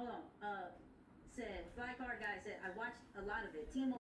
hold on. Said Fly Card Guy said I watched a lot of it. Team.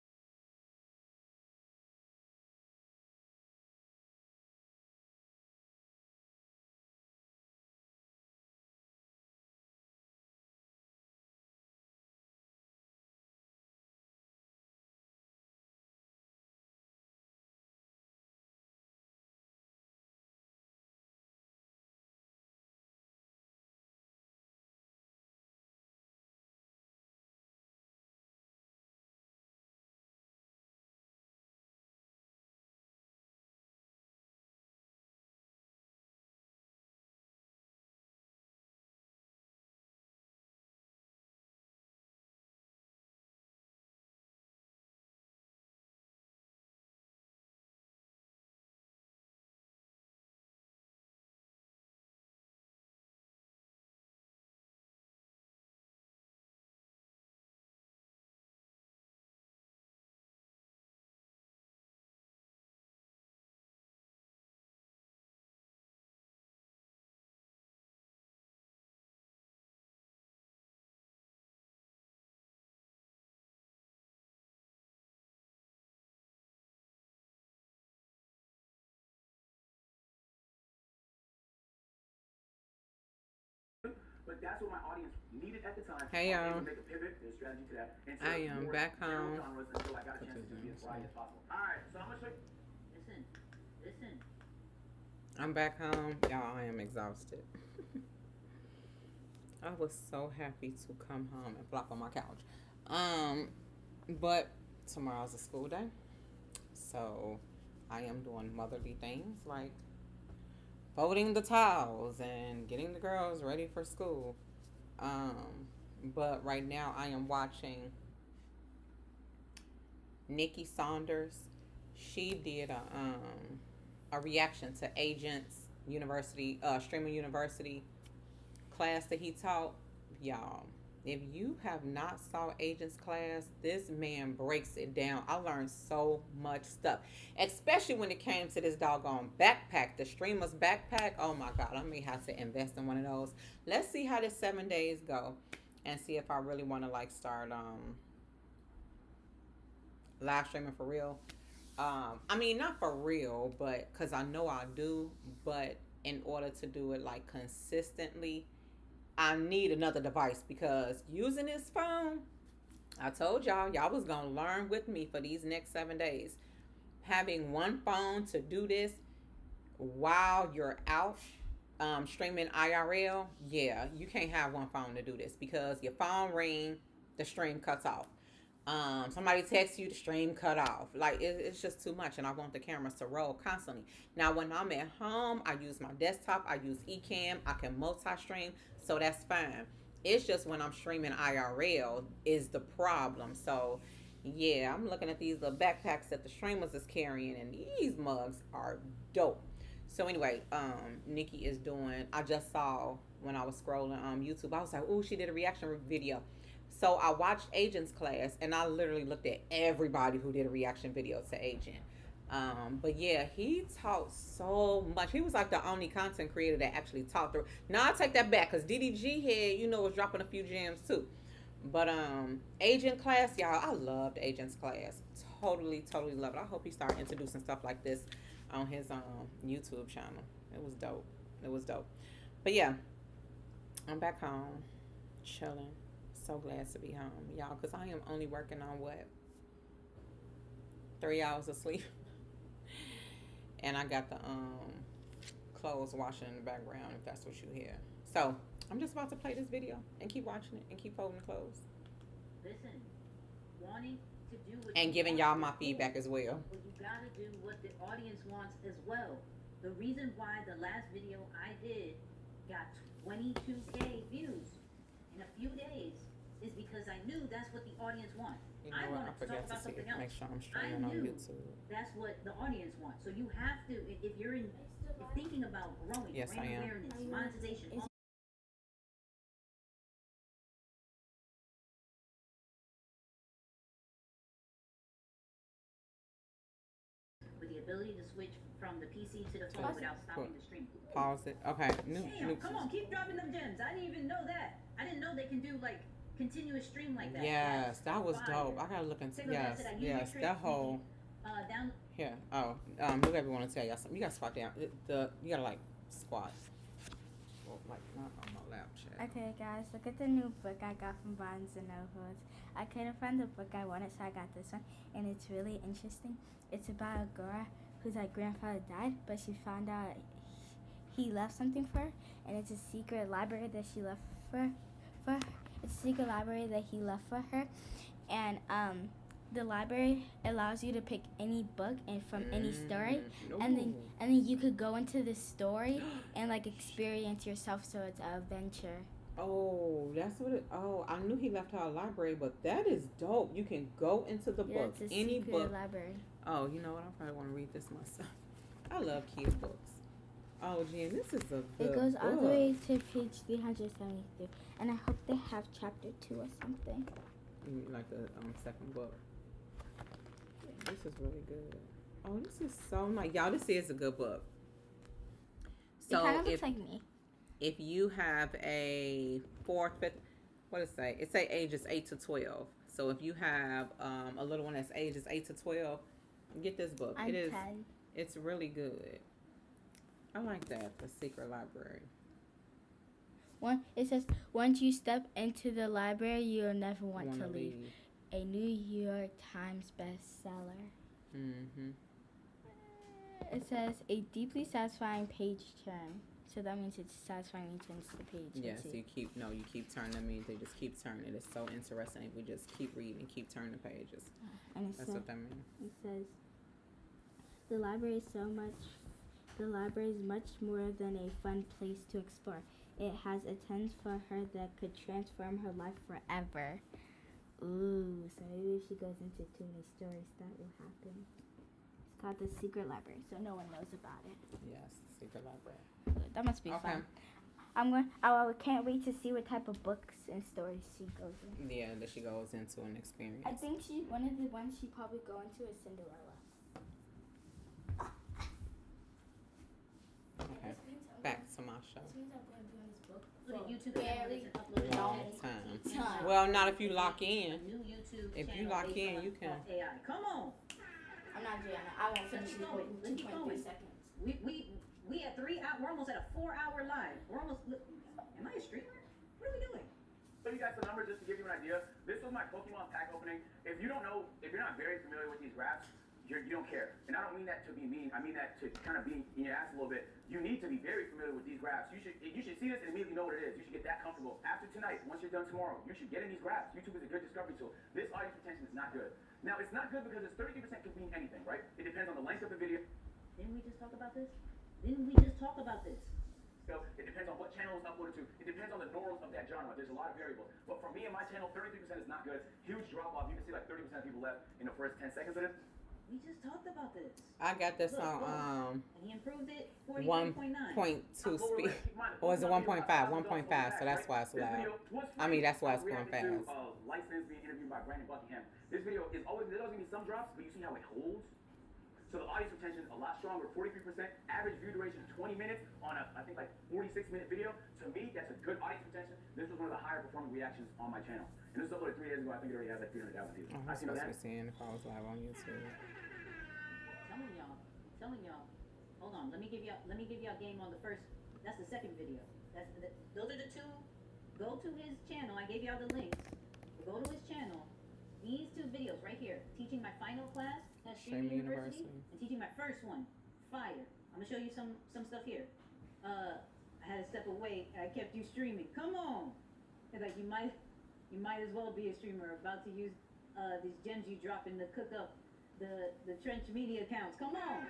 But that's what my audience needed at the time. Hey y'all. Make a pivot, a strategy to that. I am back home. Until I got a chance to be as wide as possible. Alright, so I'm gonna Listen. I'm back home. Y'all, I am exhausted. I was so happy to come home and flop on my couch. But tomorrow's a school day. So I am doing motherly things like folding the towels and getting the girls ready for school. But right now I am watching Nikki Saunders. She did a reaction to Agents University, Streaming University class that he taught. Y'all, if you have not saw Agents class, this man breaks it down. I learned so much stuff, especially when it came to this doggone backpack, the streamer's backpack. Oh my God, I may have to invest in one of those. Let's see how this 7 days go, and see if I really want to like start live streaming for real. I mean, not for real, but because I know I do, but in order to do it like consistently, I need another device because using this phone, I told y'all was gonna learn with me for these next 7 days. Having one phone to do this while you're out streaming IRL, yeah, you can't have one phone to do this because your phone ring, the stream cuts off. Somebody texts you, the stream cut off. Like it's just too much, and I want the cameras to roll constantly. Now, when I'm at home, I use my desktop. I use Ecamm. I can multi-stream, so that's fine. It's just when I'm streaming IRL is the problem. So, yeah, I'm looking at these little backpacks that the streamers is carrying, and these mugs are dope. So anyway, Nikki is doing. I just saw when I was scrolling on YouTube. I was like, "Oh, she did a reaction video." So I watched Agent's class, and I literally looked at everybody who did a reaction video to Agent. But yeah, he taught so much. He was like the only content creator that actually taught through. Now I take that back because DDG had, was dropping a few gems too. But Agent class, y'all, I loved Agent's class. Totally, totally love it. I hope he start introducing stuff like this on his YouTube channel. It was dope. It was dope. But yeah, I'm back home, chilling. So glad to be home, y'all, because I am only working on what, 3 hours of sleep, and I got the clothes washing in the background. If that's what you hear, so I'm just about to play this video and keep watching it and keep folding the clothes. Listen, wanting to do what and giving y'all my feedback as well. But you gotta do what the audience wants as well. The reason why the last video I did got 22K views in a few days is because I knew that's what the audience wants. You know I wanted to talk about something else. Make sure I'm streaming on YouTube. That's what the audience wants. So you have to, if you're thinking about growing, yes, brand awareness, monetization. With the ability to switch from the PC to the phone without stopping the stream. Pause it. Okay. Damn, come on, keep dropping them gems. I didn't even know that. I didn't know they can do like continuous stream like that. Yes, that was fire. dope. I gotta look into. Take a look Yes, at that. yes, Trick, that whole. down. Here. Oh, look, I want to tell y'all something. You gotta squat down. You gotta like squat. Well, like not on my lap chat. Okay, guys, look at the new book I got from Barnes and Noble. I couldn't find the book I wanted, so I got this one, and it's really interesting. It's about a girl whose like grandfather died, but she found out he left something for her, and it's a secret library that she left for. It's a secret library that he left for her, and the library allows you to pick any book and from any story, and then you could go into the story and like experience yourself. So it's an adventure. Oh, that's what it. Oh, I knew he left her a library, but that is dope. You can go into the book, It's a any secret book. library. Oh, you know what? I probably want to read this myself. I love kids books. Oh, Jen, this is a good It goes all the book. way to page 373, and I hope they have chapter 2 or something. Like the second book. This is really good. Oh, this is so nice. Y'all, this is a good book. It kind of looks like me. If you have a 4th, 5th, what does it say? It say ages 8 to 12. So if you have a little one that's ages 8 to 12, get this book. I'm 10. It's really good. I like that, the secret library. It says, once you step into the library, you'll never want to leave. A New York Times bestseller. Mm-hmm. It says, a deeply satisfying page turn. So that means it's satisfying when you turn to the page. Yes, you keep turning. That means they just keep turning. It's so interesting if we just keep reading, keep turning the pages. And That's what that means. It says, the library is much more than a fun place to explore. It has a tens for her that could transform her life forever. Ooh, so maybe if she goes into too many stories, that will happen. It's called The Secret Library, so no one knows about it. Yes, secret library. That must be fun. I can't wait to see what type of books and stories she goes in. Yeah, that she goes into an experience. I think one of the ones she probably go into is Cinderella. Okay, back to my show. This means I'm going to be on this book Put a for YouTube channel very that's uploaded long today. time. Well, not if you lock A in. new YouTube If you channel lock based in, on you can. AI. Come on. I'm not doing it. I won't finish this book in Let's keep 2.3 going. seconds. We at 3 hours. We're almost at a 4-hour live. We're almost. Look, am I a streamer? What are we doing? So you guys the number just to give you an idea. This was my Pokemon pack opening. If you don't know, if you're not very familiar with these graphs, you don't care. And I don't mean that to be mean. I mean that to kind of be in your ass a little bit. You need to be very familiar with these graphs. You should see this and immediately know what it is. You should get that comfortable. After tonight, once you're done tomorrow, you should get in these graphs. YouTube is a good discovery tool. This audience retention is not good. Now, it's not good because it's 33% can mean anything, right? It depends on the length of the video. Didn't we just talk about this? So it depends on what channel it's uploaded to. It depends on the normals of that genre. There's a lot of variables. But for me and my channel, 33% is not good. Huge drop off. You can see like 30% of people left in the first 10 seconds of it. We just talked about this. I got this Look, on And he improved it 1.2 43.9. speed, or is it 1.5? 1.5. So that's why it's loud. I mean, that's why it's going fast. License being interviewed by Brandon Buckingham. This video is always, there's always gonna be some drops, but you see how it holds. So the audience retention is a lot stronger, 43%. Average view duration 20 minutes on a, I think like 46-minute video. To me, that's a good audience retention. This was one of the higher performing reactions on my channel. And this was uploaded 3 days ago. I think it already has like 300,000 views. I'm supposed to be seeing if I was live on YouTube. Telling y'all. Hold on. Let me give y'all game on the first. That's the second video. Those are the two. Go to his channel. I gave y'all the links. Go to his channel. These 2 videos right here. Teaching my final class at Streaming University. And teaching my first one. Fire. I'm gonna show you some stuff here. I had to step away. I kept you streaming. Come on. Like you might as well be a streamer about to use these gems you drop in the cook up the Trench Media accounts. Come on.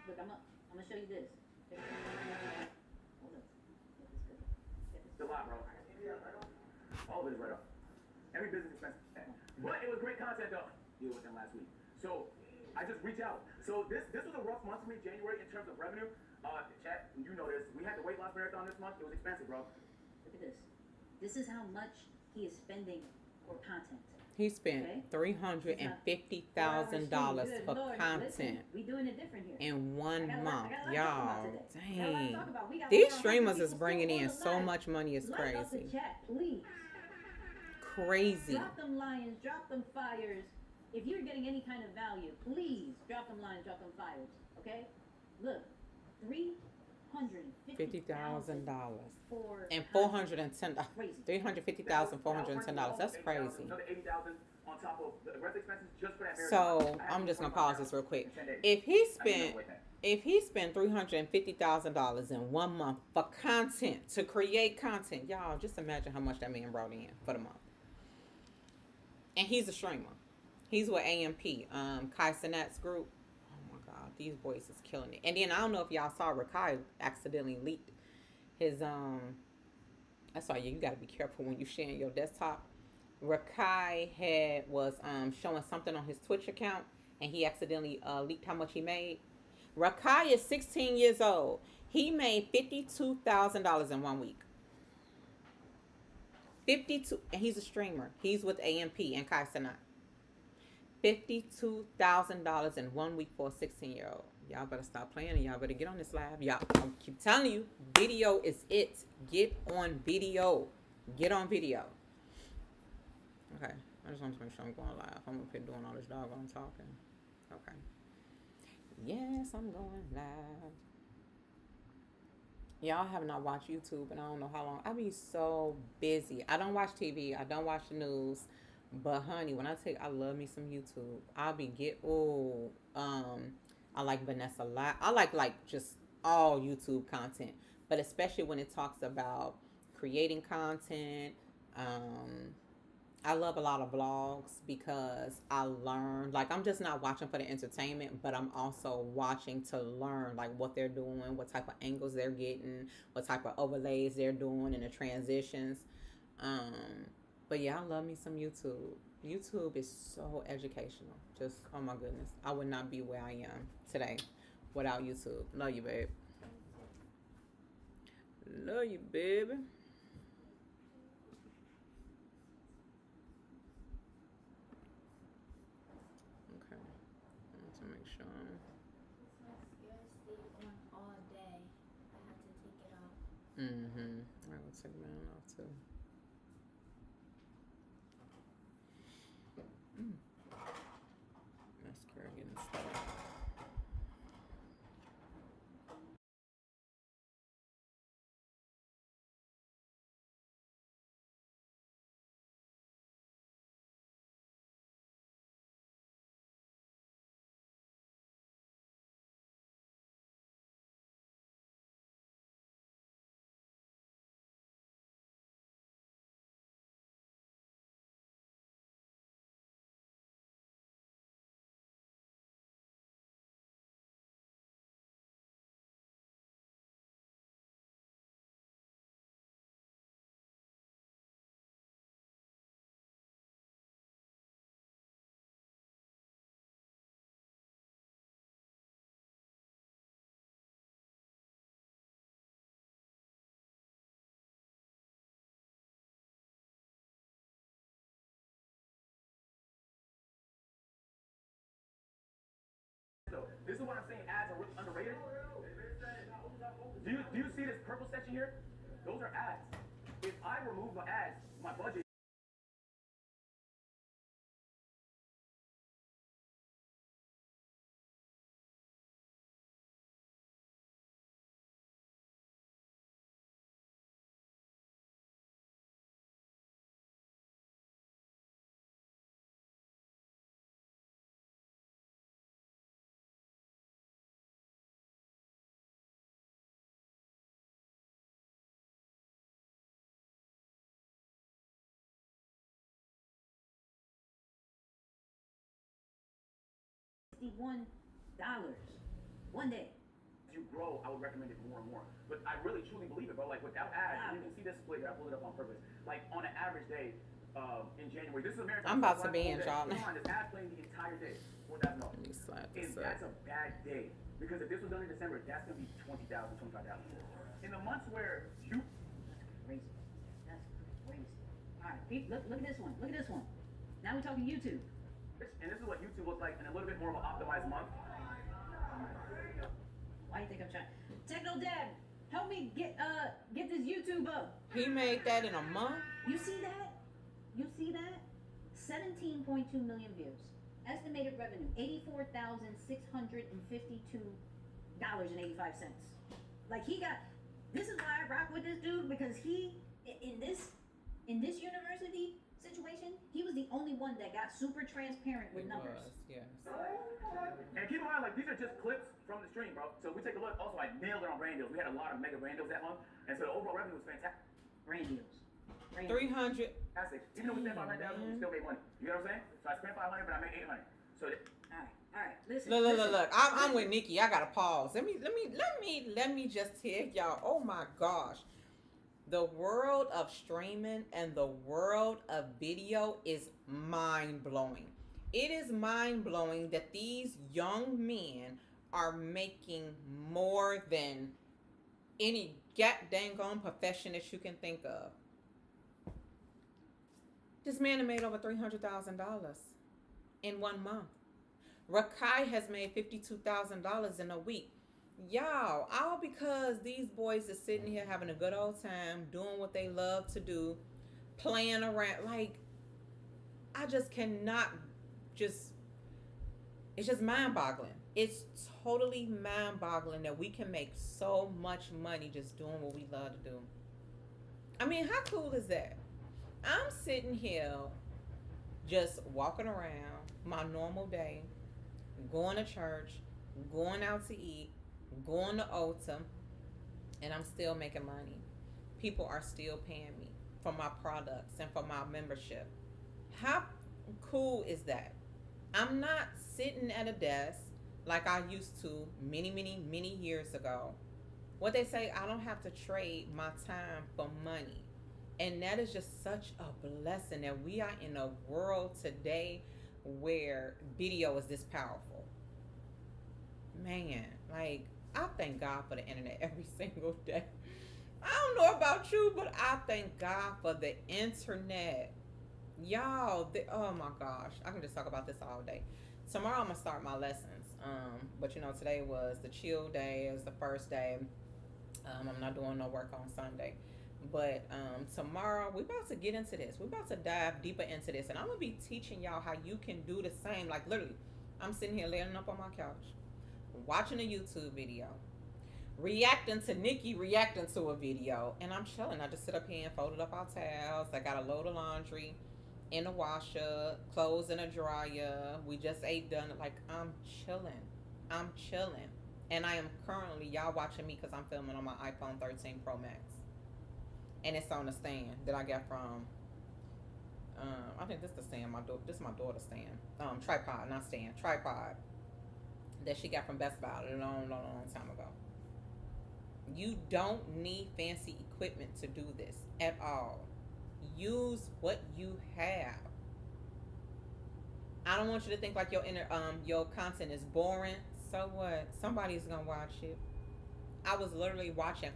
Look, I'm gonna show you this. Hold up. Get this good. It's a lot, bro. All of it is right up. Every business expense. But it was great content though. Deal with them last week. So I just reach out. So this was a rough month for me, January, in terms of revenue. Chat, you know this. We had the weight loss marathon this month. It was expensive, bro. Look at this. This is how much he is spending for content. He spent Okay. $350,000 Good for Lord, content listen, we doing it different here. in 1 month. I got a lot to talk Y'all, about today. I got a lot to dang. talk about. We got These over 100 streamers people is bringing still on in the so live. much money. It's Light up the crazy. chat, please. Crazy. Drop them lions, drop them fires. If you're getting any kind of value, please drop them lions, drop them fires. Okay? Look, $350,000 $50,000 for and content. $410. Crazy. $350,000, $410. That's crazy. Another 80,000 on top of the rest expenses just for that marathon. So I'm just gonna pause this real quick. If he spent $350,000 in 1 month for content, to create content, y'all just imagine how much that man brought in for the month. And he's a streamer. He's with AMP, Kai Cenat's group. Oh my God, these boys is killing it. And then I don't know if y'all saw Rakai accidentally leaked his That's why you gotta be careful when you sharing your desktop. Rakai was showing something on his Twitch account, and he accidentally leaked how much he made. Rakai is 16 years old. He made $52,000 in 1 week. 52, and he's a streamer. He's with AMP and Kai Cenat. $52,000 in 1 week for a 16-year-old. Y'all better stop playing and y'all better get on this live. Y'all, I keep telling you, video is it. Get on video. Get on video. Okay, I just want to make sure I'm going live. I'm up here doing all this doggone talking. Okay. Yes, I'm going live. Y'all have not watched YouTube and I don't know how long. I be so busy. I don't watch TV. I don't watch the news. But honey, when I love me some YouTube. I'll be I like Vanessa Lot. I like just all YouTube content. But especially when it talks about creating content. I love a lot of vlogs because I learn. Like, I'm just not watching for the entertainment, but I'm also watching to learn, like, what they're doing, what type of angles they're getting, what type of overlays they're doing, and the transitions. But yeah, I love me some YouTube. YouTube is so educational. Just, oh my goodness. I would not be where I am today without YouTube. Love you, babe. Love you, baby. I will take mine off too. Mascara getting started. This is what I'm saying, ads are underrated. Do you see this purple section here? Those are ads. If I remove my ads, my budget. $61 1 day. As you grow, I would recommend it more and more. But I really truly believe it, bro. Like without ads, you can see this split here. I pulled it up on purpose. Like on an average day, in January, this is a marathon. I'm about to be in, y'all. Come on, this ad playing the entire day. $4,000. Let me slide And this that's up. a bad day. Because if this was done in December, that's gonna be $20,000, $25,000. In the months where you That's crazy. That's crazy. All right, look at this one. Look at this one. Now we're talking YouTube. And this is what YouTube looks like in a little bit more of an optimized month. Why do you think I'm trying? Techno Dad, help me get this YouTube up. He made that in a month. You see that? You see that? 17.2 million views. Estimated revenue $84,652.85. Like he got. This is why I rock with this dude, because he in this university situation, he was the only one that got super transparent with numbers. Yes. And keep in mind, like, these are just clips from the stream, bro. So we take a look. Also, I nailed it on brand deals. We had a lot of mega brand deals that month, and so the overall revenue was fantastic. Brand deals. 300. Fantastic. Even though we spent 500,000, we still made money. You know what I'm saying? So I spent 500, but I made 800. So All right. Listen. Look. I'm with Nikki. I gotta pause. Let me just tell y'all. Oh my gosh, the world of streaming and the world of video is mind blowing. It is mind blowing that these young men are making more than any dang on profession that you can think of. This man has made over $300,000 in 1 month. Rakai has made $52,000 in a week. Y'all, all because these boys are sitting here having a good old time, doing what they love to do, playing around. Like, I just cannot it's just mind-boggling. It's totally mind-boggling that we can make so much money just doing what we love to do. I mean, how cool is that? I'm sitting here just walking around my normal day, going to church, going out to eat, going to Ulta, and I'm still making money. People are still paying me for my products and for my membership. How cool is that? I'm not sitting at a desk like I used to many years ago. What they say, I don't have to trade my time for money. And that is just such a blessing that we are in a world today where video is this powerful. Man, like, I thank God for the internet every single day. I don't know about you, but I thank God for the internet. Y'all, oh my gosh, I can just talk about this all day. Tomorrow I'm gonna start my lessons. But you know, today was the chill day. It was the first day. I'm not doing no work on Sunday. But tomorrow we're about to get into this. We're about to dive deeper into this, and I'm gonna be teaching y'all how you can do the same. Like, literally, I'm sitting here laying up on my couch, watching a YouTube video, reacting to Nikki reacting to a video, and I'm chilling. I just sit up here and folded up our towels. I got a load of laundry in the washer, clothes in a dryer. We just ate done. Like, I'm chilling. And I am currently, y'all watching me because I'm filming on my iPhone 13 Pro Max. And it's on the stand that I got from, I think this is the stand, this is my daughter's stand. Tripod, not stand, tripod. That she got from Best Buy a long time ago. You don't need fancy equipment to do this at all. Use what you have. I don't want you to think like your content is boring. So what? Somebody's gonna watch it. I was literally watching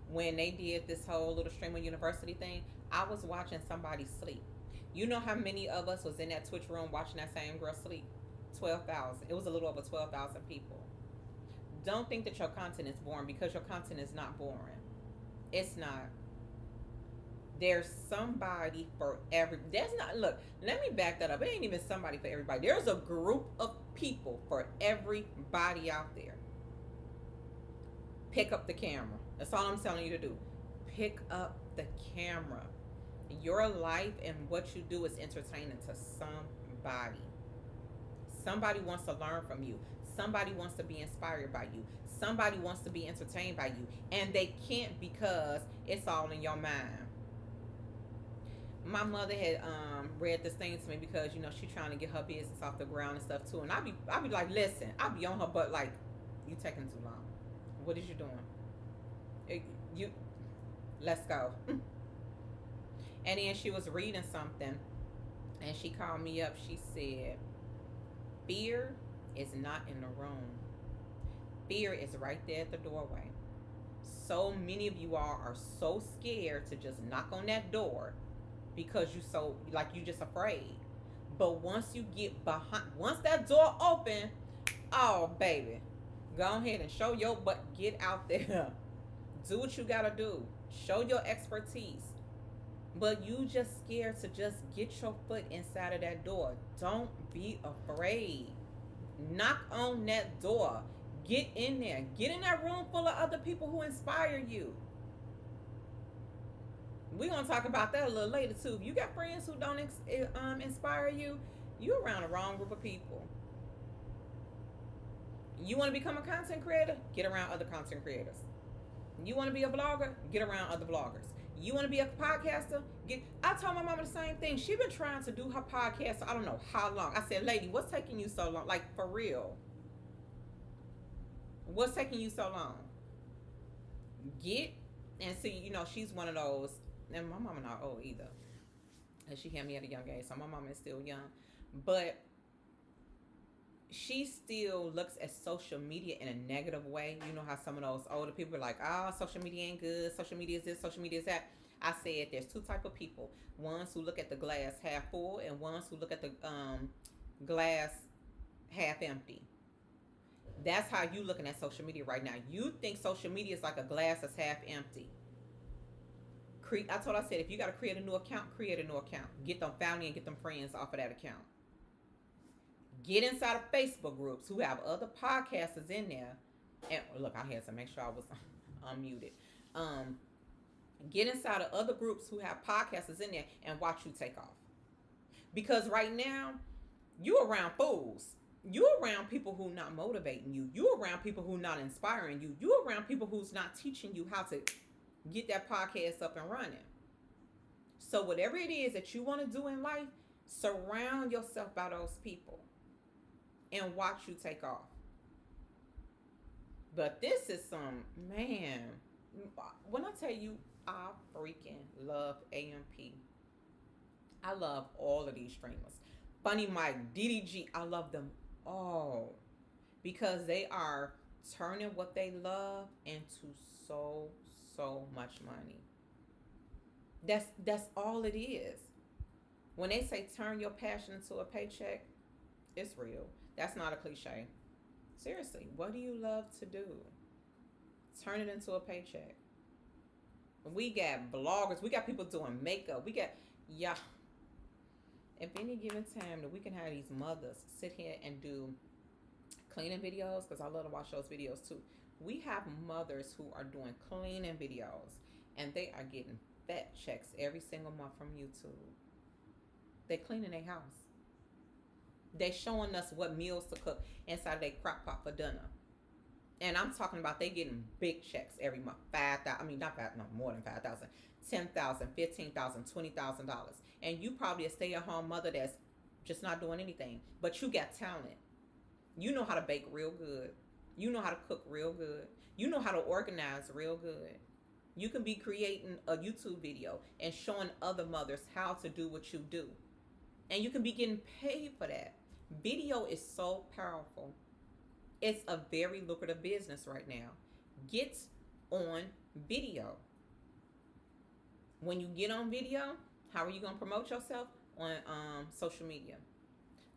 when they did this whole little streaming university thing. I was watching somebody sleep. You know how many of us was in that Twitch room watching that same girl sleep? 12,000. It was a little over 12,000 people. Don't think that your content is boring, because your content is not boring. It's not. There's somebody for look, let me back that up. It ain't even somebody for everybody. There's a group of people for everybody out there. Pick up the camera. That's all I'm telling you to do. Pick up the camera. Your life and what you do is entertaining to somebody. Somebody wants to learn from you. Somebody wants to be inspired by you. Somebody wants to be entertained by you. And they can't because it's all in your mind. My mother had read this thing to me because, you know, she's trying to get her business off the ground and stuff too. And I be like, listen, I be on her butt like, you taking too long. What is you doing? Let's go. And then she was reading something and she called me up. She said, fear is not in the room. Fear is right there at the doorway. So many of you all are so scared to just knock on that door because you just afraid. But once you get behind, once that door open, oh baby, go ahead and show your butt. Get out there, do what you gotta do. Show your expertise. But you just scared to just get your foot inside of that door. Don't be afraid. Knock on that door. Get in there. Get in that room full of other people who inspire you. We're going to talk about that a little later too. If you got friends who don't inspire you, you're around the wrong group of people. You want to become a content creator? Get around other content creators. You want to be a vlogger? Get around other vloggers. You want to be a podcaster? I told my mama the same thing. She been trying to do her podcast for I don't know how long. I said, lady, what's taking you so long? Like, for real. What's taking you so long? Get and see, you know, she's one of those, and my mama not old either. And she had me at a young age, so my mama is still young. But she still looks at social media in a negative way. You know how some of those older people are like, oh, social media ain't good. Social media is this, social media is that. I said there's two type of people. Ones who look at the glass half full and ones who look at the glass half empty. That's how you looking at social media right now. You think social media is like a glass that's half empty. I said, if you got to create a new account, create a new account. Get them family and get them friends off of that account. Get inside of Facebook groups who have other podcasters in there. And look, I had to make sure I was unmuted. Get inside of other groups who have podcasters in there and watch you take off. Because right now, you're around fools. You're around people who not motivating you. You're around people who not inspiring you. You're around people who's not teaching you how to get that podcast up and running. So whatever it is that you want to do in life, surround yourself by those people and watch you take off. But this is some, man, when I tell you, I freaking love AMP. I love all of these streamers. Funny Mike, DDG, I love them all because they are turning what they love into so much money. That's all it is. When they say turn your passion into a paycheck, it's real. That's not a cliche. Seriously, what do you love to do? Turn it into a paycheck. We got bloggers. We got people doing makeup. We got, yeah. If any given time that we can have these mothers sit here and do cleaning videos, because I love to watch those videos too. We have mothers who are doing cleaning videos, and they are getting fat checks every single month from YouTube. They're cleaning their house. They're showing us what meals to cook inside their crock pot for dinner. And I'm talking about they getting big checks every month. More than 5,000. $10,000, $15,000, $20,000. And you probably a stay-at-home mother that's just not doing anything. But you got talent. You know how to bake real good. You know how to cook real good. You know how to organize real good. You can be creating a YouTube video and showing other mothers how to do what you do. And you can be getting paid for that. Video is so powerful. It's a very lucrative business right now. Get on video. When you get on video, how are you going to promote yourself? On social media.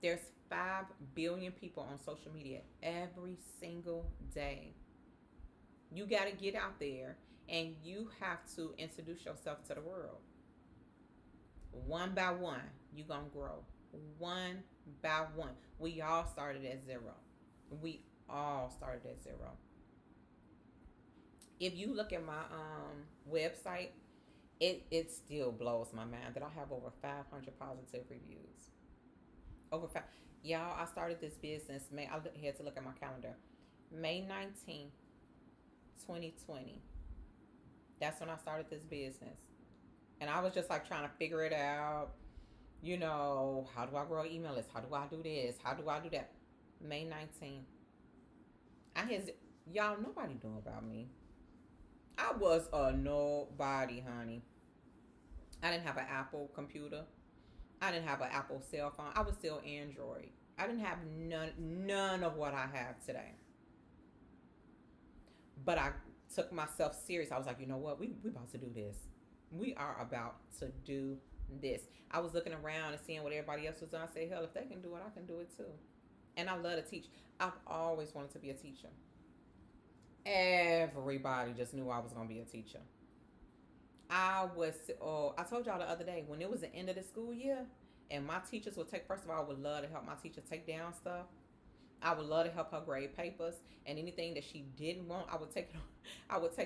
There's 5 billion people on social media every single day. You got to get out there and you have to introduce yourself to the world. One by one, you're going to grow. One by one. We all started at zero. We all started at zero. If you look at my website, it still blows my mind that I have over 500 positive reviews. Y'all, I started this business. I had to look at my calendar. May 19th, 2020. That's when I started this business. And I was just like trying to figure it out. You know, how do I grow an email list? How do I do this? How do I do that? May 19th. Y'all, nobody knew about me. I was a nobody, honey. I didn't have an Apple computer. I didn't have an Apple cell phone. I was still Android. I didn't have none of what I have today. But I took myself serious. I was like, you know what? We about to do this. We are about to do this. I was looking around and seeing what everybody else was doing. I said, hell, if they can do it, I can do it too. And I love to teach. I've always wanted to be a teacher. Everybody just knew I was going to be a teacher. I told y'all the other day, when it was the end of the school year, and my teachers would take, first of all, I would love to help my teacher take down stuff. I would love to help her grade papers, and anything that she didn't want, I would take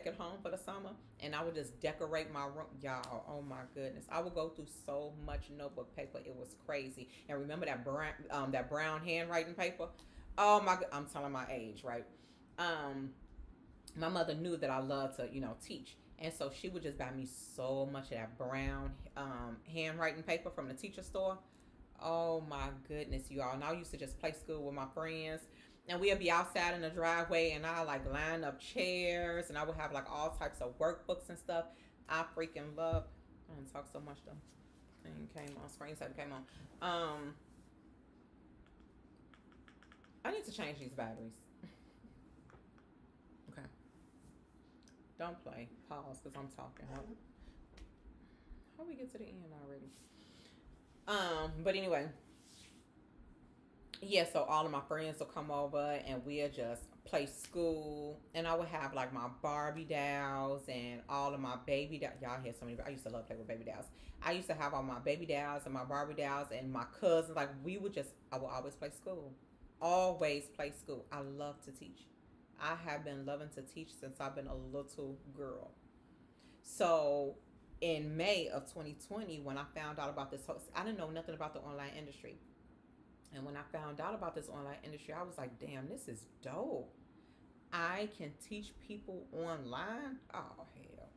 it home for the summer, and I would just decorate my room. Y'all, oh my goodness, I would go through so much notebook paper, it was crazy. And remember that brown handwriting paper? Oh my, I'm telling my age, right? My mother knew that I loved to, teach, and so she would just buy me so much of that brown handwriting paper from the teacher store. Oh my goodness, you all. And I used to just play school with my friends, and we'd be outside in the driveway, and I like line up chairs, and I would have like all types of workbooks and stuff. I freaking love. I didn't talk so much though. Thing came on. Screensaver came on. I need to change these batteries. Okay. Don't play. Pause, because I'm talking. How we get to the end already? But anyway, yeah, so all of my friends will come over and we'll just play school, and I would have like my Barbie dolls and all of my baby dolls. Y'all hear so many. I used to love playing with baby dolls. I used to have all my baby dolls and my Barbie dolls and my cousins. Like I would always play school. Always play school. I love to teach. I have been loving to teach since I've been a little girl. So in May of 2020, when I found out about this I didn't know nothing about the online industry. And when I found out about this online industry, I was like, damn, this is dope. I can teach people online. Oh, hell.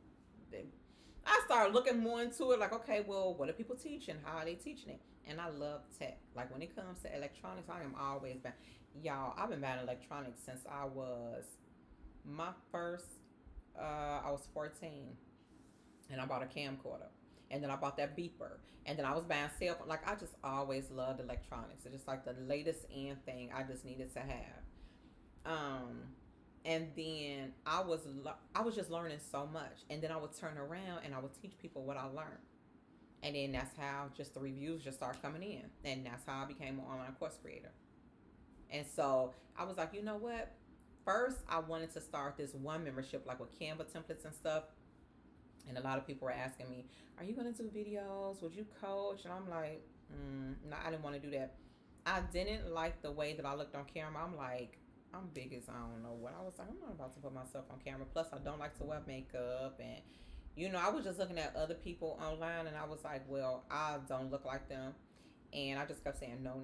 I started looking more into it, like, okay, well, what are people teaching? How are they teaching it? And I love tech. Like, when it comes to electronics, I am always been. Y'all, I've been buying electronics since I was I was 14. And I bought a camcorder, and then I bought that beeper, and then I was buying cell phone. Like, I just always loved electronics. It's just like the latest in thing I just needed to have. And then I was just learning so much, and then I would turn around and I would teach people what I learned, and then that's how just the reviews just started coming in, and that's how I became an online course creator. And so I was like, you know what? First, I wanted to start this one membership, like with Canva templates and stuff. And a lot of people were asking me, are you going to do videos? Would you coach? And I'm like, no, I didn't want to do that. I didn't like the way that I looked on camera. I'm like, I'm big as I don't know what. I was like, I'm not about to put myself on camera. Plus, I don't like to wear makeup. And, I was just looking at other people online, and I was like, well, I don't look like them. And I just kept saying, no.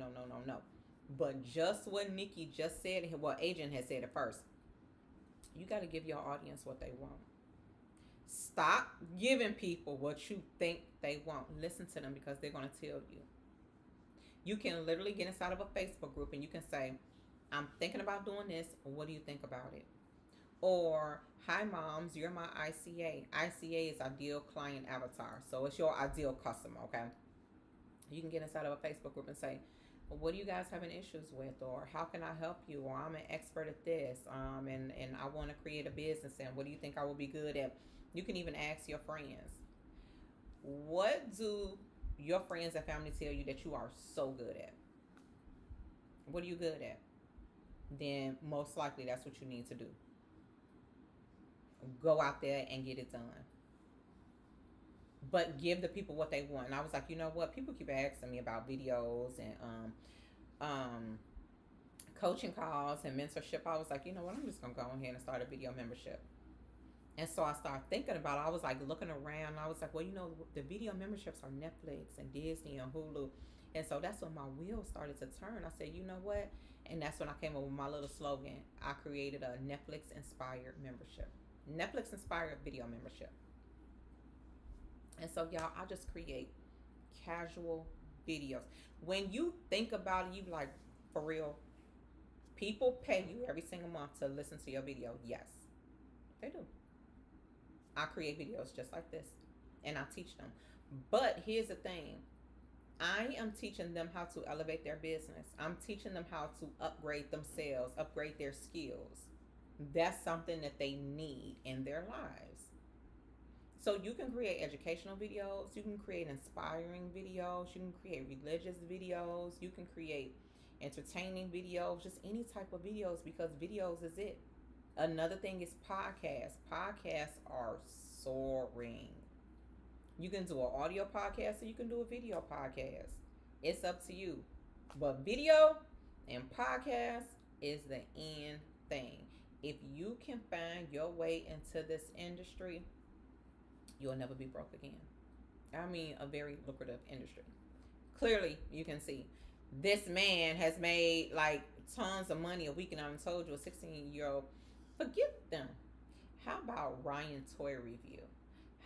But just what Nikki just said, what Adrian had said at first, you got to give your audience what they want. Stop giving people what you think they want. Listen to them, because they're going to tell you. You can literally get inside of a Facebook group and you can say, I'm thinking about doing this. What do you think about it? Or, hi moms, you're my ICA. ICA is Ideal Client Avatar. So it's your ideal customer, okay? You can get inside of a Facebook group and say, well, what do you guys having issues with? Or how can I help you? Or I'm an expert at this. And I want to create a business. And what do you think I will be good at? You can even ask your friends. What do your friends and family tell you that you are so good at? What are you good at? Then most likely that's what you need to do. Go out there and get it done. But give the people what they want. And I was like, you know what? People keep asking me about videos and coaching calls and mentorship. I was like, you know what? I'm just going to go ahead and start a video membership. And so I started thinking about it. I was like looking around. And I was like, well, the video memberships are Netflix and Disney and Hulu. And so that's when my wheels started to turn. I said, you know what? And that's when I came up with my little slogan. I created a Netflix-inspired membership. Netflix-inspired video membership. And so, y'all, I just create casual videos. When you think about it, you like, for real, people pay you every single month to listen to your video. Yes, they do. I create videos just like this, and I teach them. But here's the thing. I am teaching them how to elevate their business. I'm teaching them how to upgrade themselves, upgrade their skills. That's something that they need in their lives. So you can create educational videos, you can create inspiring videos, you can create religious videos, you can create entertaining videos, just any type of videos because videos is it. Another thing is podcasts. Podcasts are soaring. You can do an audio podcast or you can do a video podcast. It's up to you. But video and podcast is the end thing. If you can find your way into this industry, you'll never be broke again. I mean, a very lucrative industry. Clearly, you can see this man has made like tons of money a week, and I told you a 16-year-old. Forgive them. How about Ryan Toy Review?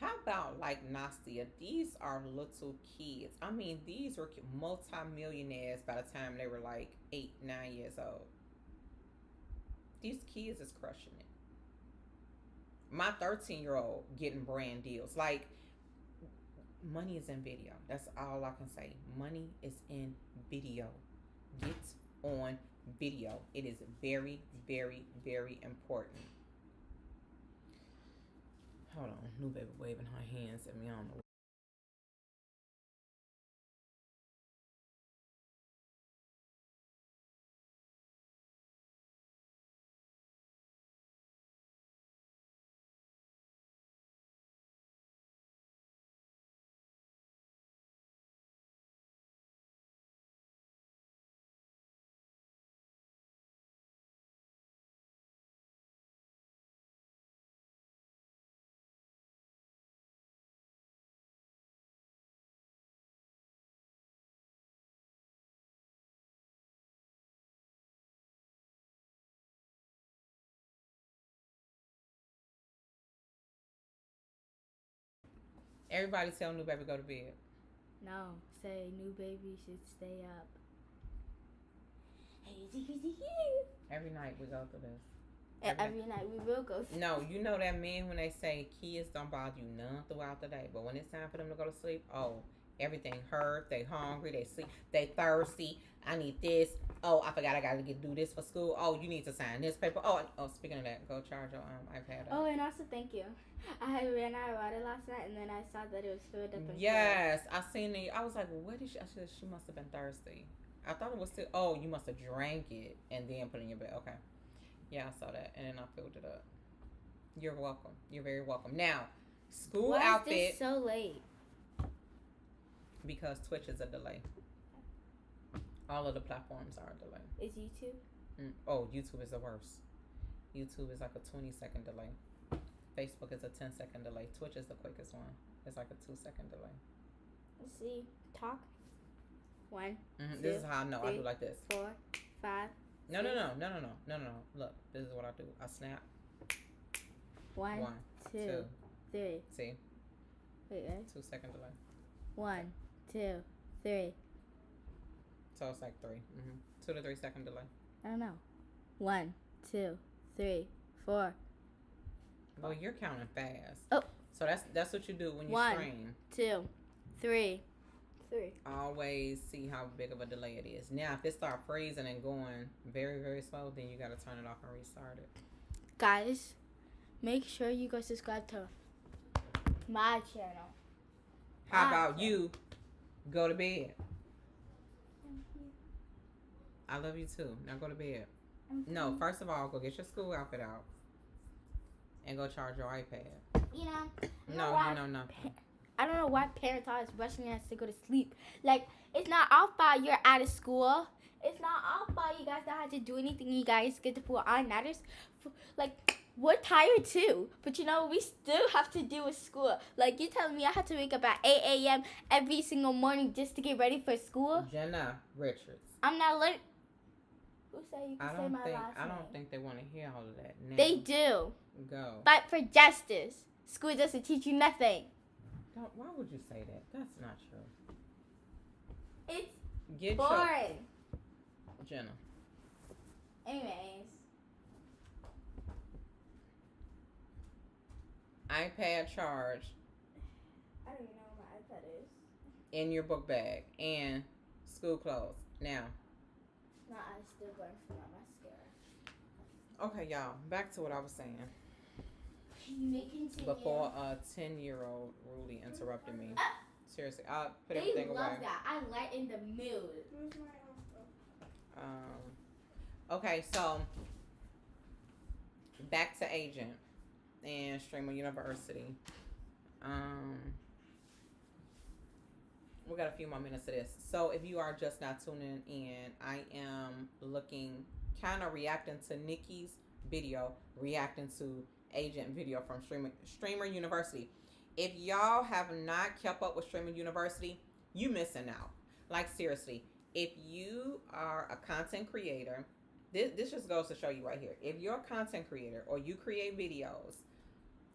How about like Nastia? These are little kids. I mean, these were multi-millionaires by the time they were like 8, 9 years old. These kids is crushing it. My 13-year-old getting brand deals. Like, money is in video. That's all I can say. Money is in video. Get on video. It is very, very, very important. Hold on. New baby waving her hands at me. I don't know. Everybody tell new baby go to bed. No, say new baby should stay up. Every night we go through this. Every night we will go. No, you know that man when they say kids don't bother you none throughout the day, but when it's time for them to go to sleep, oh, everything hurt. They hungry. They sleep. They thirsty. I need this. Oh, I forgot I gotta do this for school. Oh, you need to sign this paper. Oh, speaking of that, go charge your iPad up. Oh, and also thank you. I ran out of water last night, and then I saw that it was filled up. Yes, I seen it. I was like, what did she? I said she must have been thirsty. I thought it was still. Oh, you must have drank it and then put it in your bed. Okay. Yeah, I saw that, and then I filled it up. You're welcome. You're very welcome. Now, school Why outfit. Why is this so late? Because Twitch is a delay. All of the platforms are a delay. Is YouTube? Oh, YouTube is the worst. YouTube is like a 20-second delay. Facebook is a 10-second delay. Twitch is the quickest one. It's like a 2-second delay. Let's see. Talk. 1, 2, this is how I know. 3, I do like this. 4, 5. No. Look, this is what I do. I snap. 1, 2, 3. See? Wait, right? 2-second delay. 1, 2, 3. So it's like 3. 2 to 3 second delay. I don't know. 1, 2, 3, 4. Well, you're counting fast. Oh. So that's what you do when you stream. 1, 2, 3. Always see how big of a delay it is. Now, if it starts freezing and going very, very slow, then you got to turn it off and restart it. Guys, make sure you go subscribe to my channel. How about you go to bed? I love you too. Now go to bed. No, first of all, go get your school outfit out and go charge your iPad. You know. No. I don't know why parents always rushing us to go to sleep. Like, it's not our fault you're out of school. It's not our fault you guys don't have to do anything. You guys get to pull on matters. Like, we're tired too. But you know, we still have to do with school. Like, you telling me I have to wake up at 8 a.m. every single morning just to get ready for school? Jenna Richards. I'm not learning. Who said you can say my last name? I don't think they want to hear all of that now. They do. Go. Fight for justice. School doesn't teach you nothing. Why would you say that? That's not true. It's boring. Jenna. Anyways. iPad charge. I don't even know what my iPad is. In your book bag and school clothes. Now. No, I'm still going for my mascara. Okay, y'all. Back to what I was saying. You may continue. Before a 10-year-old rudely interrupted me. Seriously, I'll put They everything away. love that. I lighten the mood. Okay, so back to Agent and Streamer University. We got a few more minutes of this. So if you are just not tuning in, I am looking, kind of reacting to Nikki's video, reacting to Agent video from Streamer University. If y'all have not kept up with Streamer University, you missing out. Like seriously, if you are a content creator, this just goes to show you right here. If you're a content creator or you create videos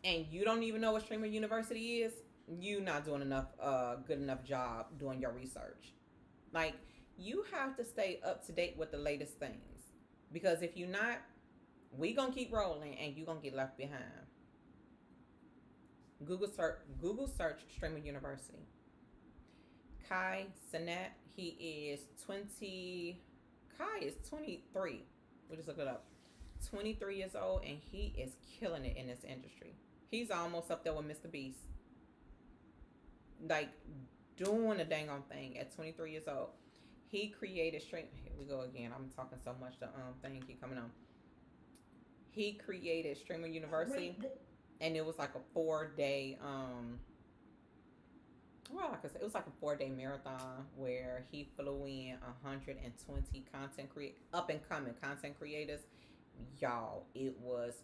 and you don't even know what Streamer University is, you not doing enough good enough job doing your research. Like, you have to stay up to date with the latest things, because if you're not, we gonna keep rolling and you gonna get left behind. Google search Streamer University. Kai Sinet, he is 20. Kai is 23. We just looked it up. 23 years old, and he is killing it in this industry. He's almost up there with Mr. Beast. Like, doing a dang on thing at 23 years old. He created Here we go again. I'm talking so much, the thing keep coming on. He created Streamer University, and it was like a 4-day well, like I said, it was like a 4-day marathon where he flew in 120 up and coming content creators. Y'all, it was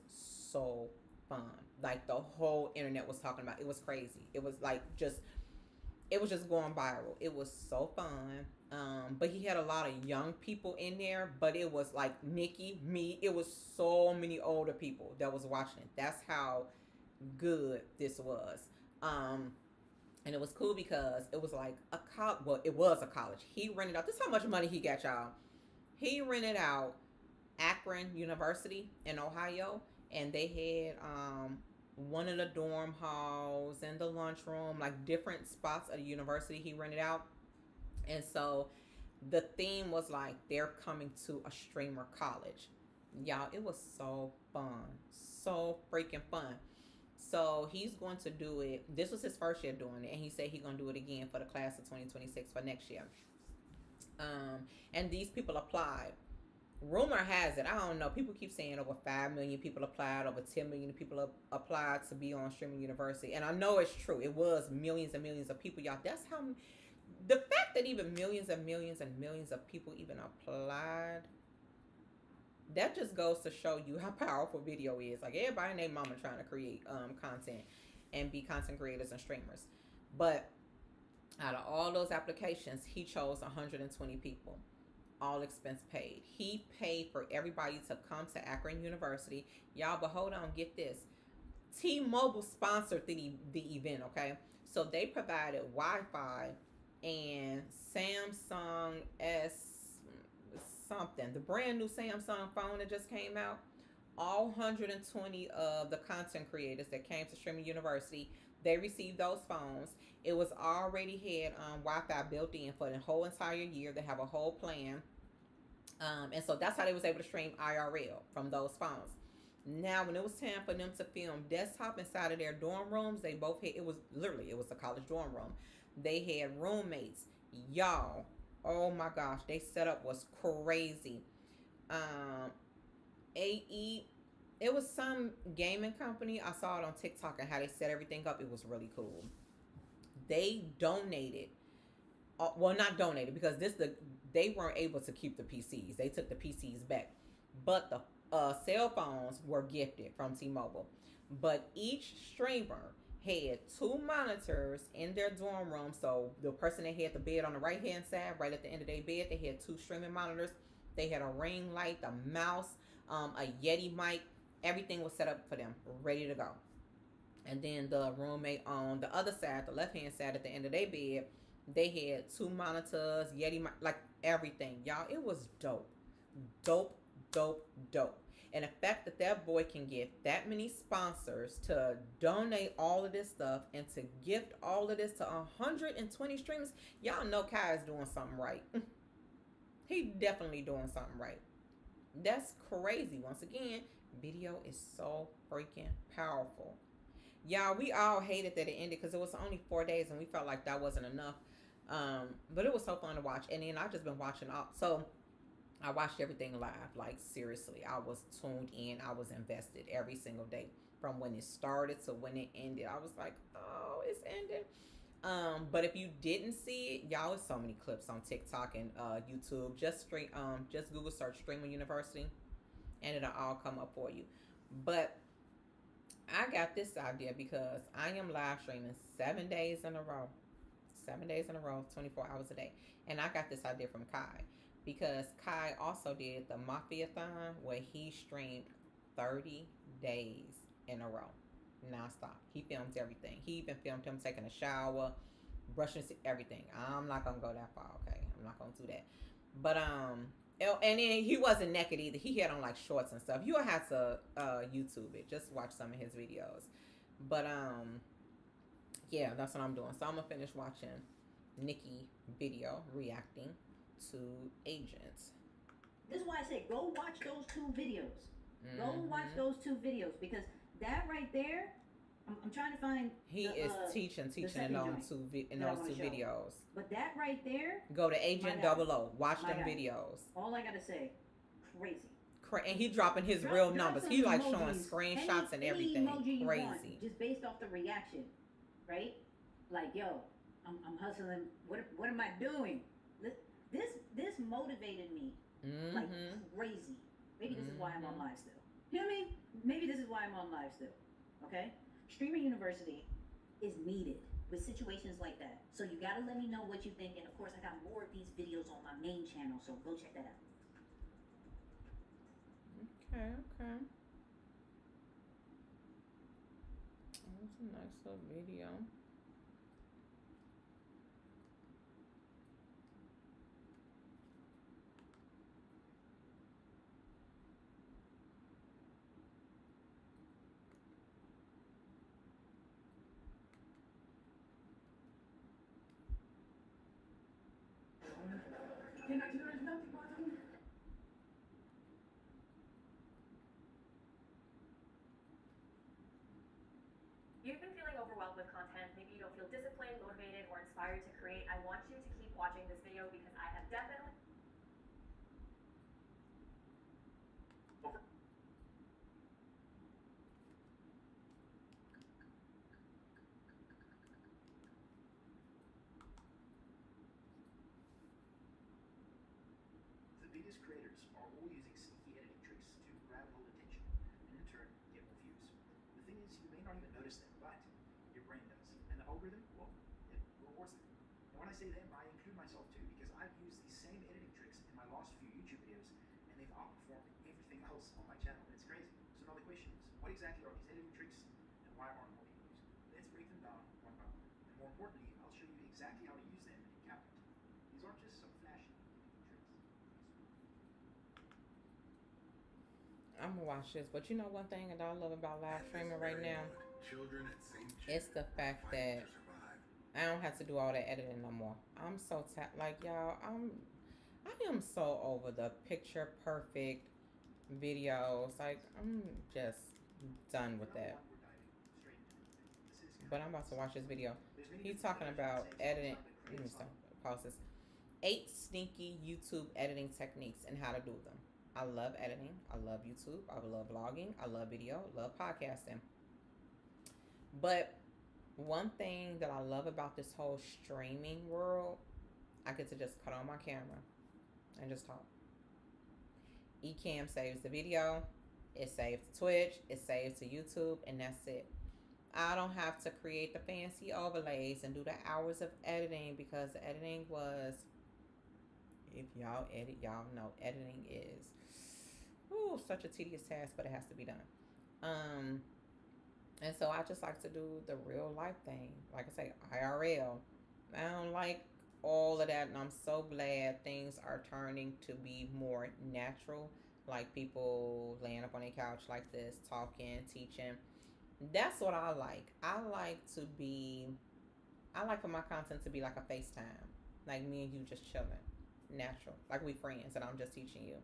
so fun. Like, the whole internet was talking about it. It was crazy. It was like it was just going viral. It was so fun. But he had a lot of young people in there, but it was like Nikki, me, it was so many older people that was watching it. That's how good this was. And it was cool because it was like it was a college. He rented out, this is how much money he got, y'all. He rented out Akron University in Ohio, and they had one of the dorm halls and the lunchroom, like different spots of the university he rented out. And so the theme was like, they're coming to a streamer college. Y'all, it was so fun. So freaking fun. So he's going to do it. This was his first year doing it, and he said he's going to do it again for the class of 2026 for next year. And these people applied. Rumor has it, I don't know, people keep saying over 5 million people applied, over 10 million people applied to be on Streaming University. And I know it's true. It was millions and millions of people, y'all. That's how, the fact that even millions and millions and millions of people even applied, that just goes to show you how powerful video is. Like, everybody and their mama trying to create content and be content creators and streamers. But out of all those applications, he chose 120 people. All expense paid. He paid for everybody to come to Akron University. Y'all, but hold on, get this. T-Mobile sponsored the event, okay? So they provided Wi-Fi and Samsung S something. The brand new Samsung phone that just came out. All 120 of the content creators that came to Streaming University, they received those phones. It was already had Wi-Fi built in for the whole entire year. They have a whole plan. And so that's how they was able to stream IRL from those phones. Now, when it was time for them to film desktop inside of their dorm rooms, they both had, it was a college dorm room. They had roommates. Y'all, oh my gosh, they setup was crazy. AE, it was some gaming company. I saw it on TikTok and how they set everything up. It was really cool. They donated, well, not donated, because they weren't able to keep the PCs. They took the PCs back, but the cell phones were gifted from T-Mobile. But each streamer had 2 monitors in their dorm room. So the person that had the bed on the right hand side, right at the end of their bed, they had 2 streaming monitors. They had a ring light, a mouse, a Yeti mic. Everything was set up for them, ready to go. And then the roommate on the other side, the left hand side, at the end of their bed, they had 2 monitors, Yeti mic, like everything. Y'all, it was dope. Dope, dope, dope. And the fact that that boy can get that many sponsors to donate all of this stuff and to gift all of this to 120 streamers, y'all know Kai is doing something right. He definitely doing something right. That's crazy. Once again, Video is so freaking powerful. Y'all, we all hated that it ended because it was only 4 days and we felt like that wasn't enough. But it was so fun to watch. And then I just been watching all. So I watched everything live. Like, seriously, I was tuned in. I was invested every single day from when it started to when it ended. I was like, oh, it's ending. But if you didn't see it, y'all, there's so many clips on TikTok and YouTube. Just Google search Streamer University, and it'll all come up for you. But I got this idea because I am live streaming 7 days in a row. 7 days in a row, 24 hours a day. And I got this idea from Kai because Kai also did the Mafia-thon where he streamed 30 days in a row, nonstop. He films everything. He even filmed him taking a shower, brushing everything. I'm not gonna go that far, okay? I'm not gonna do that. But and then he wasn't naked either. He had on like shorts and stuff. You'll have to YouTube it. Just watch some of his videos. But yeah, that's what I'm doing. So I'm gonna finish watching Nikki video reacting to Agents. This is why I say go watch those 2 videos. Go watch those 2 videos because that right there, I'm trying to find. He is teaching in those two videos. But that right there. Go to Agent 00. Watch them videos. All I gotta say, crazy. And he dropping his real numbers. He like showing screenshots and everything. Crazy. Just based off the reaction, right? Like, yo, I'm hustling. What am I doing? This motivated me like crazy. Maybe this is why I'm on live still. You know what I mean? Maybe this is why I'm on live still. Okay? Streamer University is needed with situations like that. So you gotta let me know what you think. And of course, I got more of these videos on my main channel, so go check that out. Okay. That's a nice little video. You've been feeling overwhelmed with content. Maybe you don't feel disciplined, motivated, or inspired to create. I want you to keep watching this video because I have definitely The biggest creators are all using sneaky editing tricks to grab hold attention and in turn get more views. The thing is, you may not even notice them, but your brain does. And the algorithm, well, it rewards them. And when I say them, I include myself too, because I've used these same editing tricks in my last few YouTube videos, and they've outperformed everything else on my channel. It's crazy. So now the question is, what exactly are these editing tricks, and why aren't more people using them? Let's break them down one by one. And more importantly, I'll show you exactly how to use them in CapCut. These aren't just some flashy tricks. I'm gonna watch this, but you know one thing that I love about live streaming right now? It's the fact that I don't have to do all that editing no more. I'm so like y'all, I am so over the picture perfect videos. Like I'm just done with that. But I'm about to watch this video. He's talking about editing. Let me stop. Pause this. 8 sneaky YouTube editing techniques and how to do them. I love editing. I love YouTube. I love vlogging. I love video. Love podcasting. But one thing that I love about this whole streaming world, I get to just cut on my camera and just talk. Ecamm saves the video. It saves to Twitch. It saves to YouTube. And that's it. I don't have to create the fancy overlays and do the hours of editing because the editing was... If y'all edit, y'all know editing is such a tedious task, but it has to be done. And so I just like to do the real life thing. Like I say, IRL. I don't like all of that, and I'm so glad things are turning to be more natural. Like people laying up on their couch like this, talking, teaching. That's what I like. I like for my content to be like a FaceTime. Like me and you just chilling. Natural. Like we friends and I'm just teaching you.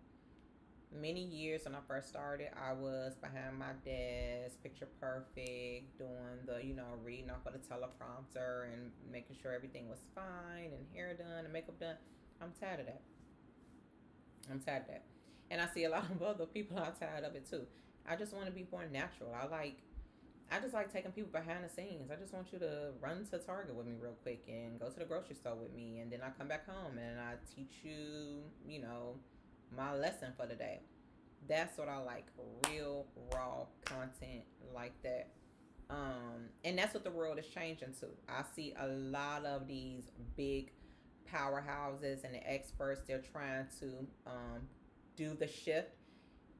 Many years when I first started, I was behind my desk, picture perfect, doing the, reading off of the teleprompter and making sure everything was fine and hair done and makeup done. I'm tired of that. I'm tired of that. And I see a lot of other people are tired of it too. I just want to be more natural. I just like taking people behind the scenes. I just want you to run to Target with me real quick and go to the grocery store with me, and then I come back home and I teach you, my lesson for the day. That's what I like. Real raw content like that. And that's what the world is changing to. I see a lot of these big powerhouses and the experts. They're trying to do the shift.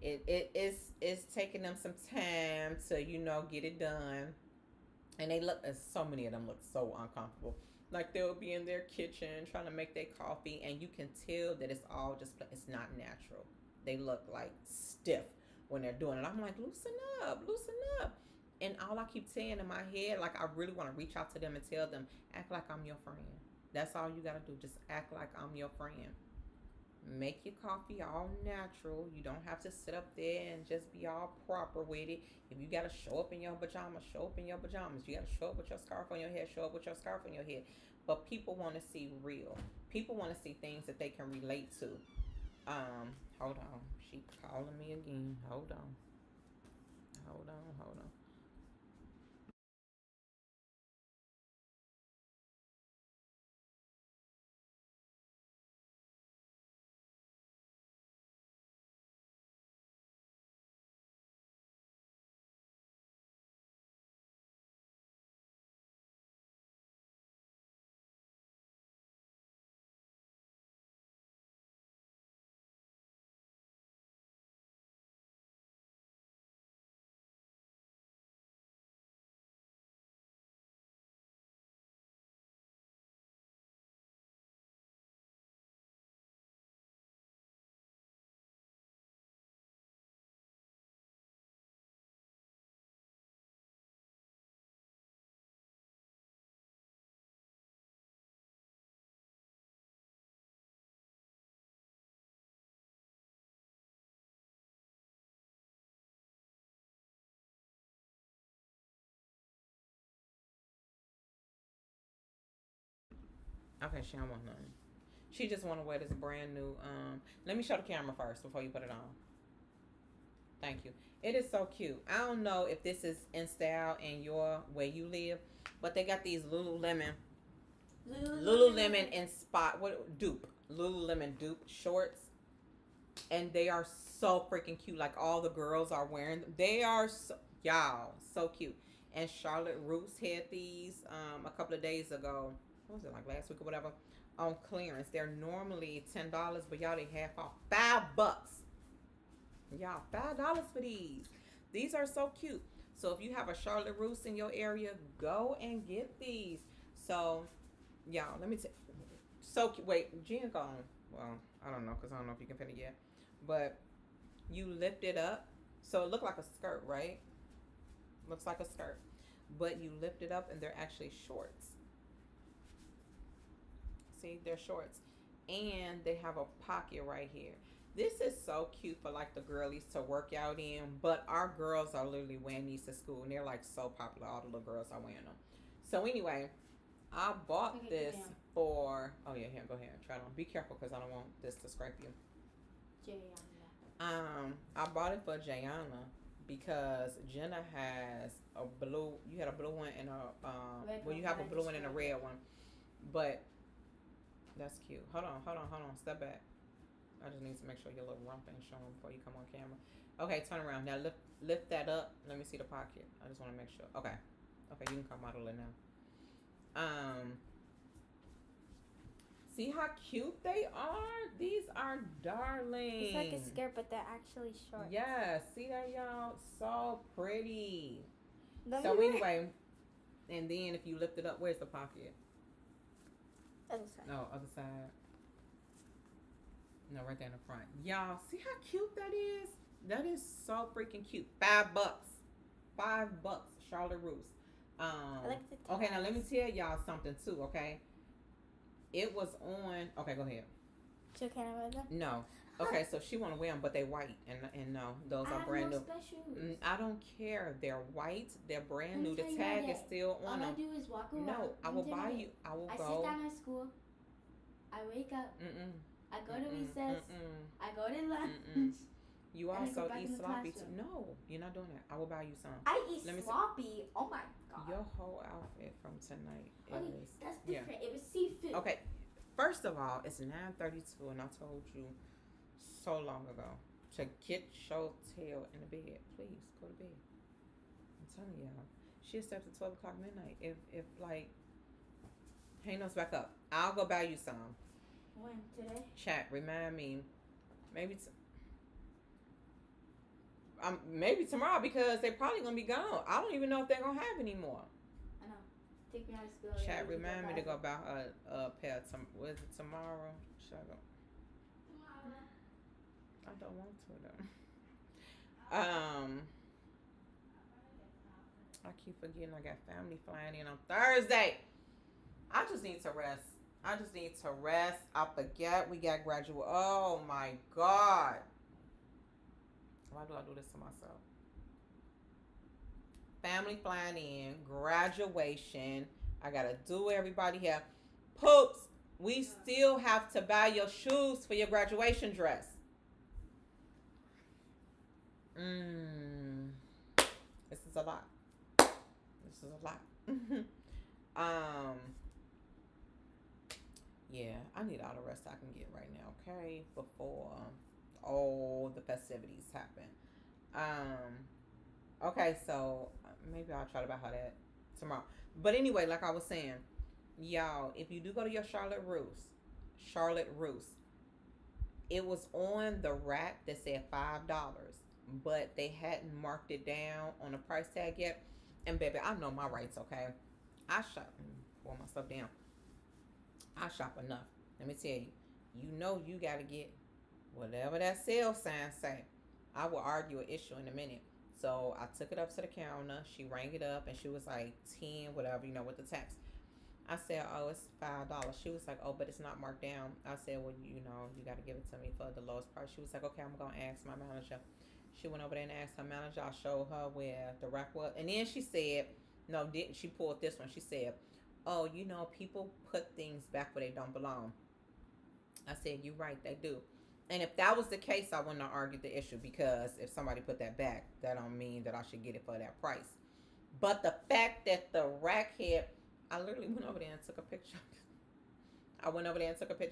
It's taking them some time to get it done, and they look. So many of them look so uncomfortable. Like they'll be in their kitchen trying to make their coffee, and you can tell that it's all just. It's not natural. They look like stiff when they're doing it. I'm like, loosen up, loosen up. And all I keep saying in my head, like I really want to reach out to them and tell them, act like I'm your friend. That's all you gotta do. Just act like I'm your friend. Make your coffee all natural. You don't have to sit up there and just be all proper with it. If you gotta show up in your pajamas, show up in your pajamas. You gotta show up with your scarf on your head, show up with your scarf on your head. But people want to see real. People want to see things that they can relate to. Hold on. She calling me again. Hold on. Hold on. Hold on. Okay, she don't want nothing. She just want to wear this brand new. Let me show the camera first before you put it on. Thank you. It is so cute. I don't know if this is in style in your where you live, but they got these Lululemon inspired Lululemon dupe shorts, and they are so freaking cute. Like all the girls are wearing them. They are y'all so cute. And Charlotte Roos had these a couple of days ago. What was it, like last week or whatever? On clearance. They're normally $10, but y'all they half off. $5. Y'all, $5 for these. These are so cute. So if you have a Charlotte Roos in your area, go and get these. So y'all, let me tell. So cute. Wait, Jen gone. Well, I don't know because I don't know if you can fit it yet. But you lift it up, so it looked like a skirt, right? Looks like a skirt, but you lift it up and they're actually shorts. See, they're shorts, and they have a pocket right here. This is so cute for like the girlies to work out in, but our girls are literally wearing these to school, and they're like so popular. All the little girls are wearing them. So anyway, I bought this for. Oh yeah, here, go ahead, try it on. Be careful because I don't want this to scrape you. I bought it for Jayana because Jenna has a blue. You had a blue one and a well, you have a blue one and a red one, but that's cute. Hold on. Step back. I just need to make sure your little rump ain't showing before you come on camera. Okay, turn around. Now lift that up. Let me see the pocket. I just want to make sure. Okay, you can come model it now. See how cute they are? These are darling. It's like a skirt, but they're actually short. Yes, see that, y'all? So pretty. So anyway, and then if you lift it up, where's the pocket? Other side. No, other side. No, right there in the front. Y'all, see how cute that is? That is so freaking cute. $5. $5. Charlotte Roos. I like the ties. Okay, now let me tell y'all something too, okay? It was on. Okay, go ahead. So can I wear them? No. Okay, so she want to wear them, but they white, and no, those I are have brand no new. specials. I don't care. They're white. They're brand Let me new. The tell you tag my is day. still All on I them. do is walk around. No, I Let me will tell you buy my you. day. I will I go. sit down at school. I wake up. Mm-mm. I go to Mm-mm. recess. Mm-mm. I go to lunch. Mm-mm. You And I go also back eat in the sloppy classroom. No, you're not doing that. I will buy you some. I eat Let me see. sloppy. Oh my god. Your whole outfit from tonight Okay, is that's yeah. different. It was seafood. Okay. First of all, it's 9:32, and I told you so long ago to get your tail in the bed. Please go to bed. I'm telling y'all, she'll stay up to 12 o'clock midnight. If like, hang those back up. I'll go buy you some. When? Today? Chat, remind me. Maybe. Maybe tomorrow because they're probably gonna be gone. I don't even know if they're gonna have any more. I know. Take me out of school. Chat, remind me to go buy a pair. What is it, tomorrow? Should I go? Tomorrow. I don't want to though. I keep forgetting I got family flying in on Thursday. I just need to rest. I forget we got graduate. Oh my god. Why do I do this to myself? Family flying in, graduation. I gotta do everybody here. Poops, we still have to buy your shoes for your graduation dress. This is a lot. Yeah, I need all the rest I can get right now, okay? Before all the festivities happen. Okay, so maybe I'll try to buy her that tomorrow. But anyway, like I was saying, y'all, if you do go to your Charlotte Russe, it was on the rack that said $5, but they hadn't marked it down on the price tag yet. And baby, I know my rights, okay? I shop. Pull my stuff down. I shop enough. Let me tell you. You know you gotta get whatever that sale sign say. I will argue an issue in a minute. So I took it up to the counter. She rang it up and she was like 10, whatever, with the tax. I said, oh, it's $5. She was like, oh, but it's not marked down. I said, well, you got to give it to me for the lowest price. She was like, okay, I'm going to ask my manager. She went over there and asked her manager. I showed her where the rack was. And then she said, no, didn't she pulled this one. She said, oh, people put things back where they don't belong. I said, you're right, they do. And if that was the case, I wouldn't have argued the issue because if somebody put that back, that don't mean that I should get it for that price. But the fact that the rack had, I literally went over there and took a picture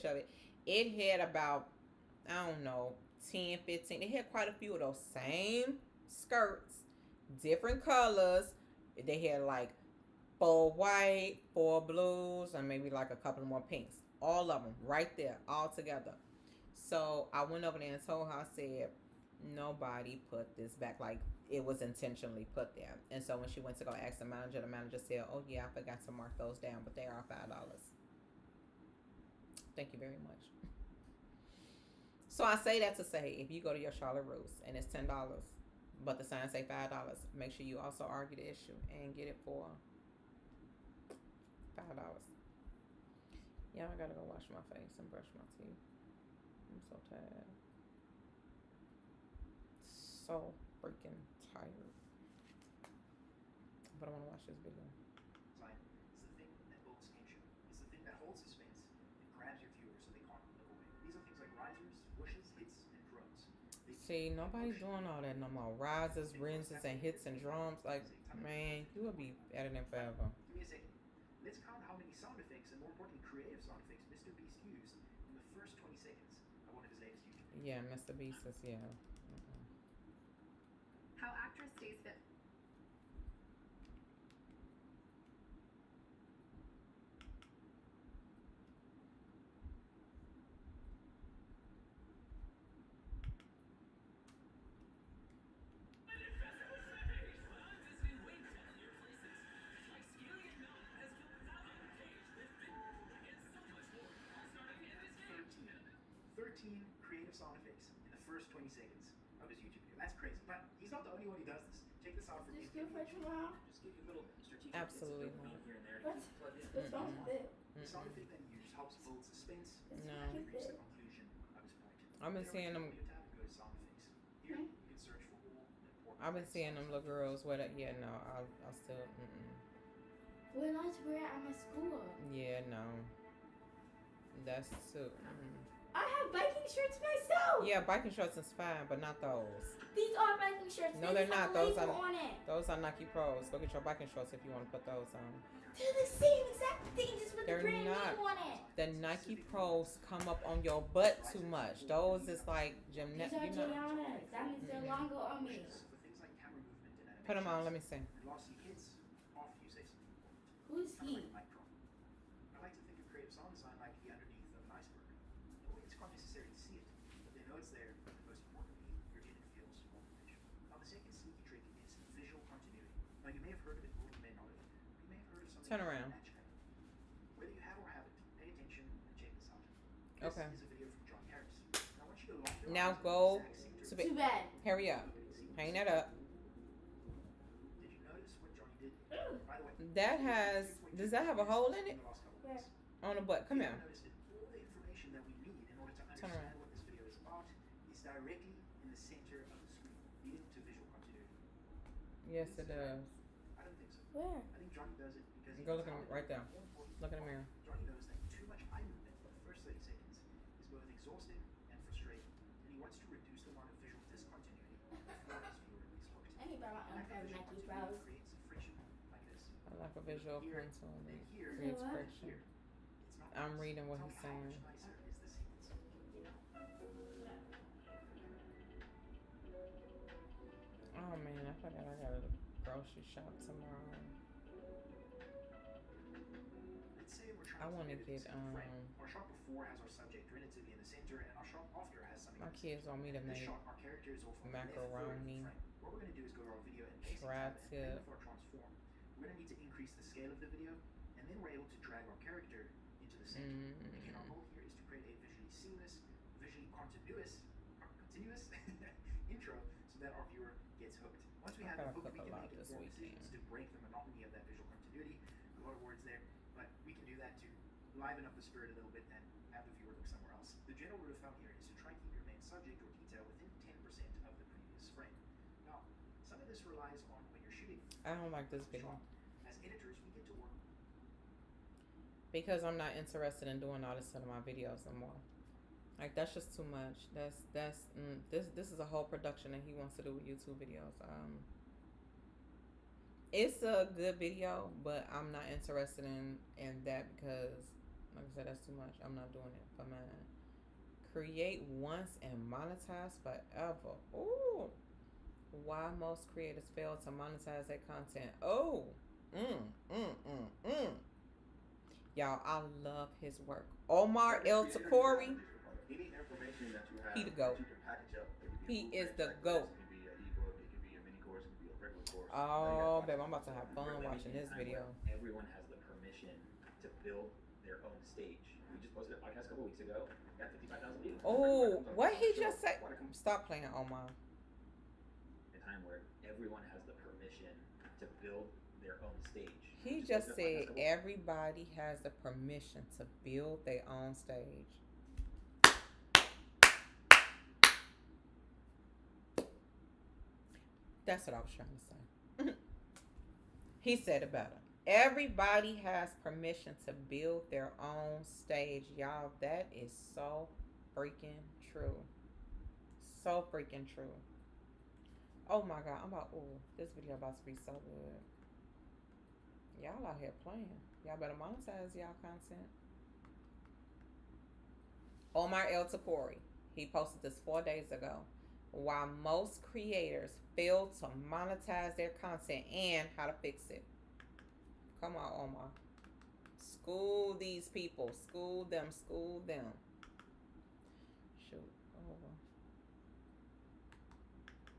of it. It had about, I don't know, 10, 15. It had quite a few of those same skirts, different colors. They had like 4 white, 4 blues, and maybe like a couple more pinks. All of them right there, all together. So I went over there and told her, I said, nobody put this back. Like, it was intentionally put there. And so when she went to go ask the manager said, oh yeah, I forgot to mark those down, but they are $5. Thank you very much. So I say that to say, if you go to your Charlotte Russe and it's $10, but the sign say $5, make sure you also argue the issue and get it for $5. Yeah, I gotta go wash my face and brush my teeth. I'm so tired. So freaking tired. But I want to watch this video. Design is the thing that builds tension. It's the thing that holds suspense and grabs your viewers so they can't look away. These are things like risers, whooshes, hits, and drums. See, nobody's doing all that no more. Risers, rinses, and hits and drums. Like, man, you will be editing forever. Give me a second. Let's count how many sound effects and more importantly creative sound effects Mr. Beast used in the first 20 seconds of one of his latest YouTube videos. Yeah, Mr. Beast is, yeah. How actress stays fit. Creative sound effects in the first 20 seconds of his YouTube video. That's crazy. But he's not the only one who does this. Check this out for me. Just do it for tomorrow. Just give you a little strategic Absolutely bits of not. here and there. What? What's wrong with it? The sound effect that he uses helps build suspense No. and reach the conclusion of his point. I've been Then seeing over them. here, tab and go to sound effects. Here, you can search for all important I've been effects, seeing sound them little effects. girls with it. Yeah, no, I still. We're not to wear it at my school. Yeah, no. That's too. I have biking shirts myself. Yeah, biking shorts is fine, but not those. These are biking shirts. No, they they're just have not. a Those label are on it. those are Nike Pros. Go get your biking shorts if you want to put those on. They're the same exact thing, just with They're the brand not. name on it. The Nike Pros come up on your butt too much. Those is like These gymnastic. are You know. Gianna's. That means they're longer on me. For things like camera movement and animations. Put them on. Let me see. And lastly, kids, after you say something important. Who's Kind of he? like a mic drop. I like to think of creative sound design like the underneath of an iceberg. In a way, it's quite necessary to see it, but they know it's there, and most importantly, your edit feels multidimensional. Now, the second sneaky trick is visual continuity. Now, you may have heard of it, or you may not have. You may have heard of something Turn called around. match cutting. Whether you have or haven't, pay attention and check this out. Okay. This is a video from John Harris. Now, I want you to lock your Now eyes on go the exact center to of bed. Too bad. Hurry up. Hang that up. Did you notice what Johnny did? By the way, That has. Does that have a hole in it? in the last couple of Where? weeks. On the butt. Come here. Notice that all the information that we need in order to Turn understand around. what this video is about is directly in the center of the screen, leading to visual continuity. Yes, it does. I don't think so. Where? I think Johnny does it because he Go knows look at how him to right do it. there. More importantly, Look in the mirror. Johnny knows that too much eye movement in the first 30 seconds is both exhausting and frustrating, and he wants to reduce the amount of visual discontinuity before his viewer is hooked. I need to buy my own And pair of visual Nike continuity Pros. creates friction like this. I like a visual Here, pencil. then It here, creates what? friction. here. It's not I'm nice. reading what Tell he's me, how much saying. nicer is the sequence? Oh man, I forgot I got a grocery shop tomorrow. Let's say we're trying I want to to get Our shot before has our subject relatively in the center, and our shot after has something. my kids want me to This make shot, our character is off on the left macaroni. third frame. What we're going to do is go to our video and basic Try tab and to- then for our transform. We're going to need to increase the scale of the video, and then we're able to drag our character into the center. Again, our goal here is to create a visually seamless, visually continuous intro so that our viewer gets hooked. Once we I have the gotta hook, cook we a can lot make this informed weekend. decisions to break the monotony of that visual continuity. A lot of words there, but we can do that to liven up the spirit a little bit and have the viewer look somewhere else. The general rule of thumb here is to try and keep your main subject or detail within 10% of the previous frame. Now, some of this relies on when you're shooting. I don't like this video As editors, we get to work. because I'm not interested in doing all this to my videos no more. Like that's just too much. This is a whole production that he wants to do with YouTube videos. It's a good video, but I'm not interested in that because, like I said, that's too much. I'm not doing it for mine. Create once and monetize forever. Ooh, why most creators fail to monetize their content? Oh, y'all, I love his work. Omar El Takori, Any information that you have, he the GOAT. that you can package up. It could be He a full is the text GOAT. course, it could be an ebook, it could be a mini course, it could be a regular course. Oh, Now you babe, gotta I'm about to have fun we're living watching in a this time video. where everyone has the permission to build their own stage. We just posted a podcast a couple weeks ago. Got 55,000 views. Oh, Everyone comes on what the he show. just said? Why to come Stop playing, Omar. a time where everyone has the permission to build their own stage. He We just said posted a podcast a couple- everybody has the permission to build their own stage. That's what I was trying to say. He said it better. Everybody has permission to build their own stage. Y'all, that is so freaking true. So freaking true. Oh my God, this video about to be so good. Y'all out here playing. Y'all better monetize y'all content. Omar El Tapori, he posted this 4 days ago. Why most creators fail to monetize their content and how to fix it. Come on, Omar. School these people. School them. School them. Shoot. Over.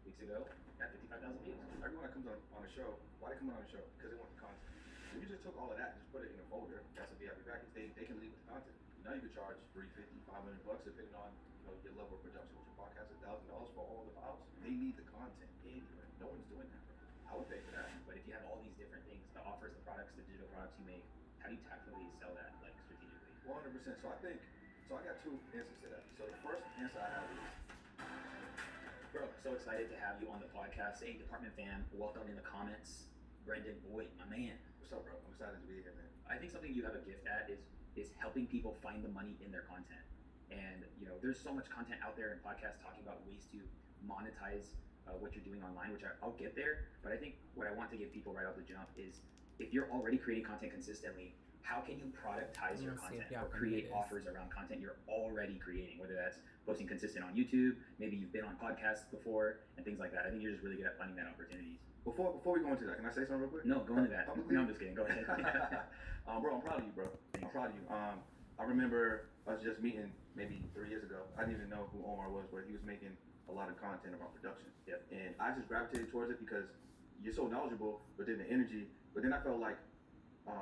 Weeks ago, got 55,000 views. Everyone that comes on a show, why they come on a show? Because they want the content. If you just took all of that and just put it in a folder, that's a VIP package. They can leave with the content. Now you could charge $350, $500 depending on your level of production with your podcast. $1,000 for all the files. They need the content anyway. No one's doing that. I would pay for that. But if you have all these different things, the offers, the products, the digital products you make, how do you tactfully sell that, like strategically? 100%. So I think So I got two answers to that. So the first answer I have is, Bro, so excited to have you on the podcast. Hey, Department fam, welcome in the comments. Brendan Boyd, my man. what's up, bro? I'm excited to be here, man. I think something you have a gift at is helping people find the money in their content. And there's so much content out there in podcasts talking about ways to monetize what you're doing online, which I'll get there. But I think what I want to give people right off the jump is, if you're already creating content consistently, how can you productize your Let's see if content y'all or can create hear this. offers around content you're already creating? Whether that's posting consistent on YouTube, maybe you've been on podcasts before, and things like that. I think you're just really good at finding that opportunities. Before we go into that, can I say something real quick? No, go into that. Publicly? No, I'm just kidding. Go ahead. Bro, I'm proud of you, bro. I'm proud of you. I remember us just meeting maybe 3 years ago. I didn't even know who Omar was, but he was making a lot of content about production. Yep. And I just gravitated towards it because you're so knowledgeable, but then the energy. But then I felt like,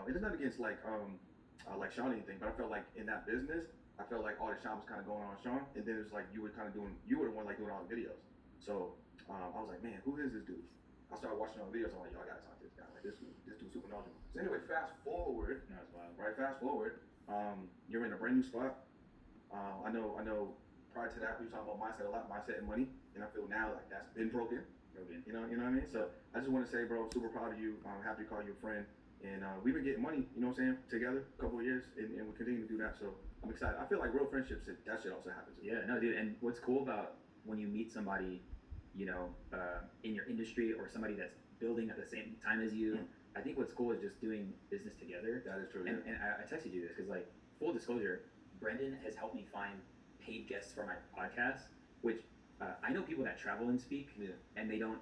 it is not against like Sean or anything, but I felt like in that business, I felt like all the shine was kind of going on Sean, and then it was like you were the one like doing all the videos. So I was like, man, who is this dude? I started watching all the videos. I'm like, yo, I gotta talk to this guy. Like this dude's super knowledgeable. So anyway, fast forward. No, it's wild. Right, fast forward. You're in a brand new spot. I know. Prior to that, we were talking about mindset a lot, mindset and money, and I feel now like that's been broken. You know what I mean? So I just want to say, bro, super proud of you. I'm happy to call you a friend, and we've been getting money. You know what I'm saying? Together, a couple of years, and we continue to do that. So I'm excited. I feel like real friendships, that shit also happens. Yeah, no, dude. And what's cool about when you meet somebody, in your industry, or somebody that's building at the same time as you, I think what's cool is just doing business together. That is true. And I texted you this because, like, full disclosure, Brendan has helped me find paid guests for my podcast, which I know people that travel and speak, and they don't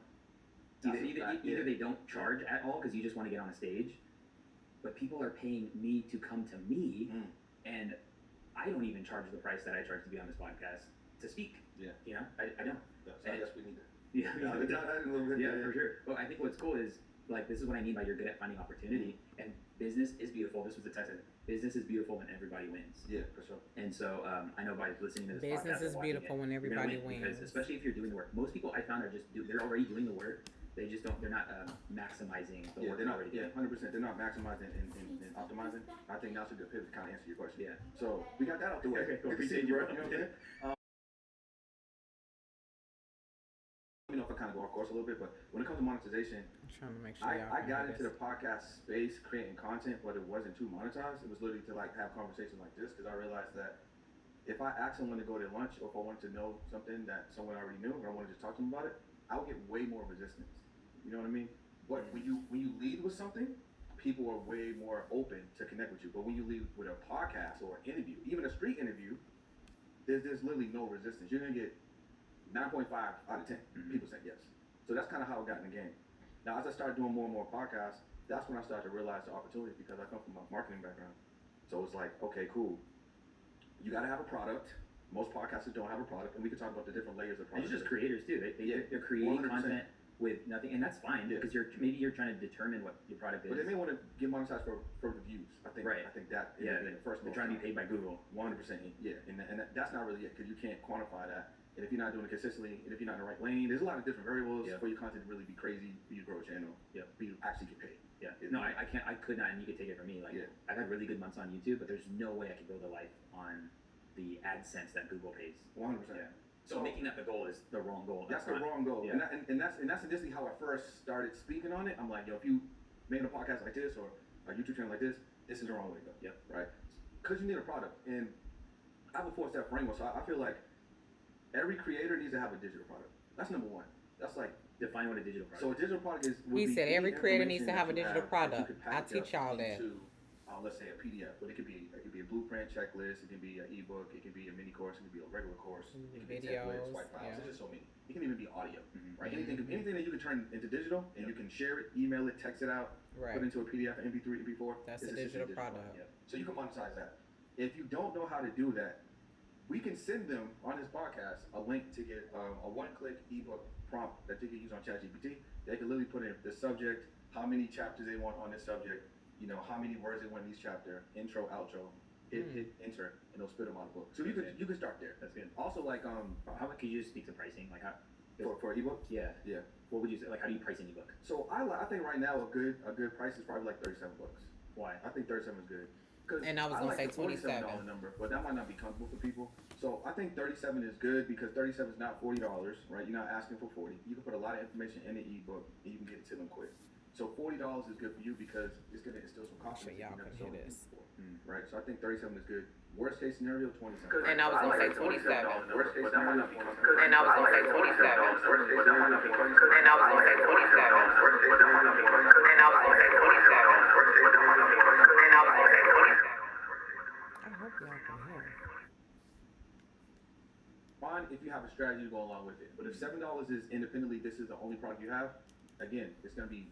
either they don't charge at all because you just want to get on a stage, but people are paying me to come to me, and I don't even charge the price that I charge to be on this podcast to speak. Yeah. I don't. So I guess we need to. Yeah, for sure. Well, I think what's cool is, like, this is what I mean by you're good at finding opportunity, and business is beautiful. This was the text. Business is beautiful when everybody wins. Yeah, for sure. And so I know by listening to this podcast, Business is and watching beautiful it, when you're gonna everybody win, wins. because especially if you're doing the work. Most people I found are they're already doing the work. They just don't. They're not maximizing the work they're not. already Yeah, doing. 100%. They're not maximizing and optimizing. I think that's a good pivot to kind of answer your question. Yeah. So we got that out the way. Okay, cool. Good to see Appreciate you, you, bro. You know what I'm saying? Let me know if I kind of go off course a little bit, but when it comes to monetization, I'm trying to make sure I y'all can got hear into this. the podcast space creating content, but it wasn't too monetized. It was literally to like have conversations like this, because I realized that if I asked someone to go to lunch, or if I wanted to know something that someone already knew, or I wanted to just talk to them about it, I would get way more resistance. You know what I mean? But when you lead with something, people are way more open to connect with you. But when you lead with a podcast or an interview, even a street interview, there's literally no resistance. You're gonna get 9.5 out of 10 people saying yes. So that's kind of how I got in the game. Now, as I started doing more and more podcasts, that's when I started to realize the opportunity, because I come from a marketing background. So it's like, okay, cool. You got to have a product. Most podcasters don't have a product, and we can talk about the different layers of And products. it's just creators too. They're creating 100%. content with nothing, and that's fine because maybe you're trying to determine what your product is. But they may want to get monetized for the views. I think. Right. I think that is Yeah, the first. they're trying to be paid by Google. 100%. Yeah, and that's not really it, because you can't quantify that. And if you're not doing it consistently, and if you're not in the right lane, there's a lot of different variables for your content to really be crazy, for you to grow a channel, for you to actually get paid. Yeah. No, I can't. I could not, and you could take it from me. Like, I've had really good months on YouTube, but there's no way I could build a life on the AdSense that Google pays. 100%. Yeah. So making that the goal is the wrong goal. That's the wrong goal. Yeah. And that's initially how I first started speaking on it. I'm like, yo, if you made a podcast like this or a YouTube channel like this is the wrong way to go. Yep. Right? Because you need a product. And I have a 4-step framework, so I feel like every creator needs to have a digital product. That's number one. That's like, define what a digital product. so a digital product would He be said any every creator needs to information have a that you digital that you product. could I package teach up y'all that. into, let's say a PDF, but it could be a blueprint, checklist, it can be an ebook, it can be a mini course, it can be a regular course, it can be templates, Videos, swipe files. yeah. There's just so many. It can even be audio, right? Mhm. Anything that you can turn into digital, and you can share it, email it, text it out, Right. put it into a PDF, MP3, MP4. That's it's a essentially digital product. Yeah. So you can monetize that. If you don't know how to do that, we can send them on this podcast a link to get a one-click ebook prompt that they can use on ChatGPT. They can literally put in the subject, how many chapters they want on this subject, how many words they want in each chapter, intro, outro, hit enter, and they'll spit them out a book. So you could start there. That's good. Also, like How could you just speak to pricing? Like, how? for ebook. Yeah. Yeah. What would you say? Like, how do you price an ebook? So I think right now a good price is probably like $37. Why? I think 37 is good. Because And I was gonna like say the $47 $27. number, but that might not be comfortable for people. So I think 37 is good because 37 is not $40, right? You're not asking for 40. You can put a lot of information in the ebook and you can get it to them quick. So $40 is good for you because it's gonna instill some I'm sure confidence. y'all You've never can hear sold this. before, right? So I think 37 is good. Worst case scenario, 27. And I was gonna say 27. Worst case scenario, 27. And I was gonna say 27. And I was gonna say 27. And I was gonna say 27. And I was gonna say 27. I hope y'all can hear. Fine if you have a strategy to go along with it. But if $7 is independently, this is the only product you have, again, it's gonna be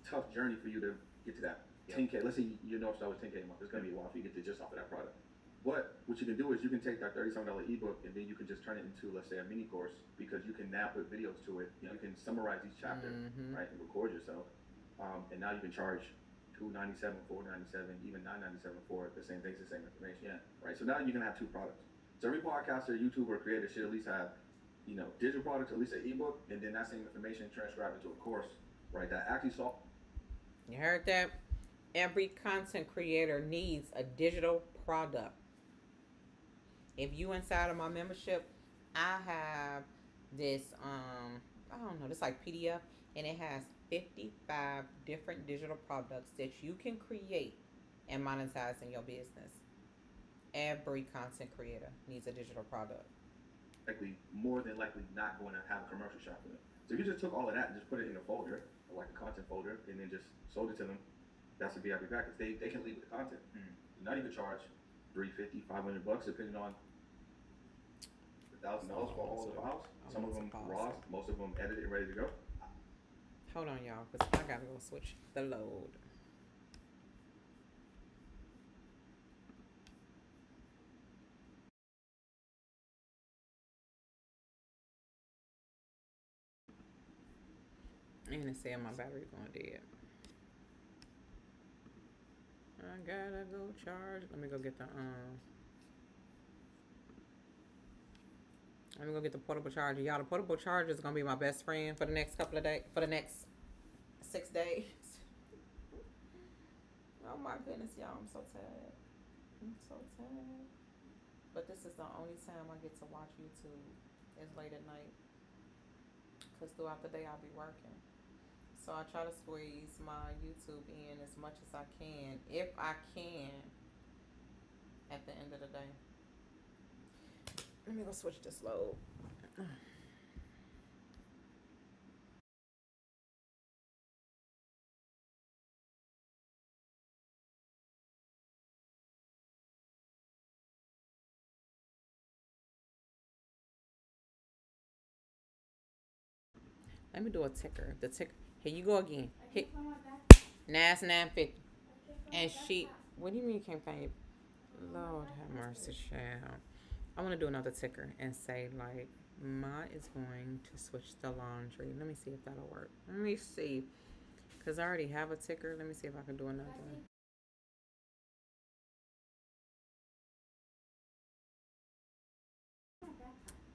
tough journey for you to get to that 10K. Let's say your North Star was 10K a month. It's gonna be a while for you to get to just off of that product. But what you can do is you can take that $37 ebook and then you can just turn it into, let's say, a mini course because you can now put videos to it. You can summarize each chapter, right, and record yourself. And now you can charge $297, $497, even $997 for the same things, the same information. Right. So now you're gonna have two products. So every podcaster, YouTuber, creator should at least have, digital products, at least an ebook, and then that same information transcribed into a course, right? That actually solves. You heard that? Every content creator needs a digital product. If you inside of my membership, I have this I don't know, this like PDF, and it has 55 different digital products that you can create and monetize in your business. Every content creator needs a digital product. More than likely not going to have a commercial shot for them. So if you just took all of that and just put it in a folder, like a content folder, and then just sold it to them, that's a VIP package. They can leave with the content. Now you can charge $350, $500, depending on $1,000 for all of the files. Some of them raw, most of them edited and ready to go. Hold on, y'all, because I gotta go switch the load. And it said my battery going dead. I gotta go charge. Let me go get the Let me go get the portable charger. Y'all, the portable charger is gonna be my best friend for the next couple of days, for the next 6 days. Oh my goodness, y'all, I'm so tired. I'm so tired. But this is the only time I get to watch YouTube is late at night. Because throughout the day I'll be working. So I try to squeeze my YouTube in as much as I can, if I can, at the end of the day. Let me go switch this load. Let me do a ticker. The ticker. Here you go again. Hit NAS 950. And she. What do you mean you can't find it? Lord have mercy, child. I want to do another ticker and say like Ma is going to switch the laundry. Let me see if that'll work. Let me see, cause I already have a ticker. Let me see if I can do another one.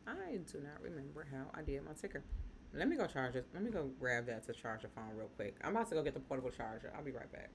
I do not remember how I did my ticker. Let me go charge it. Let me go grab that to charge the phone real quick. I'm about to go get the portable charger. I'll be right back.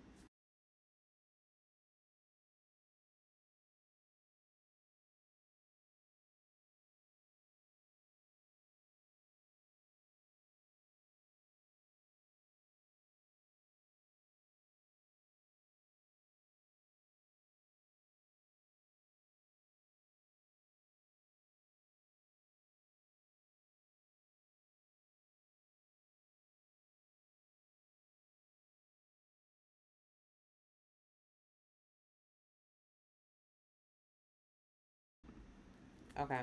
Okay.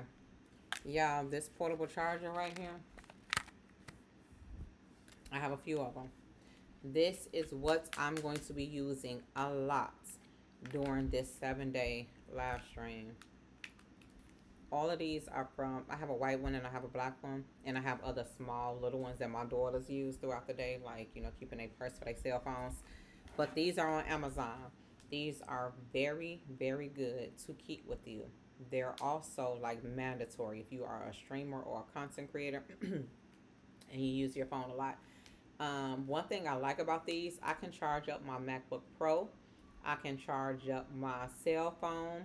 Y'all, this portable charger right here, I have a few of them. This is what I'm going to be using a lot during this 7-day live stream. All of these are from, I have a white one and I have a black one, and I have other small little ones that my daughters use throughout the day, like, keeping a purse for their cell phones. But these are on Amazon. These are very, very good to keep with you. They're also like mandatory if you are a streamer or a content creator and you use your phone a lot. One thing I like about these, I can charge up my MacBook Pro. I can charge up my cell phone.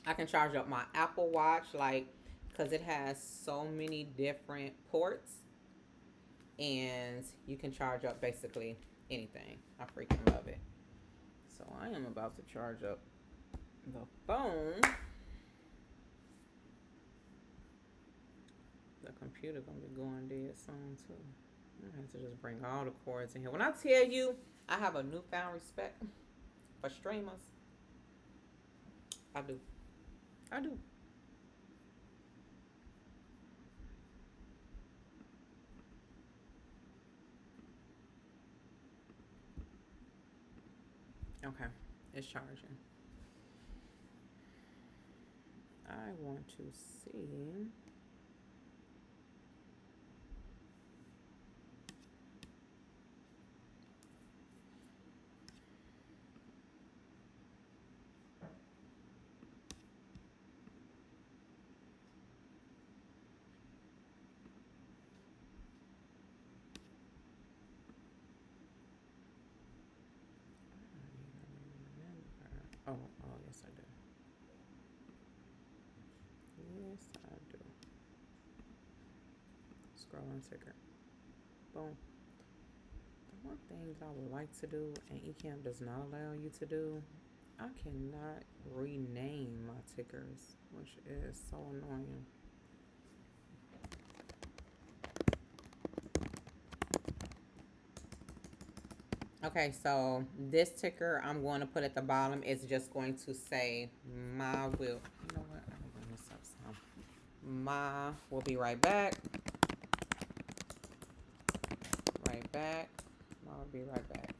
I can charge up my Apple Watch, like, because it has so many different ports, and you can charge up basically anything. I freaking love it. So I am about to charge up the phone. The computer gonna be going dead soon too. I have to just bring all the cords in here. When I tell you I have a newfound respect for streamers, I do. I do. Okay, it's charging. I want to see. Oh, yes, I do. Yes, I do. Scrolling ticker. Boom. The one thing that I would like to do, and eCam does not allow you to do, I cannot rename my tickers, which is so annoying. Okay, so this ticker I'm going to put at the bottom is just going to say my will. You know what? I'm going to mess up some. My will be right back. Right back. My will be right back.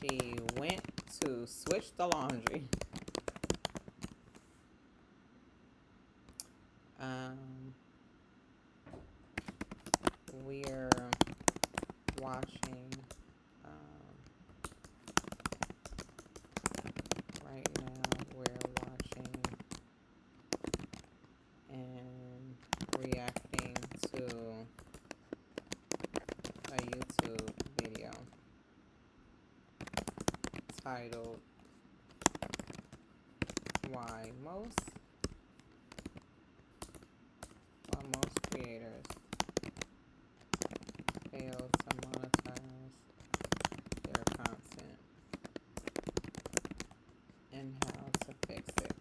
She went to switch the laundry. We're watching right now. We're watching and reacting to a YouTube video titled Why Most Creators Fail to Monetize Their Content and How to Fix It.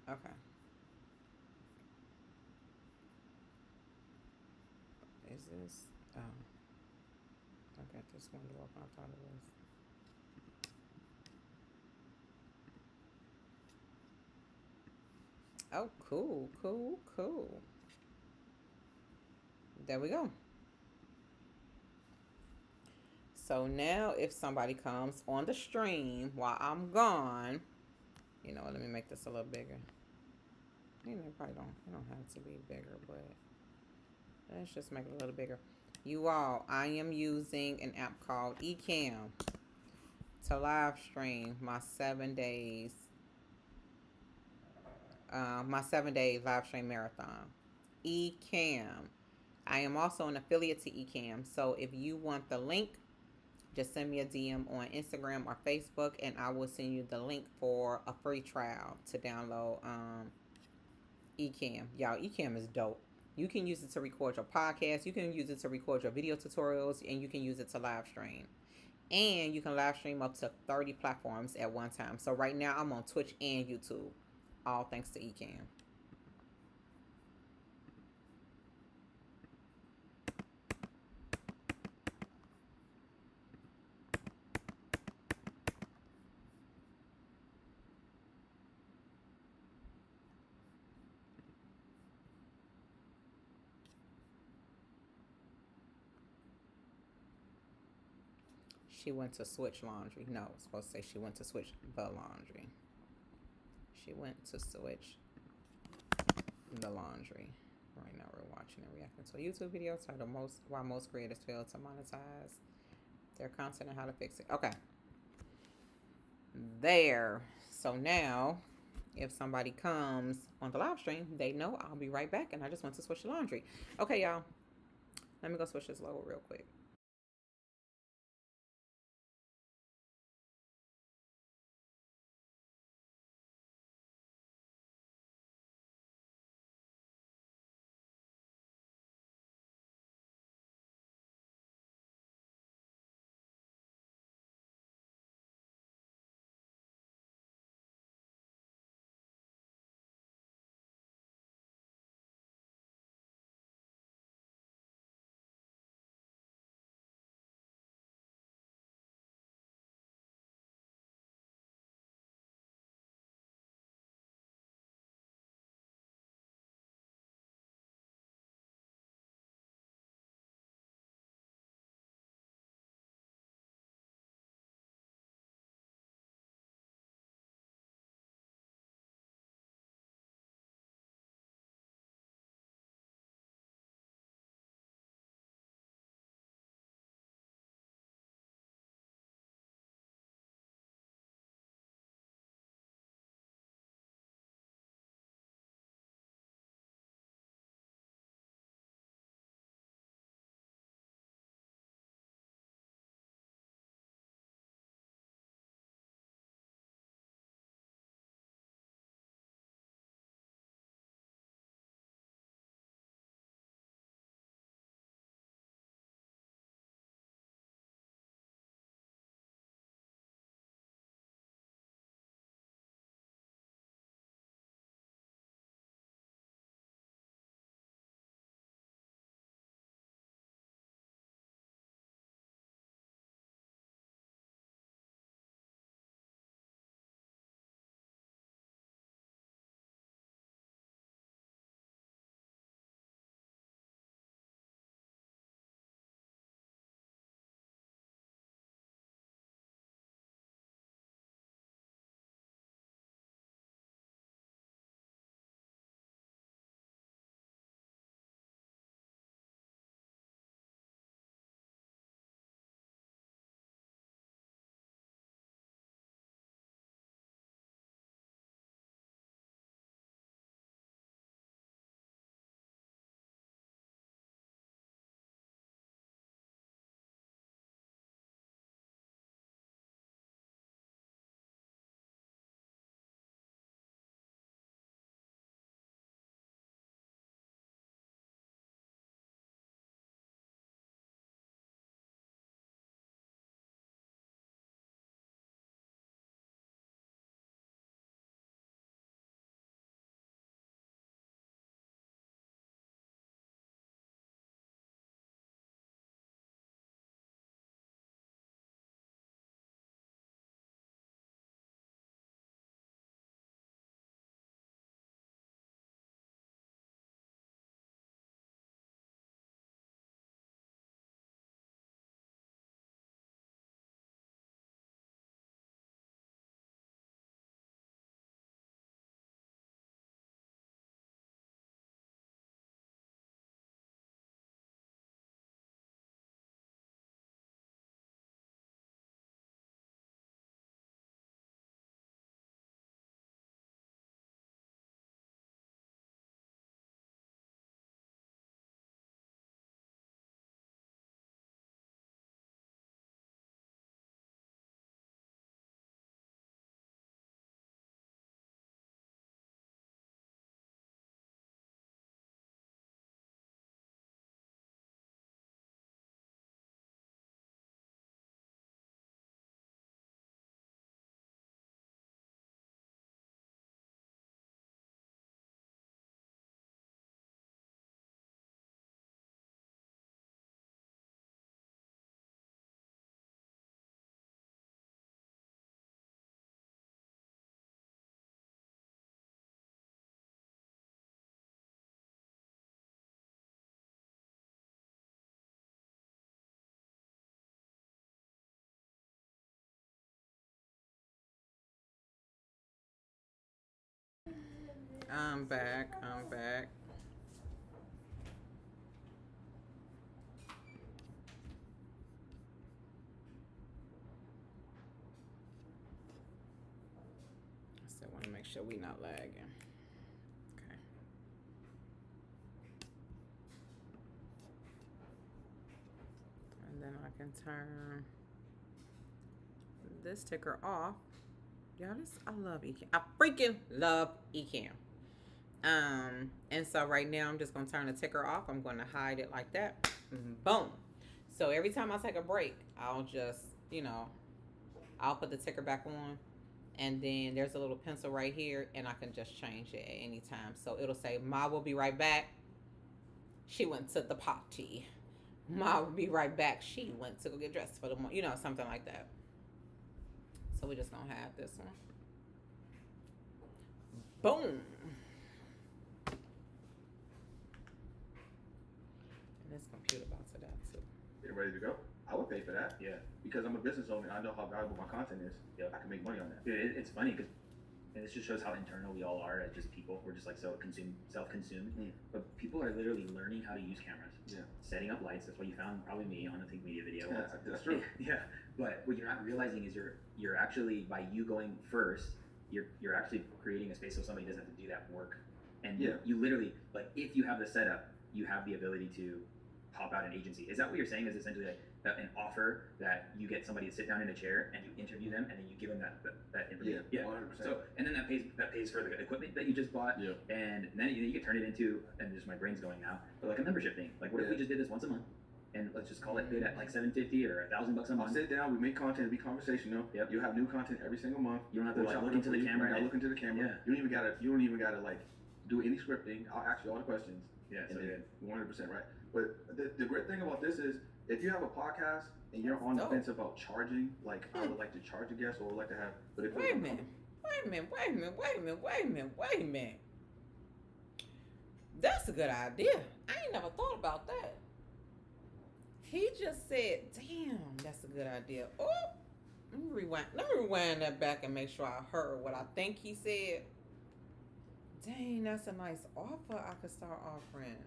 Okay. Is this? Oh. I got this window up. I thought it was. Oh, cool, cool, cool. There we go. So now if somebody comes on the stream while I'm gone, you know, let me make this a little bigger. You know, probably it don't have to be bigger, but let's just make it a little bigger. You all, I am using an app called eCam to live stream my 7 days, my 7-day live stream marathon. eCam. I am also an affiliate to eCam, so if you want the link, just send me a DM on Instagram or Facebook, and I will send you the link for a free trial to download eCam. Y'all, eCam is dope. You can use it to record your podcast. You can use it to record your video tutorials, and you can use it to live stream. And you can live stream up to 30 platforms at one time. So right now, I'm on Twitch and YouTube, all thanks to eCam. She went to switch laundry. No, it's supposed to say she went to switch the laundry. She went to switch the laundry. Right now we're watching and reacting to a YouTube video titled Why Most Creators Fail to Monetize Their Content and How to Fix It. Okay. There. So now, if somebody comes on the live stream, they know I'll be right back, and I just went to switch the laundry. Okay, y'all. Let me go switch this logo real quick. I'm back. I want to make sure we not lagging. Okay. And then I can turn this ticker off. Y'all, I love Ecamm. I freaking love Ecamm. And so right now I'm just gonna turn the ticker off. I'm gonna hide it like that. Boom. So every time I take a break, I'll just, I'll put the ticker back on, and then there's a little pencil right here, and I can just change it at any time. So it'll say, Ma will be right back. She went to the party. Ma will be right back. She went to go get dressed for the morning, something like that. So we're just gonna have this one. Boom. And this computer about to die too. Get ready to go. I would pay for that. Yeah. Because I'm a business owner. I know how valuable my content is. Yeah. I can make money on that. Dude, it's funny because, and this just shows how internal we all are as just people. We're just like self-consumed. But people are literally learning how to use cameras. Yeah. Setting up lights. That's why you found probably me on a Think Media video. Yeah, that's true. Yeah. But what you're not realizing is you're actually, by you going first, you're actually creating a space so somebody doesn't have to do that work. And you literally, like, if you have the setup, you have the ability to pop out an agency. Is that what you're saying? Is essentially like an offer that you get somebody to sit down in a chair and you interview them and then you give them that information? Yeah, 100%. So, and then that pays for the equipment that you just bought. Yeah. And then you can turn it into, and just my brain's going now, but like a membership thing. Like, what if we just did this once a month? And let's just call it bid at like $750 or $1,000 a month. I'll sit down, we make content, it'll be conversational. Yep. You have new content every single month. You don't have to like look into the camera. Look into the camera. Yeah. You don't even gotta like do any scripting. I'll ask you all the questions. Yeah, and so good. 100% right. But the great thing about this is, if you have a podcast and you're on the fence about charging, like I would like to charge a guest or would like to have, but if Wait a minute. That's a good idea. I ain't never thought about that. He just said, damn, that's a good idea. Oh, let me rewind that back and make sure I heard what I think he said. Dang, that's a nice offer I could start offering.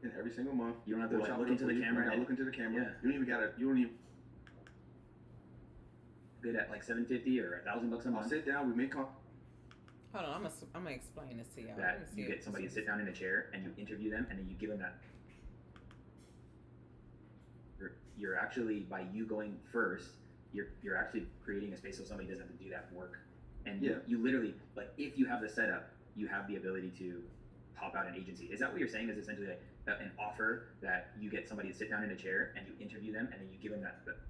And every single month, you don't have to like look into the camera. Look into the camera. Yeah. You don't even bid at like $750 or $1,000 a month. I'll sit down, we make Hold on, I'm gonna explain this to y'all. That you get somebody to sit down in a chair and you interview them and then you give them that. You're actually, by you going first, you're actually creating a space so somebody doesn't have to do that work. And you literally, like, if you have the setup, you have the ability to pop out an agency. Is that what you're saying? Is essentially like an offer that you get somebody to sit down in a chair and you interview them and then you give them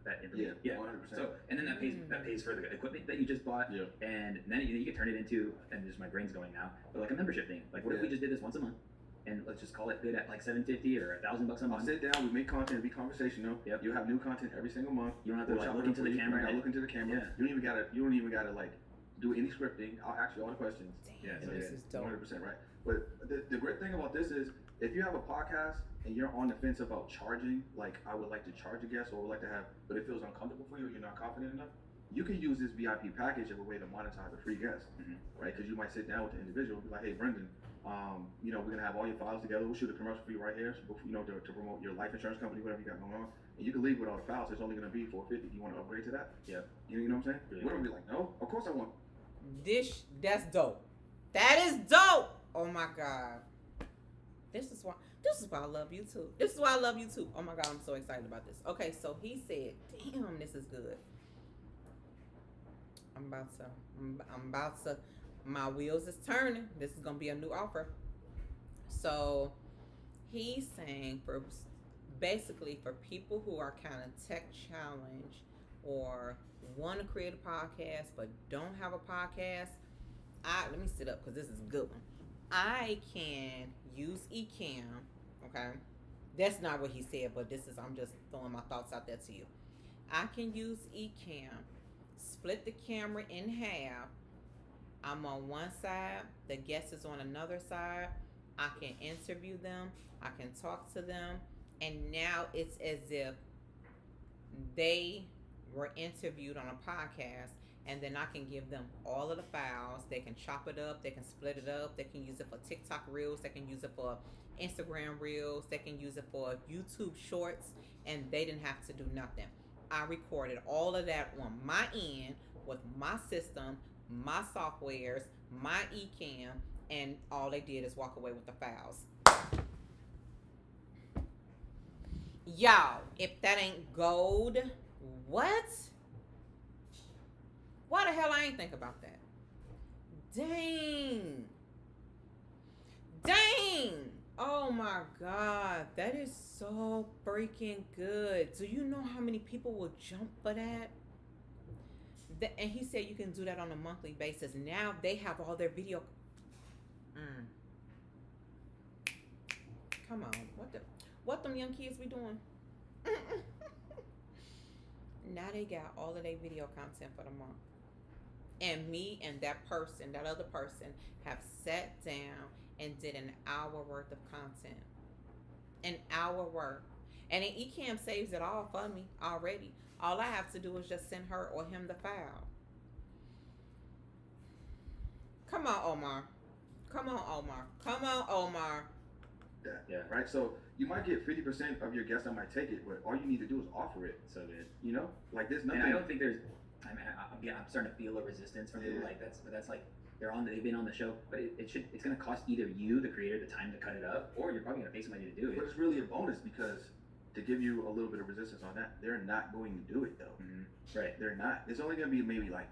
that information? Yeah, 100%. So, and then that pays for the equipment that you just bought. Yeah. And then you can turn it into, and just my brain's going now, but like a membership thing. Like, what if we just did this once a month? And let's just call it bid at like $750 or $1,000 a month. I'll sit down, we make content, it'll be conversational. Yep. You have new content every single month. You don't have to like look into the camera. Look into the camera. Yeah. You don't even gotta like do any scripting. I'll ask you all the questions. Damn, this is dope. 100% right. But the great thing about this is, if you have a podcast and you're on the fence about charging, like I would like to charge a guest or would like to have, but it feels uncomfortable for you or you're not confident enough, you can use this VIP package as a way to monetize a free guest, right? Because you might sit down with the individual and be like, hey, Brendan, we're gonna have all your files together. We'll shoot a commercial for you right here, so, to promote your life insurance company, whatever you got going on. And you can leave with all the files. It's only gonna be $450. Do you want to upgrade to that? Yeah. You know what I'm saying? Really? We're gonna be like, no, of course I want. That's dope. That is dope. Oh my God. This is why I love YouTube. This is why I love YouTube. Oh my God, I'm so excited about this. Okay, so he said, damn, this is good. I'm about to, my wheels is turning. This is going to be a new offer. So he's saying basically for people who are kind of tech challenged or want to create a podcast but don't have a podcast, let me sit up because this is a good one. I can use Ecamm, okay? That's not what he said, but I'm just throwing my thoughts out there to you. I can use Ecamm, split the camera in half. I'm on one side, the guest is on another side. I can interview them, I can talk to them, and now it's as if they were interviewed on a podcast and then I can give them all of the files. They can chop it up, they can split it up, they can use it for TikTok reels, they can use it for Instagram reels, they can use it for YouTube shorts, and they didn't have to do nothing. I recorded all of that on my end with my system, my softwares, my eCam, and all they did is walk away with the files. Y'all, if that ain't gold, what? Why the hell I ain't think about that? Dang. Dang. Oh my God. That is so freaking good. Do you know how many people will jump for that? And he said you can do that on a monthly basis. Now they have all their video. Come on. What them young kids be doing? Now they got all of their video content for the month. And me and that other person, have sat down and did an hour worth of content. An hour worth. And then eCam saves it all for me already. All I have to do is just send her or him the file. Come on, Omar. Come on, Omar. Come on, Omar. Yeah. Right. So you might get 50% of your guests that might take it, but all you need to do is offer it. So good. You know, like there's nothing. And I don't think there's. I mean, I'm starting to feel a resistance from people. Like that's like they've been on the show, but it's gonna cost either you, the creator, the time to cut it up, or you're probably gonna pay somebody to do it. But it's really a bonus because to give you a little bit of resistance on that, they're not going to do it though. Mm-hmm. Right. They're not. It's only gonna be maybe like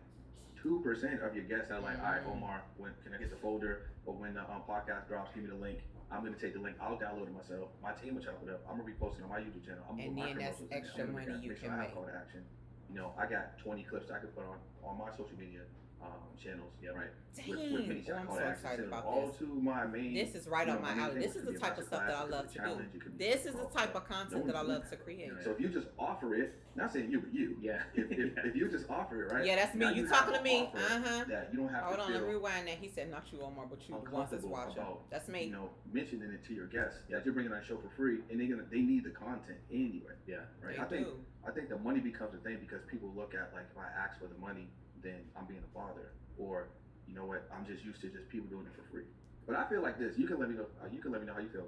2% of your guests that are like, all right, Omar, when can I get the folder? Or when the podcast drops, give me the link. I'm gonna take the link. I'll download it myself. My team will chop it up. I'm gonna repost it on my YouTube channel. I'm and gonna then that's extra money you can make. Call to action. You know, I got 20 clips I could put on my social media channels. Yeah, right. Dang, with mini I'm so excited about all this. to my main. This is right up my alley. This is the could be type of stuff that I love to do. This is the type of content that I love to create. So if you just offer it, not saying you, but you. Yeah. If you just offer it, right? Yeah, that's me. now You have talking to an me? offer that you don't have Hold to on, let feel me rewind that. He said not you, Omar, but you the ones that's watching. That's me. You know, mentioning it to your guests that you're bringing on a show for free, and they need the content anyway. Yeah. Right. They I think the money becomes a thing because people look at like if I ask for the money, then I'm being a bother, or you know what, I'm just used to just people doing it for free. But I feel like this. You can let me know. You can let me know how you feel.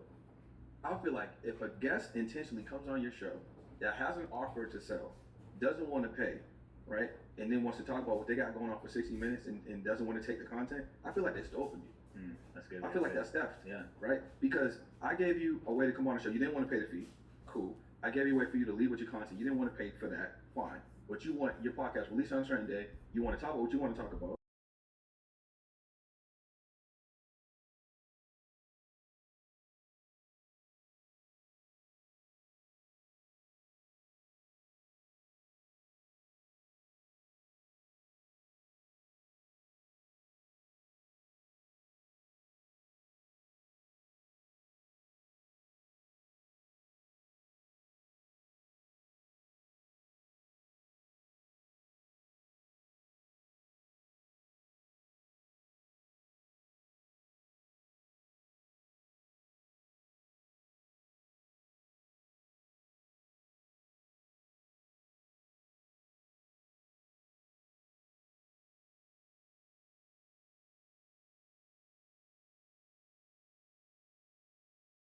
I feel like if a guest intentionally comes on your show that has an offer to sell, doesn't want to pay, right, and then wants to talk about what they got going on for 60 minutes and doesn't want to take the content, I feel like they stole from you. That's good. I feel like that's theft. Yeah. Right? Because I gave you a way to come on the show. You didn't want to pay the fee. Cool. I gave you a way for you to leave with your content. You didn't want to pay for that. Fine. But you want your podcast released on a certain day. You want to talk about what you want to talk about.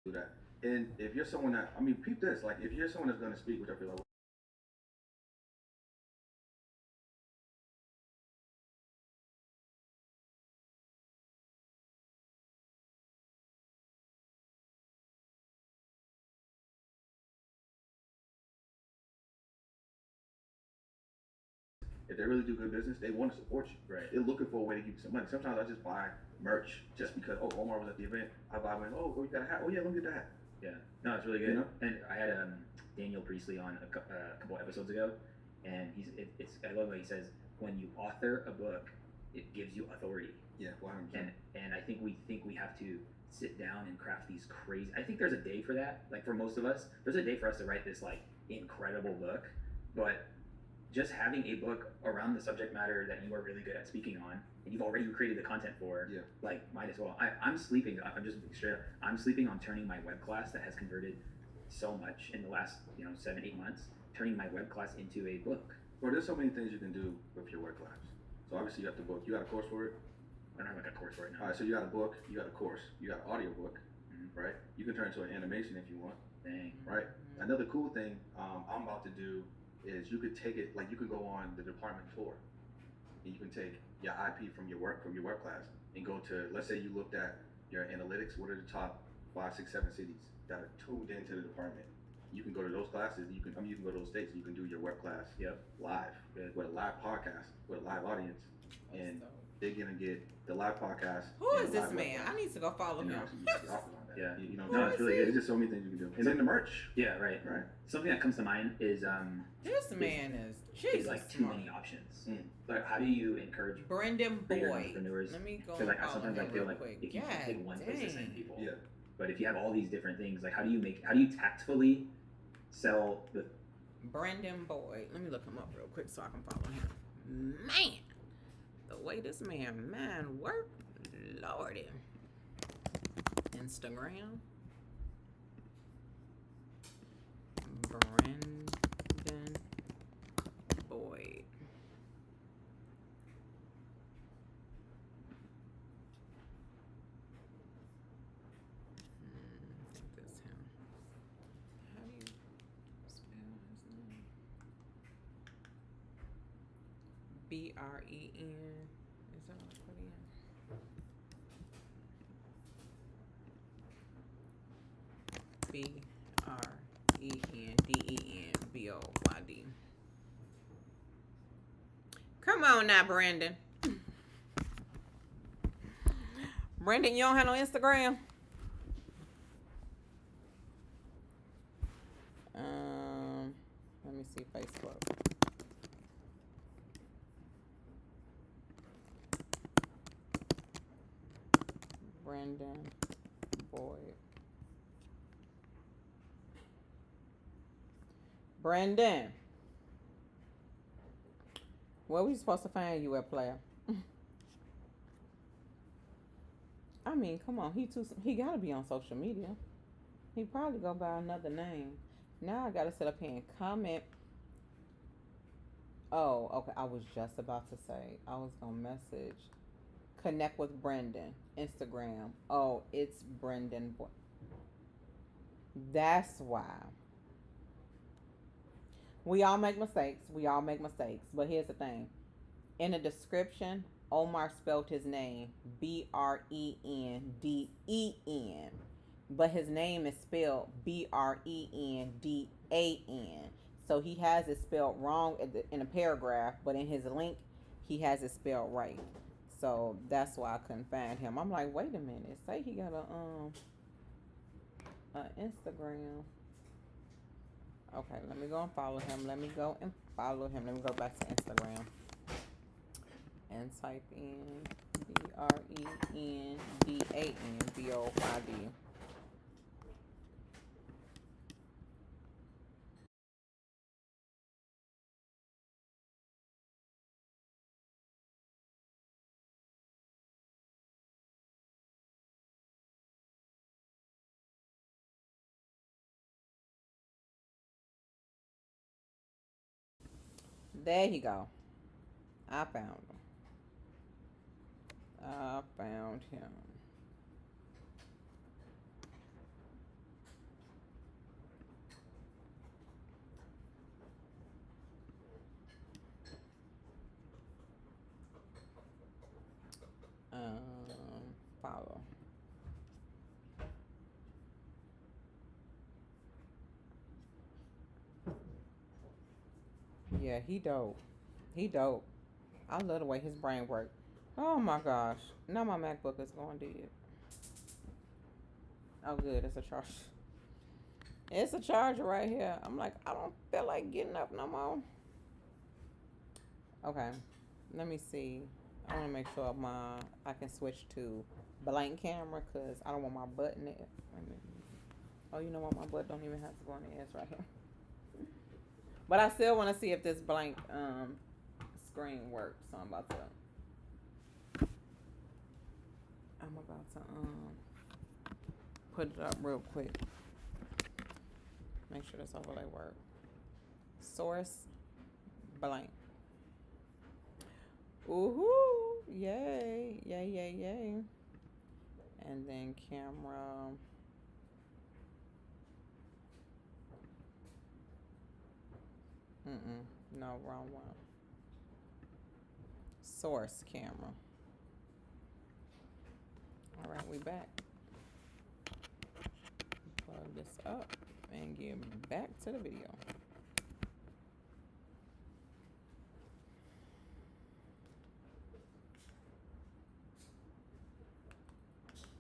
Do that. And if you're someone that, I mean, peep this. Like, if you're someone that's going to speak, which I feel like. If they really do good business, they want to support you. Right. They're looking for a way to give you some money. Sometimes I just buy merch just because, oh, Omar was at the event. I buy one. Oh, you got a hat? Oh, yeah, let me get that hat. Yeah. No, it's really good. You know? And I had Daniel Priestley on a couple episodes ago, and I love what he says. When you author a book, it gives you authority. Yeah, 100%. And I think we have to sit down and craft these crazy. I think there's a day for that. Like for most of us, there's a day for us to write this like incredible book, but just having a book around the subject matter that you are really good at speaking on and you've already created the content for, like might as well. I'm sleeping. I'm just straight up. I'm sleeping on turning my web class that has converted so much in the last 7-8 months, turning my web class into a book. Well, there's so many things you can do with your web class. So obviously you have to book. You got a course for it? I don't have like a course right now. All right, so you got a book, you got a course, you got an audio book, right? You can turn it into an animation if you want, Dang. right? Another cool thing I'm about to do is you could take it, like you could go on the department floor and you can take your IP from your web class and go to, let's say you looked at your analytics, what are the top 5, 6, 7 cities that are tuned into the department? You can go to those classes, you can go to those states, you can do your web class live with a live podcast, with a live audience. And they're gonna get the live podcast. Who is this man? I need to go follow him. Yeah. You know, No, it's really good. There's just so many things you can do. And then the merch. Yeah, right. Right. Something that comes to mind is This man is Jesus. like too many options. But how do you encourage Brendan bigger Boyd. entrepreneurs? Let me go. Because like follow sometimes I him feel real like quick. if you just take one place, the same people. Yeah. But if you have all these different things, like how do you tactfully sell the Brendan Boyd. Let me look him up real quick so I can follow him. Man, the way this man work, Lordy. Instagram. Brendan Boyd. I think that's him. How do you spell his name? BREN. Is that what I put in? BRENDENBOYD. Come on now, Brandon. Brandon, you don't have no Instagram? Let me see Facebook. Brendan Boyd. Brendan. Where we supposed to find you at, player? I mean, come on. He gotta be on social media. He probably go by another name. Now I gotta sit up here and comment. Oh, okay. I was just about to say I was gonna message. Connect with Brendan. Instagram. Oh, it's Brendan Boyd. That's why. We all make mistakes. But here's the thing. In the description, Omar spelled his name BRENDEN. But his name is spelled BRENDAN. So he has it spelled wrong in a paragraph, but in his link, he has it spelled right. So that's why I couldn't find him. I'm like, wait a minute. Say he got a Instagram. Okay, let me go and follow him. Let me go back to Instagram and type in BRENDANBOYD. There you go. I found him. Follow. Yeah, he dope. I love the way his brain works. Oh my gosh. Now my MacBook is going dead. Oh good, it's a charger. It's a charger right here. I'm like, I don't feel like getting up no more. Okay. Let me see. I want to make sure I can switch to blank camera because I don't want my butt in it. Oh, you know what? My butt don't even have to go on the edge right here. But I still want to see if this blank screen works. So I'm about to put it up real quick. Make sure this overlay works. Source blank. Ooh, yay, yay, yay, yay. And then camera. No, wrong one. Source camera. All right, we back. Plug this up and get back to the video.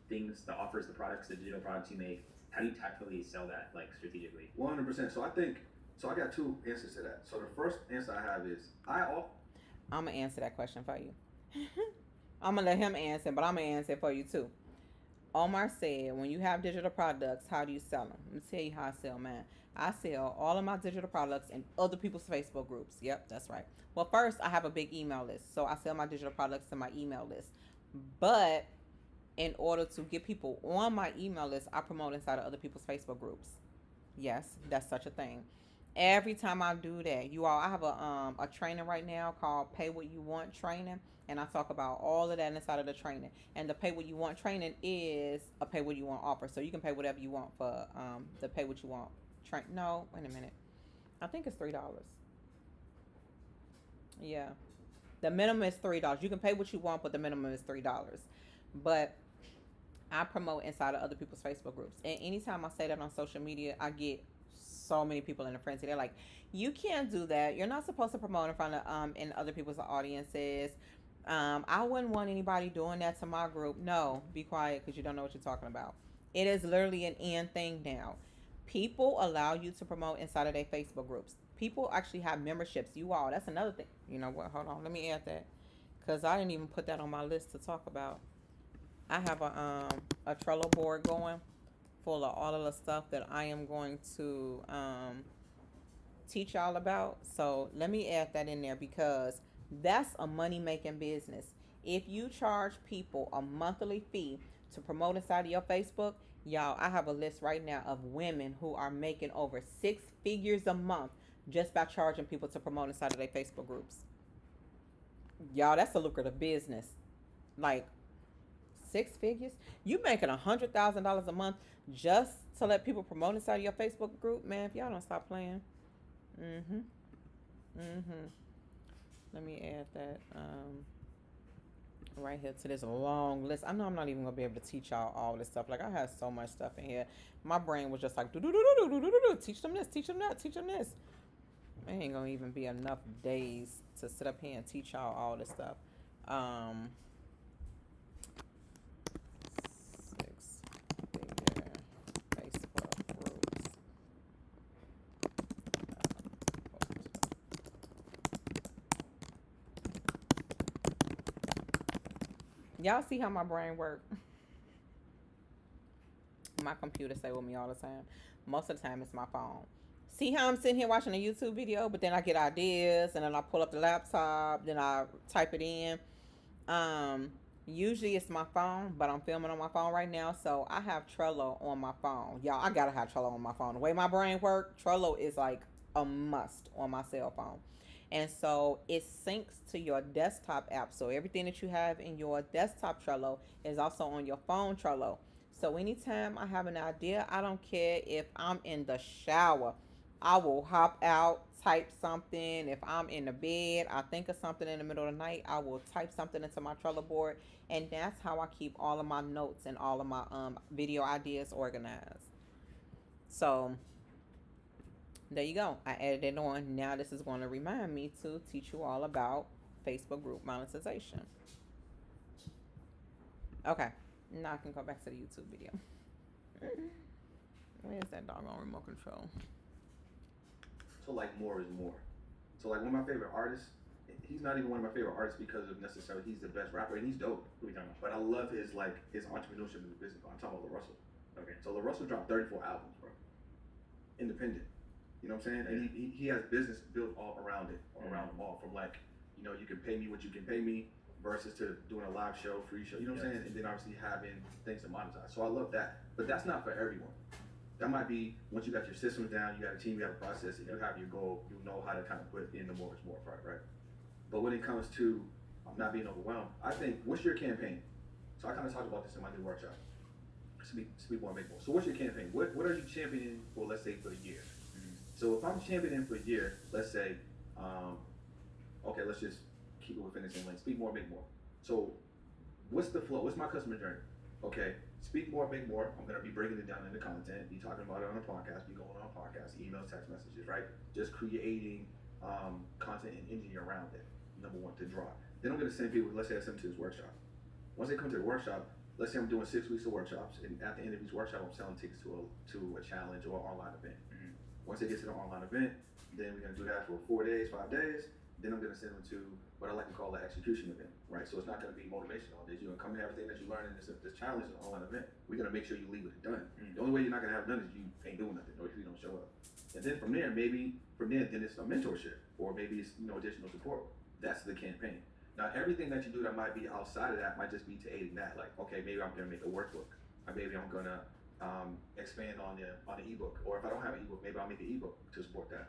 Things, the offers, the products, the digital products you make, how do you tactfully sell that, like strategically? 100%. So I got two answers to that. So the first answer I have is I'm gonna answer that question for you. I'm gonna let him answer, but I'm gonna answer it for you too. Omar said, when you have digital products, how do you sell them? Let me tell you how I sell mine. I sell all of my digital products in other people's Facebook groups. Yep, that's right. Well, first, I have a big email list. So I sell my digital products to my email list. But in order to get people on my email list, I promote inside of other people's Facebook groups. Yes, that's such a thing. Every time I do that, you all, I have a training right now called Pay What You Want training, and I talk about all of that inside of the training. And the Pay What You Want training is a Pay What You Want offer, so you can pay whatever you want for the Pay What You Want train. No, wait a minute, I think it's $3. Yeah, the minimum is $3. You can pay what you want, but the minimum is $3. But I promote inside of other people's Facebook groups, and anytime I say that on social media, I get so many people in a frenzy. They're like, "You can't do that. You're not supposed to promote in front of in other people's audiences. I wouldn't want anybody doing that to my group." No, be quiet, because you don't know what you're talking about. It is literally an end thing now. People allow you to promote inside of their Facebook groups. People actually have memberships. You all, that's another thing. You know what? Hold on, let me add that, because I didn't even put that on my list to talk about. I have a Trello board going full of all of the stuff that I am going to teach y'all about. So let me add that in there, because that's a money-making business. If you charge people a monthly fee to promote inside of your Facebook, y'all, I have a list right now of women who are making over 6 figures a month just by charging people to promote inside of their Facebook groups. Y'all, that's a lucrative business. Like, 6 figures? You making $100,000 a month just to let people promote inside of your Facebook group? Man, if y'all don't stop playing. Let me add that right here to this long list. I know I'm not even gonna be able to teach y'all all this stuff. Like, I have so much stuff in here. My brain was just like, teach them this, teach them that, teach them this. It ain't gonna even be enough days to sit up here and teach y'all all this stuff. 6-figure Facebook groups. Y'all see how my brain work? My computer stay with me all the time. Most of the time it's my phone. See how I'm sitting here watching a YouTube video, but then I get ideas, and then I pull up the laptop, then I type it in. Usually it's my phone, but I'm filming on my phone right now, so I have Trello on my phone. Y'all, I gotta have Trello on my phone. The way my brain works, Trello is like a must on my cell phone. And so it syncs to your desktop app. So everything that you have in your desktop Trello is also on your phone Trello. So anytime I have an idea, I don't care if I'm in the shower, I will hop out, type something. If I'm in the bed, I think of something in the middle of the night, I will type something into my Trello board. And that's how I keep all of my notes and all of my video ideas organized. So there you go. I added it on. Now this is going to remind me to teach you all about Facebook group monetization. Okay. Now I can go back to the YouTube video. Where's that doggone remote control? So like more is more. So like one of my favorite artists, he's not even one of my favorite artists because of necessarily he's the best rapper, and he's dope. Who are we talking about? But I love his entrepreneurship in the business. I'm talking about LaRussell. Okay. So LaRussell dropped 34 albums, bro. Independent. You know what I'm saying? And he has business built all around it, around them all. From like, you know, you can pay me what you can pay me versus to doing a live show, free show. You know what I'm saying? And then obviously having things to monetize. So I love that. But that's not for everyone. That might be once you got your systems down, you got a team, you have a process, and you have your goal, you know how to kind of put in the more is more part, right? But when it comes to I'm not being overwhelmed. I think, what's your campaign? So I kind of talked about this in my new workshop. Speak more, make more. So what's your campaign? What are you championing for, let's say, for a year? So if I'm championing for a year, let's say, okay, let's just keep it within the same lane. Speak more, make more. So what's the flow? What's my customer journey? Okay, speak more, make more. I'm gonna be breaking it down into content, be talking about it on a podcast, be going on podcasts, emails, text messages, right? Just creating content and engine around it. Number one, to draw. Then I'm gonna send people, let's say I send them to this workshop. Once they come to the workshop, let's say I'm doing 6 weeks of workshops, and at the end of each workshop, I'm selling tickets to a challenge or an online event. Once they get to the online event, then we're gonna do that for 4 days, 5 days. Then I'm gonna send them to what I like to call the execution event, right? So it's not gonna be motivation all day. You're gonna come in, everything that you learn in this challenge is an online event. We're gonna make sure you leave with it done. The only way you're not gonna have it done is you ain't doing nothing, or if you don't show up. And then from there, then it's a mentorship, or maybe it's additional support. That's the campaign. Now everything that you do that might be outside of that might just be to aiding that. Like, okay, maybe I'm gonna make a workbook, or maybe I'm gonna expand on the ebook, or if I don't have an ebook, maybe I'll make an ebook to support that.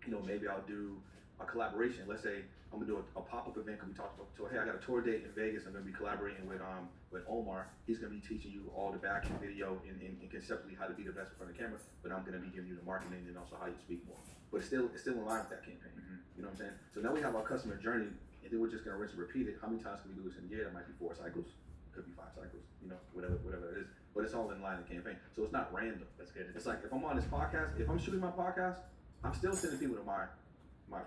Maybe I'll do a collaboration. Let's say I'm gonna do a pop-up event. We talked about, so hey, I got a tour date in Vegas. I'm gonna be collaborating with Omar. He's gonna be teaching you all the back end video and conceptually how to be the best in front of the camera. But I'm gonna be giving you the marketing and also how you speak more. But it's still in line with that campaign. You know what I'm saying? So now we have our customer journey, and then we're just gonna rinse and repeat it. How many times can we do this in a year? That might be 4 cycles, could be 5 cycles. Whatever it is. But it's all in line with the campaign. So it's not random. That's good. It's like if I'm on this podcast, if I'm shooting my podcast, I'm still sending people to my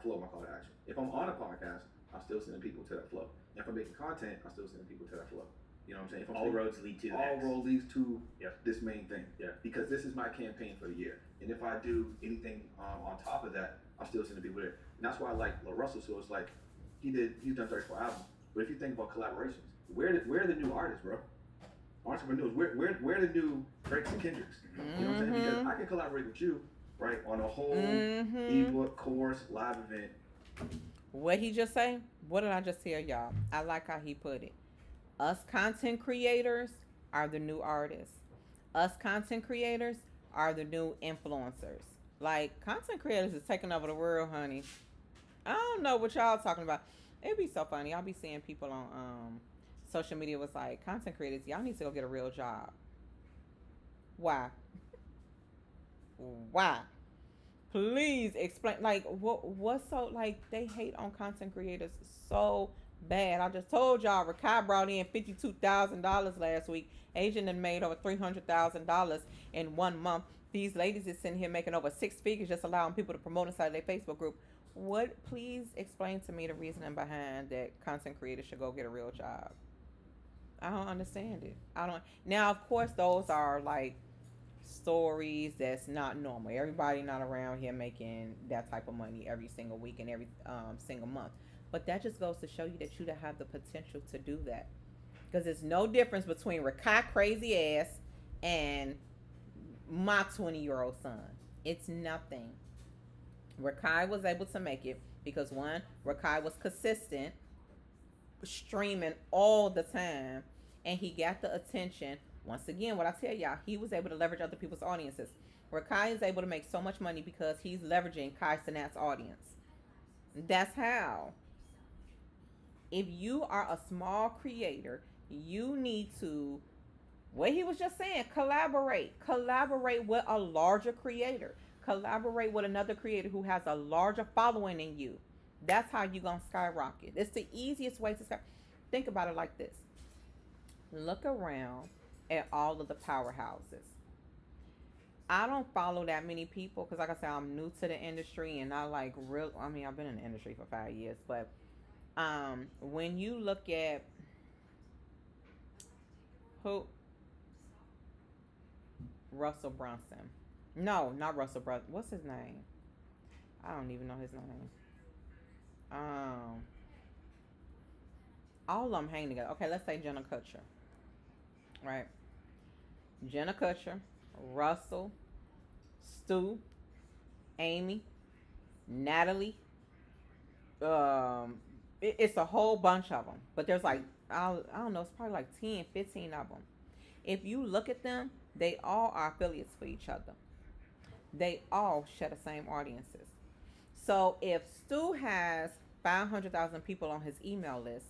flow, my call to action. If I'm on a podcast, I'm still sending people to that flow. And if I'm making content, I'm still sending people to that flow. You know what I'm saying? If I'm all roads lead to all roads leads to Yep. this main thing. Yeah. Because this is my campaign for the year. And if I do anything on top of that, I'm still sending people there. And that's why I like Russell. So it's like he's done 34 albums. But if you think about collaborations, where are the new artists, bro? Entrepreneurs, where the new Drakes and Kendricks? You know what I'm saying? Because I can collaborate with you, right, on a whole ebook, course, live event. What he just say? What did I just tell y'all? I like how he put it. Us content creators are the new artists. Us content creators are the new influencers. Like, content creators is taking over the world, honey. I don't know what y'all talking about. It'd be so funny. I'll be seeing people on social media was like, content creators, y'all need to go get a real job. Why? Why? Please explain. Like, what's so, like, they hate on content creators so bad. I just told y'all, Rakai brought in $52,000 last week. Asian done made over $300,000 in 1 month. These ladies is sitting here making over 6 figures just allowing people to promote inside their Facebook group. Please explain to me the reasoning behind that content creators should go get a real job. I don't understand it. Now, of course, those are like stories that's not normal. Everybody not around here making that type of money every single week and every single month. But that just goes to show you that you have the potential to do that. Because there's no difference between Rakai crazy ass and my 20-year-old son. It's nothing. Rakai was able to make it because, one, Rakai was consistent, streaming all the time, and he got the attention. Once again, what I tell y'all, he was able to leverage other people's audiences. Rakai is able to make so much money because he's leveraging Kai Cenat's audience. That's how. If you are a small creator, you need to, what he was just saying, collaborate with a larger creator. Collaborate with another creator who has a larger following than you. That's how you're going to skyrocket. It's the easiest way to skyrocket. Think about it like this. Look around at all of the powerhouses. I don't follow that many people because, like I said, I'm new to the industry and I've been in the industry for 5 years. But when you look at Russell Brunson. No, not Russell Brunson. What's his name? I don't even know his name. All of them hang together. Okay, let's say Jenna Kutcher. Right? Jenna Kutcher, Russell, Stu, Amy, Natalie. It's a whole bunch of them. But there's like, I don't know, it's probably like 10, 15 of them. If you look at them, they all are affiliates for each other. They all share the same audiences. So if Stu has 500,000 people on his email list,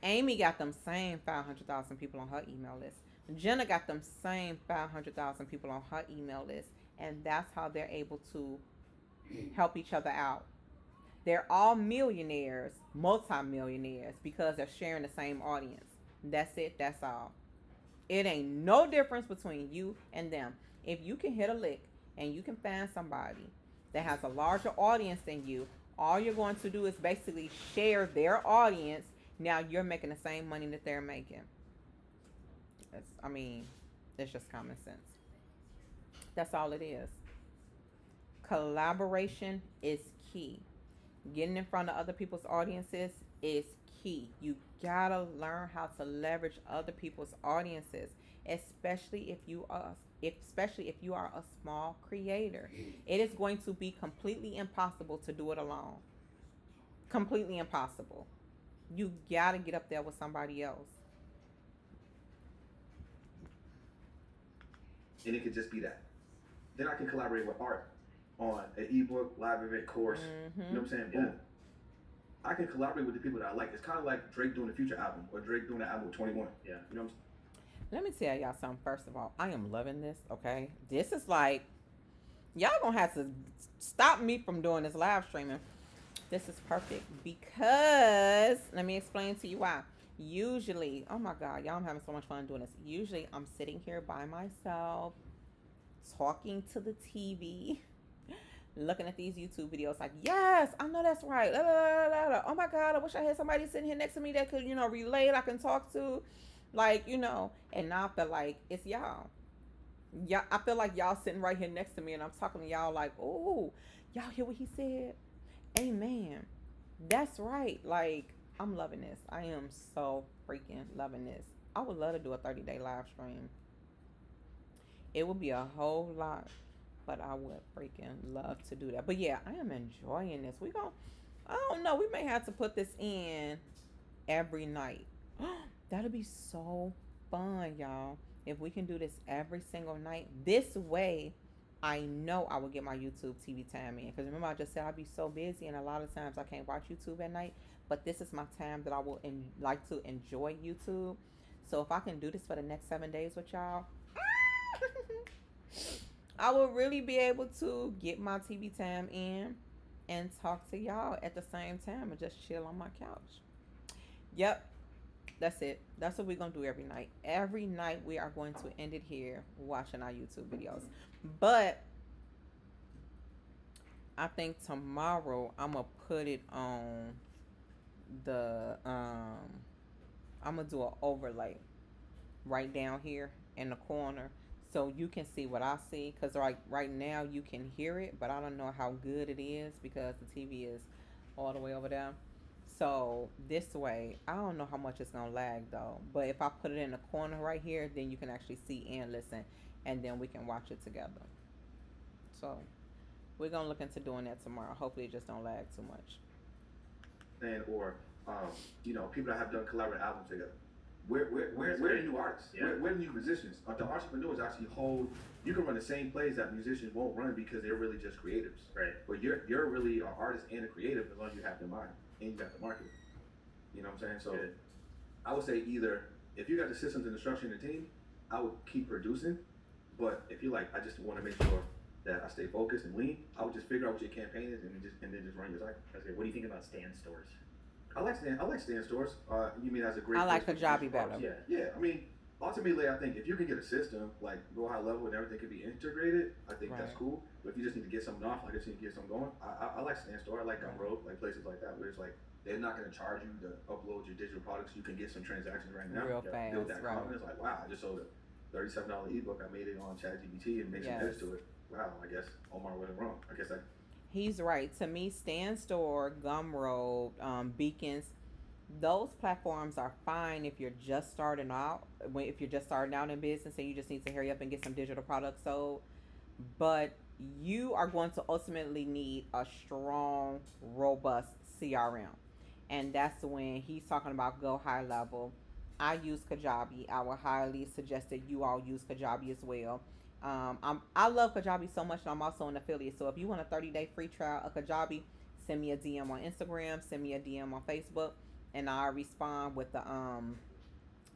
Amy got them same 500,000 people on her email list. Jenna got them same 500,000 people on her email list. And that's how they're able to help each other out. They're all millionaires, multimillionaires, because they're sharing the same audience. That's it. That's all. It ain't no difference between you and them. If you can hit a lick and you can find somebody that has a larger audience than you, all you're going to do is basically share their audience. Now you're making the same money that they're making. I mean, it's just common sense. That's all it is. Collaboration is key. Getting in front of other people's audiences is key. You gotta learn how to leverage other people's audiences, especially if you are a small creator. It is going to be completely impossible to do it alone. Completely impossible. You gotta get up there with somebody else. And it could just be that. Then I can collaborate with art on an ebook, live event, course. You know what I'm saying? Boom. I can collaborate with the people that I like. It's kind of like Drake doing the Future album or Drake doing the album with 21. Yeah. You know what I'm saying? Let me tell y'all something. First of all, I am loving this. Okay, this is like, y'all gonna have to stop me from doing this live streaming. This is perfect because let me explain to you why. Usually, oh my God, y'all, I'm having so much fun doing this. Usually, I'm sitting here by myself, talking to the TV, looking at these YouTube videos like, yes, I know that's right. La, la, la, la, la. Oh my God, I wish I had somebody sitting here next to me that could, relate, I can talk to. Like, and now I feel like it's y'all. Yeah, I feel like y'all sitting right here next to me and I'm talking to y'all like, oh, y'all hear what he said? Amen. That's right. Like, I'm loving this. I am so freaking loving this. I would love to do a 30-day live stream. It would be a whole lot, but I would freaking love to do that. But yeah, I am enjoying this. I don't know, we may have to put this in every night. That'll be so fun, y'all. If we can do this every single night. This way, I know I will get my YouTube TV time in. Because remember, I just said I'd be so busy, and a lot of times I can't watch YouTube at night. But this is my time that I will like to enjoy YouTube. So if I can do this for the next 7 days with y'all, I will really be able to get my TV time in and talk to y'all at the same time and just chill on my couch. Yep. That's it. That's what we're going to do every night. Every night we are going to end it here watching our YouTube videos. But I think tomorrow I'm going to put it on the, I'm going to do an overlay right down here in the corner so you can see what I see. Because right now you can hear it, but I don't know how good it is because the TV is all the way over there. So this way, I don't know how much it's gonna lag though. But if I put it in the corner right here, then you can actually see and listen, and then we can watch it together. So we're gonna look into doing that tomorrow. Hopefully, it just don't lag too much. And or people that have done collaborative albums together. We're the new artists. Yeah. We're the new musicians. The entrepreneurs actually hold. You can run the same plays that musicians won't run because they're really just creatives. Right. But you're really an artist and a creative as long as you have the mind and you got the market. You know what I'm saying? So Good. I would say either if you got the systems and the structure in the team, I would keep producing. But if you like, I just want to make sure that I stay focused and lean. I would just figure out what your campaign is and then just run your cycle. Okay. What do you think about stand stores? I like stand stores. You mean as a great? I like place to Kajabi produce better. products? Yeah. I mean, ultimately, I think if you can get a system like go high level and everything can be integrated, I think that's Right. cool. But if you just need to get something off, I just need to get something going. I like stand store. I like Gumroad, like places like that where it's like they're not going to charge you to upload your digital products. You can get some transactions right now. Real Build fast, that right? confidence. Like wow, I just sold a $37 ebook. I made it on ChatGPT and made some Yes. edits to it. Wow, I guess Omar wasn't wrong. I guess He's right. To me, Stand Store, Gumroad, Beacons, those platforms are fine if you're just starting out. If you're just starting out in business and you just need to hurry up and get some digital products sold, but you are going to ultimately need a strong, robust CRM, and that's when he's talking about go high level. I use Kajabi. I would highly suggest that you all use Kajabi as well. I love Kajabi so much, and I'm also an affiliate. So if you want a 30-day free trial of Kajabi, send me a DM on Instagram, send me a DM on Facebook. and I respond with the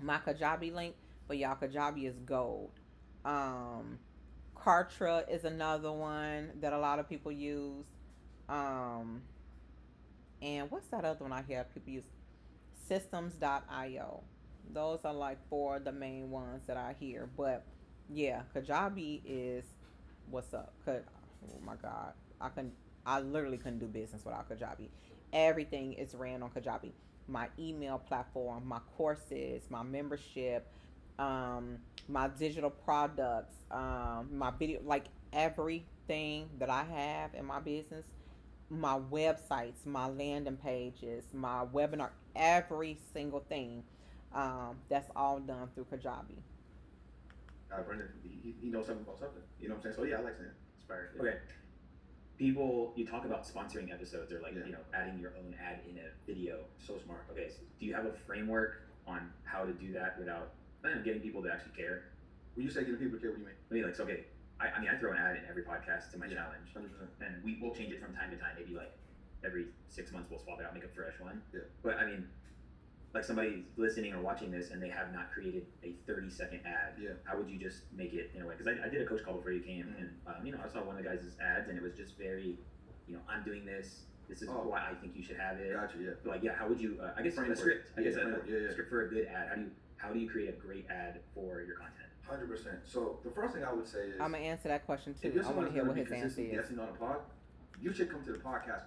my Kajabi link. But y'all, Kajabi is gold. Um, Kartra is another one that a lot of people use. Um, and what's that other one I hear people use? Systems.io. Those are like four of the main ones that I hear. But yeah, Kajabi is what's up. Oh my God, I literally couldn't do business without Kajabi. Everything is ran on Kajabi. My email platform, my courses, my membership, um, my digital products, my video, like everything that I have in my business, my websites, my landing pages, my webinar, every single thing. That's all done through Kajabi. Brendan, he knows something about something. You know what I'm saying? So yeah, I like saying inspired. Yeah. Okay. People, you talk about sponsoring episodes or like, Yeah. you know, adding your own ad in a video. So smart. Okay, so do you have a framework on how to do that without getting people to actually care? When you say getting people to care, what do you mean? I mean, like, so, okay, I mean, I throw an ad in every podcast to my challenge, 100%. and we will change it from time to time. Maybe like every 6 months we'll swap it out, make a fresh one. Yeah. But I mean, like somebody's listening or watching this and they have not created a 30-second ad. Yeah. How would you just make it in a way? Because I did a coach call before you came, and you know, I saw one of the guys' ads, and it was just very, you know, I'm doing this. This is why I think you should have it. Gotcha. Yeah. But like, yeah, how would you? I guess Framework. a script. I Yeah, guess framework. a script for a good ad. How do you create a great ad for your content? 100%. So the first thing I would say is, I'm gonna answer that question if too. you're I someone want to hear who's what gonna be his answer consistent is. guessing on a pod, you should come to the podcast.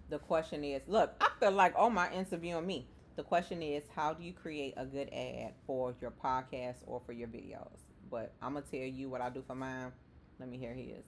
The question is, look, I feel like my interviewing me. The question is, how do you create a good ad for your podcast or for your videos? But I'm gonna tell you what I do for mine. Let me hear his.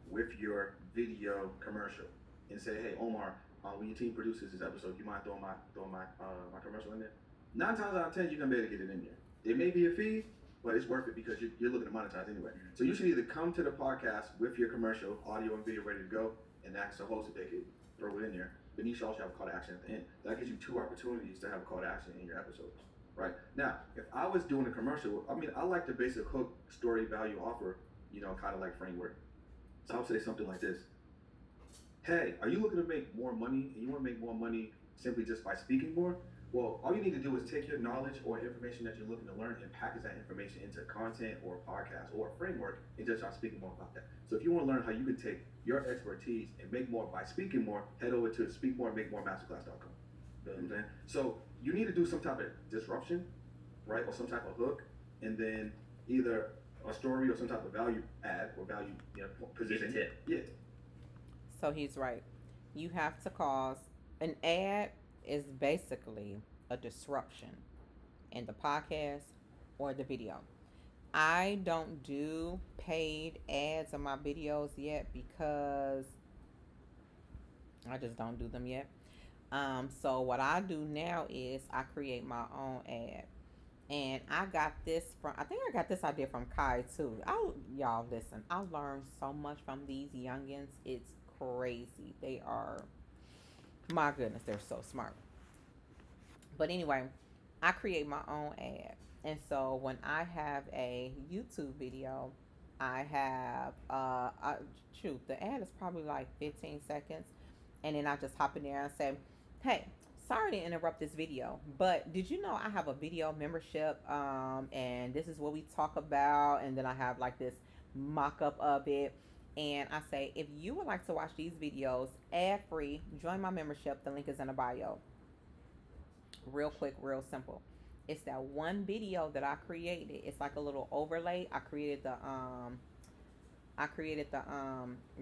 With your video commercial and say, hey Omar, when your team produces this episode, you mind throwing my my commercial in there? 9 times out of 10, you're gonna be able to get it in there. It may be a fee, but it's worth it because you're looking to monetize anyway. So you should either come to the podcast with your commercial, audio and video ready to go, and ask the host if they could throw it in there. Then you should also have a call to action at the end. That gives you 2 opportunities to have a call to action in your episodes. Right? Now, if I was doing a commercial, I mean, I like the basic hook, story, value, offer, you know, kind of like framework. So I would say something like this. Hey, are you looking to make more money and you want to make more money simply just by speaking more? Well, all you need to do is take your knowledge or information that you're looking to learn and package that information into content or a podcast or a framework and just start speaking more about that. So if you want to learn how you can take your expertise and make more by speaking more, head over to speakmoreandmakeMoreMasterclass.com. You know what I'm saying? So you need to do some type of disruption, right? Or some type of hook, and then either a story or some type of value add or value, you know, position. Tip. Yeah. So he's right. You have to cause an ad is basically a disruption in the podcast or the video. I don't do paid ads on my videos yet because I just don't do them yet. So what I do now is I create my own ad. And I think I got this idea from Kai too. Y'all listen, I learned so much from these youngins. It's crazy. They are, my goodness, they're so smart. But anyway, I create my own ad. And so when I have a YouTube video, I have, the ad is probably like 15 seconds. And then I just hop in there and say, hey, sorry to interrupt this video, but did you know I have a video membership, and this is what we talk about, and then I have like this mock-up of it, and I say, if you would like to watch these videos ad-free, join my membership, the link is in the bio. Real quick, real simple. It's that one video that I created. It's like a little overlay. I created the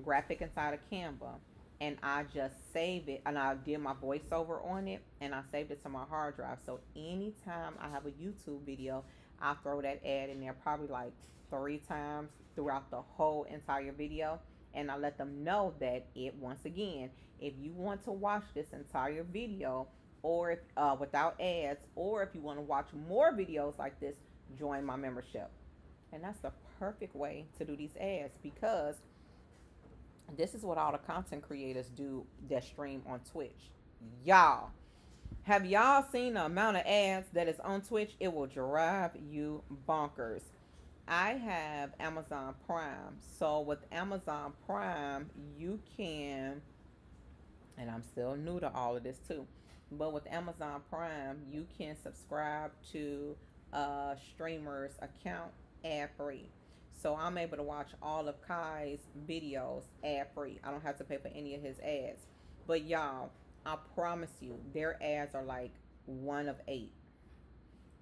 graphic inside of Canva, and I just saved it, and I did my voiceover on it, and I saved it to my hard drive. So anytime I have a YouTube video, I throw that ad in there probably like 3 times throughout the whole entire video, and I let them know that once again, if you want to watch this entire video, or if, without ads, or if you want to watch more videos like this, join my membership. And that's the perfect way to do these ads, because this is what all the content creators do that stream on Twitch. Y'all, have y'all seen the amount of ads that is on Twitch? It will drive you bonkers. I have Amazon Prime. So with Amazon Prime, you can, and I'm still new to all of this too, But with Amazon Prime, you can subscribe to a streamer's account ad free. So I'm able to watch all of Kai's videos ad free. I don't have to pay for any of his ads. But y'all, I promise you, their ads are like one of eight.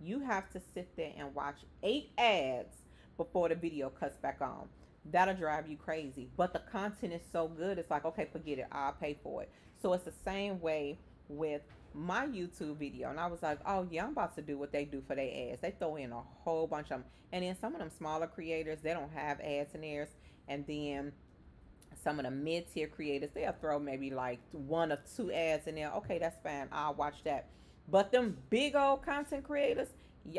You have to sit there and watch 8 ads before the video cuts back on. That'll drive you crazy. But the content is so good, it's like, okay, forget it. I'll pay for it. So it's the same way with my YouTube video. And I was like, oh, yeah, I'm about to do what they do for their ads. They throw in a whole bunch of them. And then some of them smaller creators, they don't have ads in theirs. And then some of the mid-tier creators, they'll throw maybe like 1 or 2 ads in there. Okay, that's fine. I'll watch that. But them big old content creators,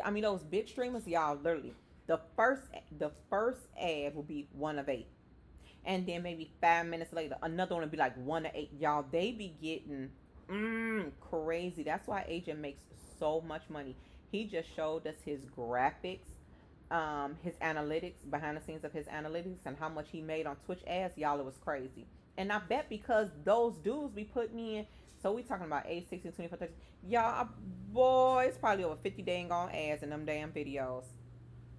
I mean those big streamers, y'all, literally, the first ad will be one of eight, and then maybe 5 minutes later, another one will be like 1 of 8. Y'all, they be getting crazy. That's why Agent makes so much money. He just showed us his graphics, his analytics, behind the scenes of his analytics, and how much he made on Twitch ads. Y'all, it was crazy. And I bet because those dudes be putting in, so we talking about 8, 16, 24, 30. Y'all, boy, it's probably over 50 dang on ads in them damn videos.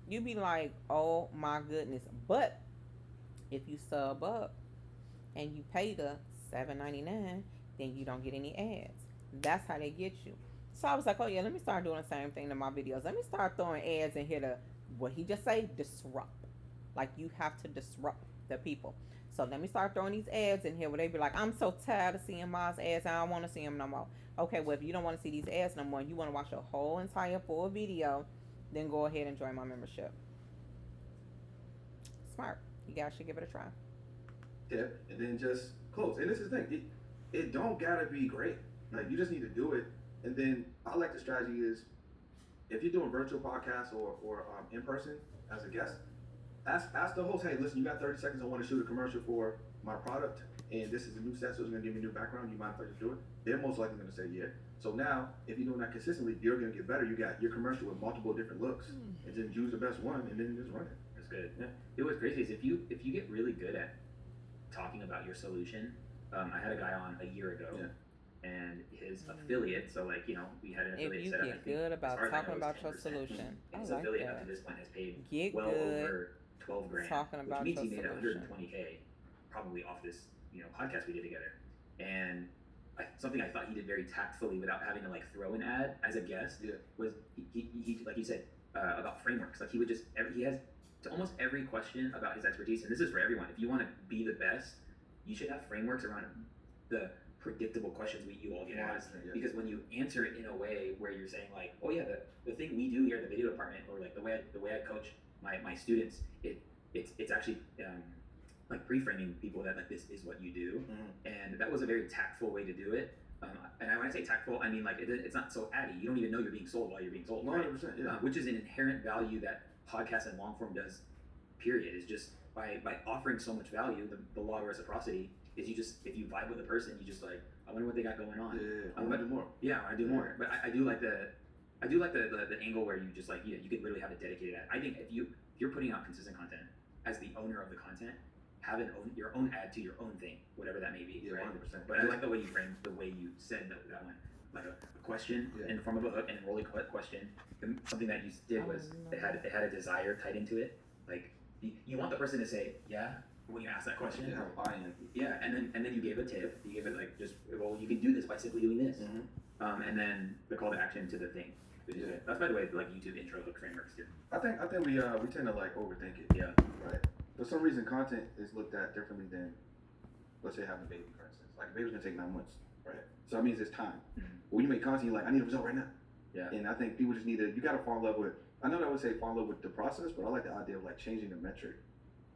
You be like, oh my goodness. But if you sub up and you pay the $7.99, then you don't get any ads. That's how they get you. So I was like, oh yeah, let me start doing the same thing to my videos. Let me start throwing ads in here to, what he just say, disrupt. Like, you have to disrupt the people. So let me start throwing these ads in here where they be like, I'm so tired of seeing Ma's ads. I don't want to see them no more. Okay, well, if you don't want to see these ads no more, you want to watch a whole entire full video, then go ahead and join my membership. Smart. You guys should give it a try. Tip, and then just close. And this is the thing. It don't gotta be great. Like, you just need to do it. And then I like the strategy is, if you're doing virtual podcasts or in person as a guest, ask the host, hey, listen, you got 30 seconds. I want to shoot a commercial for my product, and this is a new set, so it's going to give me a new background. You mind if I just do it? They're most likely going to say yeah. So now, if you're doing that consistently, you're going to get better. You got your commercial with multiple different looks, and then choose the best one, and then just run it. That's good. Yeah. It was crazy is if you get really good at talking about your solution. I had a guy on a year ago. Yeah. And his affiliate, so like, you know, we had an affiliate set up. If you get good about talking about your solution, and his affiliate up to this point has paid well good over 12 grand, talking about which means he your made solution. 120K probably off this, you know, podcast we did together. And something I thought he did very tactfully without having to like throw an ad as a guest was he like you said about frameworks. Like he would just he has to almost every question about his expertise, and this is for everyone. If you want to be the best, you should have frameworks around the predictable questions you all get asked, because when you answer it in a way where you're saying like, oh yeah, the thing we do here in the video department, or like the way I coach my students, it's actually like pre-framing people that like this is what you do, and that was a very tactful way to do it. And when I say tactful, I mean like it's not so addy. You don't even know you're being sold while you're being sold, right? 100%, yeah. Which is an inherent value that podcast and long form does. Period. Is just by offering so much value, the law of reciprocity is you just, if you vibe with a person, you just like, I wonder what they got going on. I want to do more. Yeah, I do more. But I do like the angle where you just like, you could literally have a dedicated ad. I think if you're putting out consistent content as the owner of the content, have your own ad to your own thing, whatever that may be. Yeah, right? 100%. But I like the way you framed, the way you said that one, like a question in the form of a hook and a rolling question. And something that you did was it had a desire tied into it. Like you want the person to say, yeah, when you ask that question. Yeah, buy-in. Yeah, and then you gave a tip. You gave it like just, well, you can do this by simply doing this. And then the call to action to the thing. Yeah. That's, by the way, like YouTube intro hook frameworks too. I think we tend to like overthink it. Yeah. Right. For some reason, content is looked at differently than, let's say, having a baby, for instance. Like a baby's gonna take 9 months, right? So that means it's time. When you make content, you're like, I need a result right now. Yeah. And I think people just you gotta fall in love with. I know that I would say fall in love with the process, but I like the idea of like changing the metric.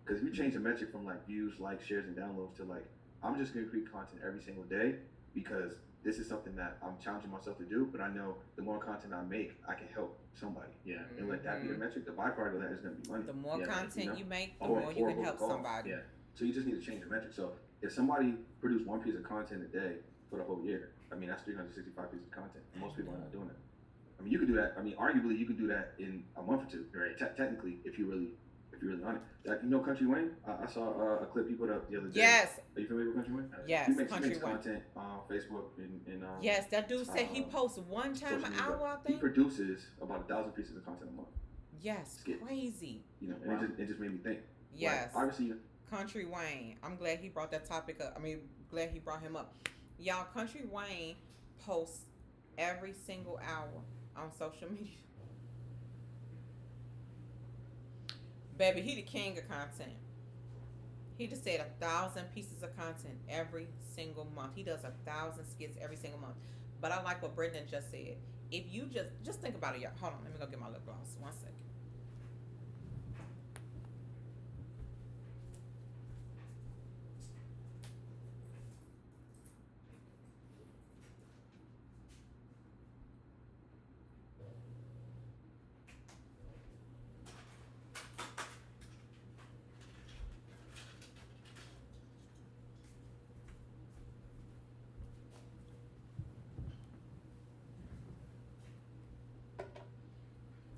Because if you change the metric from like views, likes, shares, and downloads to like, I'm just gonna create content every single day because this is something that I'm challenging myself to do, but I know the more content I make, I can help somebody. Yeah. And let that be the metric. The byproduct of that is gonna be money. The more content you make, the more you can help somebody. Yeah. So you just need to change the metric. So if somebody produced one piece of content a day for the whole year, I mean that's 365 pieces of content. Most people are not doing that. I mean, you could do that. I mean, arguably, you could do that in a month or two. Right. Technically, if you really if you're really on it. Like, you know Country Wayne? I saw a clip he put up the other day. Yes. Are you familiar with Country Wayne? Yes, He makes Country Wayne. content on Facebook and yes, that dude said he posts one time social an media. hour, I He think. produces about 1,000 pieces of content a month. Yes, Skits. crazy. You know, and it just made me think. Yes. Like, obviously, Country Wayne. I'm glad he brought that topic up. I mean, glad he brought him up. Y'all, Country Wayne posts every single hour on social media. Baby, he the king of content. He just said 1,000 pieces of content every single month. He does 1,000 skits every single month. But I like what Brendan just said. If you just think about it, y'all. Hold on, let me go get my lip gloss. 1 second.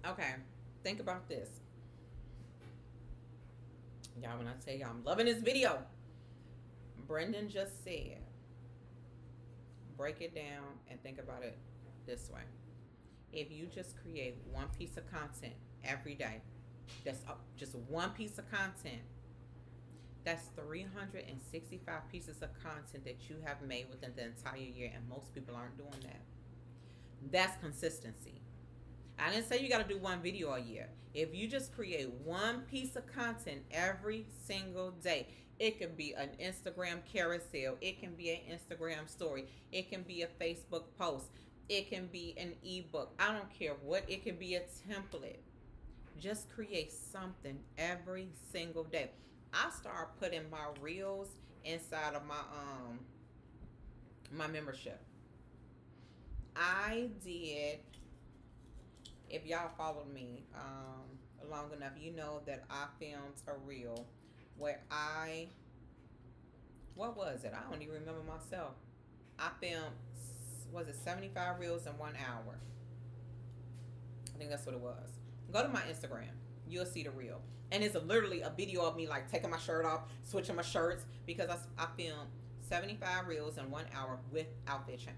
Okay, think about this. Y'all, when I tell y'all I'm loving this video, Brendan just said, break it down and think about it this way. If you just create one piece of content every day, that's just one piece of content, that's 365 pieces of content that you have made within the entire year, and most people aren't doing that. That's consistency. I didn't say you got to do one video a year. If you just create one piece of content every single day, it can be an Instagram carousel, it can be an Instagram story, it can be a Facebook post, it can be an ebook. I don't care what, it can be a template. Just create something every single day. I start putting my reels inside of my membership. I did. If y'all followed me long enough, you know that I filmed a reel where what was it? I don't even remember myself. I filmed, was it 75 reels in 1 hour? I think that's what it was. Go to my Instagram. You'll see the reel. And it's literally a video of me like taking my shirt off, switching my shirts, because I filmed 75 reels in 1 hour with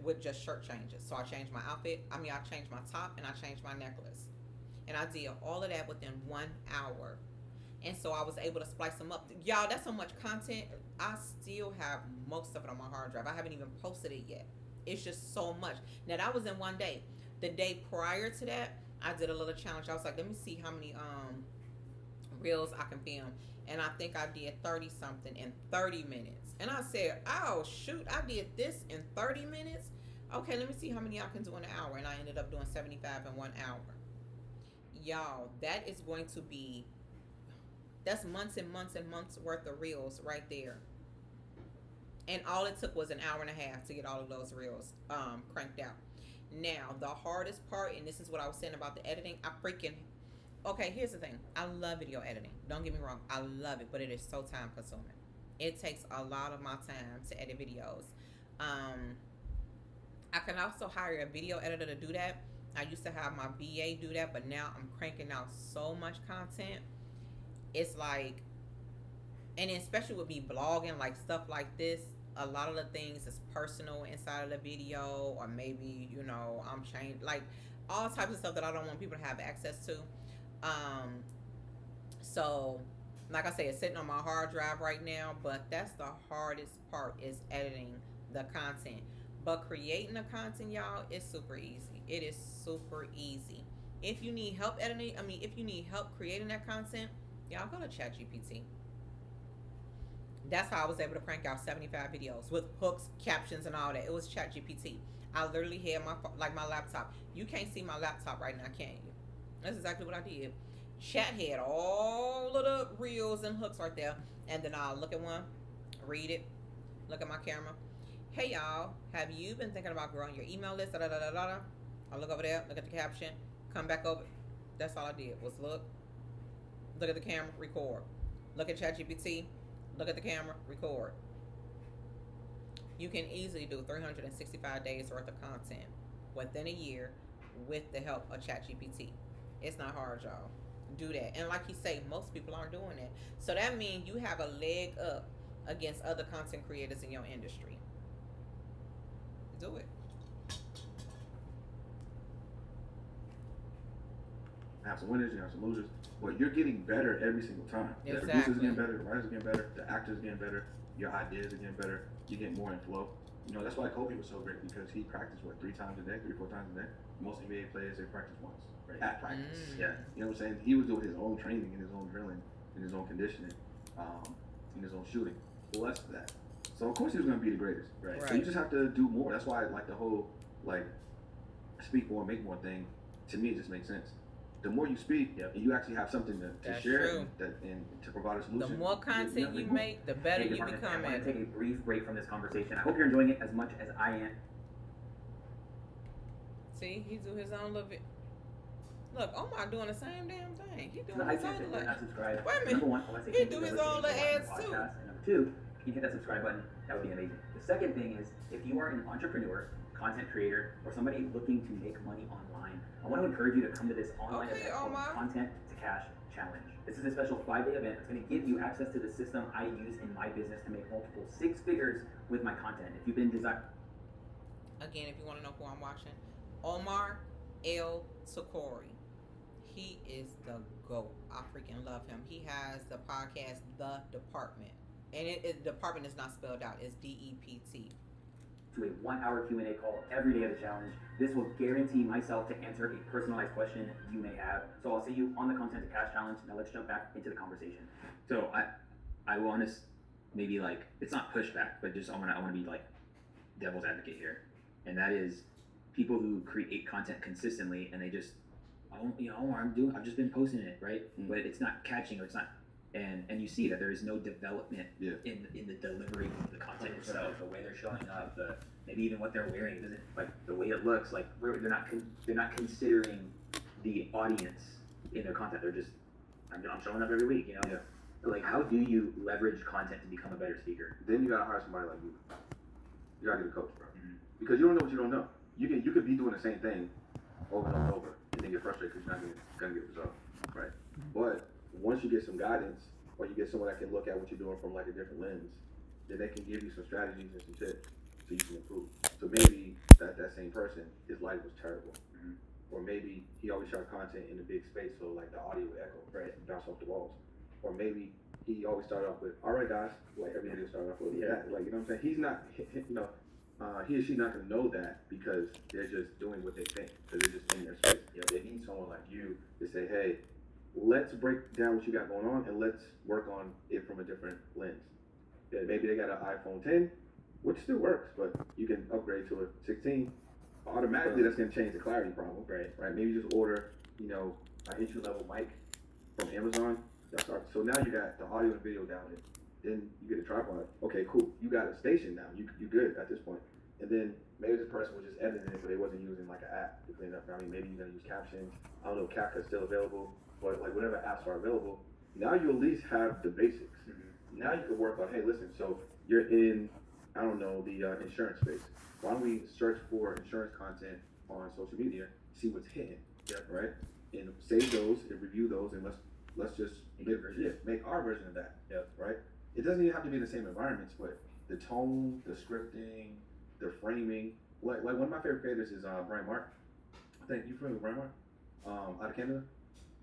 with just shirt changes. So I changed my outfit. I changed my top and I changed my necklace. And I did all of that within 1 hour. And so I was able to splice them up. Y'all, that's so much content. I still have most of it on my hard drive. I haven't even posted it yet. It's just so much. Now that was in 1 day. The day prior to that, I did a little challenge. I was like, let me see how many reels I can film. And I think I did 30 something in 30 minutes. And I said, oh shoot, I did this in 30 minutes. Okay, let me see how many I can do in an hour. And I ended up doing 75 in 1 hour. Y'all, that is going to be, that's months and months and months worth of reels right there. And all it took was an hour and a half to get all of those reels cranked out. Now, the hardest part, and this is what I was saying about the editing, okay, here's the thing. I love video editing. Don't get me wrong. I love it, but it is so time consuming. It takes a lot of my time to edit videos. I can also hire a video editor to do that. I used to have my VA do that, but now I'm cranking out so much content. It's like, and especially with me blogging, like stuff like this, a lot of the things is personal inside of the video, or maybe, you know, I'm changed, like all types of stuff that I don't want people to have access to. So like I say, it's sitting on my hard drive right now, but that's the hardest part, is editing the content. But creating the content, y'all, is super easy. It is super easy. If you need help editing, if you need help creating that content, y'all go to ChatGPT. That's how I was able to crank out 75 videos with hooks, captions, and all that. It was ChatGPT. I literally had my laptop. You can't see my laptop right now, can you? That's exactly what I did. Chat had all of the reels and hooks right there. And then I'll look at one, read it, look at my camera. Hey y'all, have you been thinking about growing your email list? I'll look over there, look at the caption, come back over. That's all I did was look at the camera, record. Look at ChatGPT, look at the camera, record. You can easily do 365 days worth of content within a year with the help of ChatGPT. It's not hard, y'all. do that. And like you say, most people aren't doing that. So that means you have a leg up against other content creators in your industry. Do it. Have some winners, you have some losers, but you're getting better every single time. The Exactly. producers getting better, the writers getting better, the actors getting better, your ideas are getting better, you get more in flow. You know, that's why Kobe was so great, because he practiced, what, 3 times a day, 3, 4 times a day? Most NBA players, they practice once, right? At practice. Yeah. You know what I'm saying? He was doing his own training and his own drilling and his own conditioning, and his own shooting. Less of that. So of course he was gonna be the greatest. Right. So you just have to do more. That's why like the whole like speak more, make more thing, to me it just makes sense. The more you speak, Yep. and you actually have something to That's share true. and to provide a solution. The more content you make, the better Hey, you department, become I want at to it. take a brief break from this conversation. I hope you're enjoying it as much as I am. See, he do his own little bit. Look, Omar doing the same damn thing. He To the doing high his tips, own if you're little. not subscribed, Wait a minute. number one, I want to say He thank do you for his listening own to little the ads too. podcast. And number two, you can hit that subscribe button. That would be amazing. The second thing is, if you are an entrepreneur, content creator, or somebody looking to make money online, I want to encourage you to come to this online Okay, event called Omar. Content to Cash Challenge. This is a special 5-day event that's going to give you access to the system I use in my business to make multiple 6 figures with my content. If you've been Again, if you want to know who I'm watching, Omar El Sokori. He is the GOAT. I freaking love him. He has the podcast, The Department. And the department is not spelled out. It's DEPT. to a 1-hour Q&A call every day of the challenge. This will guarantee myself to answer a personalized question you may have. So I'll see you on the Content to Cash Challenge. Now let's jump back into the conversation. So I want to maybe like, it's not pushback, but just I want to be like devil's advocate here. And that is people who create content consistently and they just, I've just been posting it, right? But it's not catching or it's not, and you see that there is no development in the delivery of the content itself, the way they're showing up, maybe even what they're wearing, doesn't like the way it looks. Like they're not considering the audience in their content. They're just I'm showing up every week, you know. Yeah. So like, how do you leverage content to become a better speaker? Then you gotta hire somebody like you. You gotta get a coach, bro. Because you don't know what you don't know. You could be doing the same thing over and over, and then get frustrated because you're not gonna get results, right? But once you get some guidance, or you get someone that can look at what you're doing from like a different lens, then they can give you some strategies and some tips so you can improve. So maybe that same person, his life was terrible, or maybe he always shot content in a big space, so like the audio would echo, right, and bounce off the walls. Or maybe he always started off with, "All right, guys," like every video started off with that. Like, you know what I'm saying? He's not, you know. He or she not gonna know that because they're just doing what they think, because they're just in their space. You know, they need someone like you to say, "Hey, let's break down what you got going on and let's work on it from a different lens." Yeah, maybe they got an iPhone 10, which still works, but you can upgrade to a 16. Automatically, that's gonna change the clarity problem, right? Maybe just order, you know, an entry level mic from Amazon. So now you got the audio and video down there. Then you get a tripod. Okay, cool. You got a station now. You good at this point. And then maybe this person was just editing it, but they wasn't using like an app to clean up. I mean, maybe you're gonna use captions. I don't know if CapCut's still available, but like whatever apps are available, now you at least have the basics. Now you can work on, hey, listen, so you're in, I don't know, the insurance space. Why don't we search for insurance content on social media, see what's hitting, right? And save those and review those, and let's just make our version of that, right? It doesn't even have to be in the same environments, but the tone, the scripting, the framing. Like one of my favorite creators is Brian Mark. I think you familiar with Brian Mark? Out of Canada.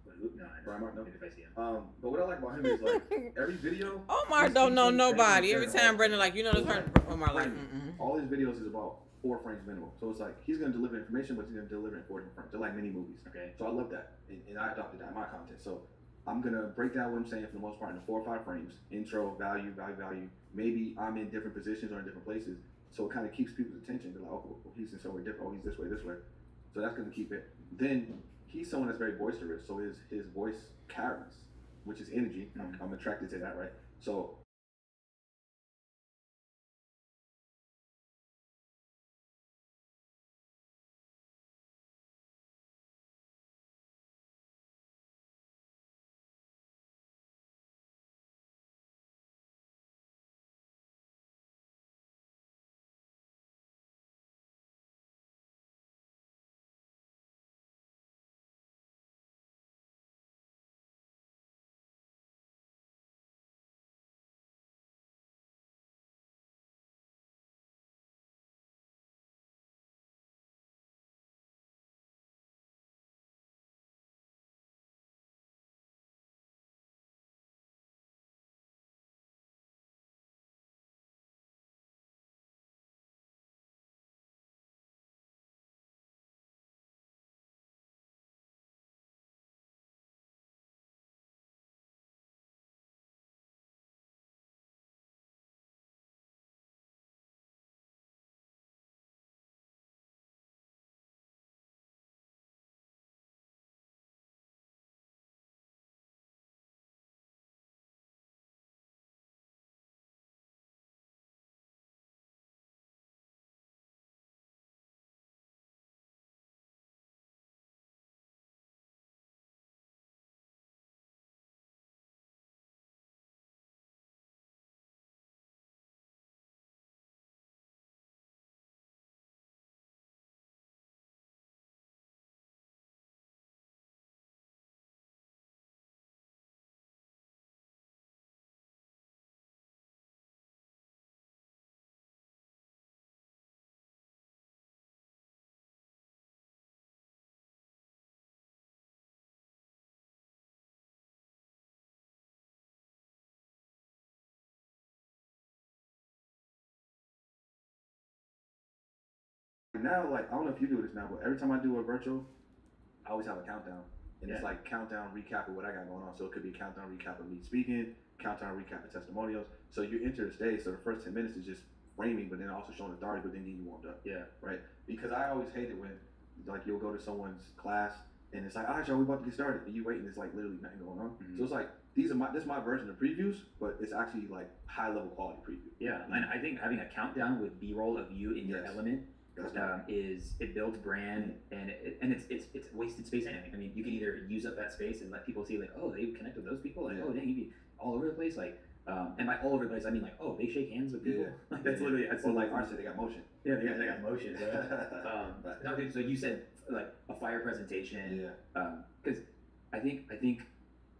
No, Brian Mark, no. Maybe if I see him. But what I like about him is like every video. Omar don't know nobody. Every time Brendan like, you know this person, Omar like, all his videos is about 4 frames minimum. So it's like he's gonna deliver information, but he's gonna deliver in 4 different frames. They're like mini movies. Okay. So I love that, and I adopted that in my content. So I'm gonna break down what I'm saying for the most part into 4 or 5 frames. Intro, value. Maybe I'm in different positions or in different places, so it kind of keeps people's attention. They're like, oh, he's in somewhere different. Oh, he's this way. So that's gonna keep it. Then he's someone that's very boisterous, so his voice carries, which is energy. I'm attracted to that, right? So now, like I don't know if you do this now, but every time I do a virtual, I always have a countdown, and it's Yeah. like countdown recap of what I got going on. So it could be a countdown recap of me speaking, countdown recap of testimonials. So you enter the stage, so the first 10 minutes is just framing, but then also showing authority, but then getting you warmed up. Yeah. Right? Because I always hate it when like you'll go to someone's class and it's like, all right, y'all, we about to get started, and you wait and it's like literally nothing going on. Mhm. So it's like this is my version of previews, but it's actually like high level quality preview. Yeah, and I think having a countdown with B-roll of you in your Yes. element That's it builds brand, and it's wasted space anyway. I mean, you can either use up that space and let people see like, oh, they connect with those people, like, Yeah. oh, dang, he'd be all over the place, like, and by all over the place, I mean like, oh, they shake hands with people. Yeah. Like that's literally that's Or like ours said, they got motion. yeah, they got motion. No, dude, so you said like a fire presentation. Yeah. Because I think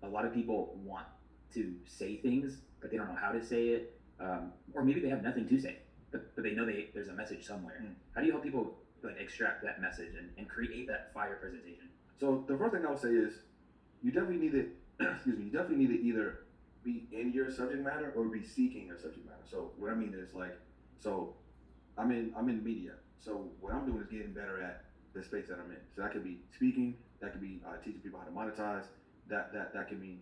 a lot of people want to say things, but they don't know how to say it, or maybe they have nothing to say, but they know there's a message somewhere. How do you help people like extract that message and create that fire presentation? So the first thing I would say is you definitely need to you definitely need to either be in your subject matter or be seeking your subject matter. So what I mean is like, so I'm in media. So what I'm doing is getting better at the space that I'm in. So that could be speaking, that could be teaching people how to monetize, that can be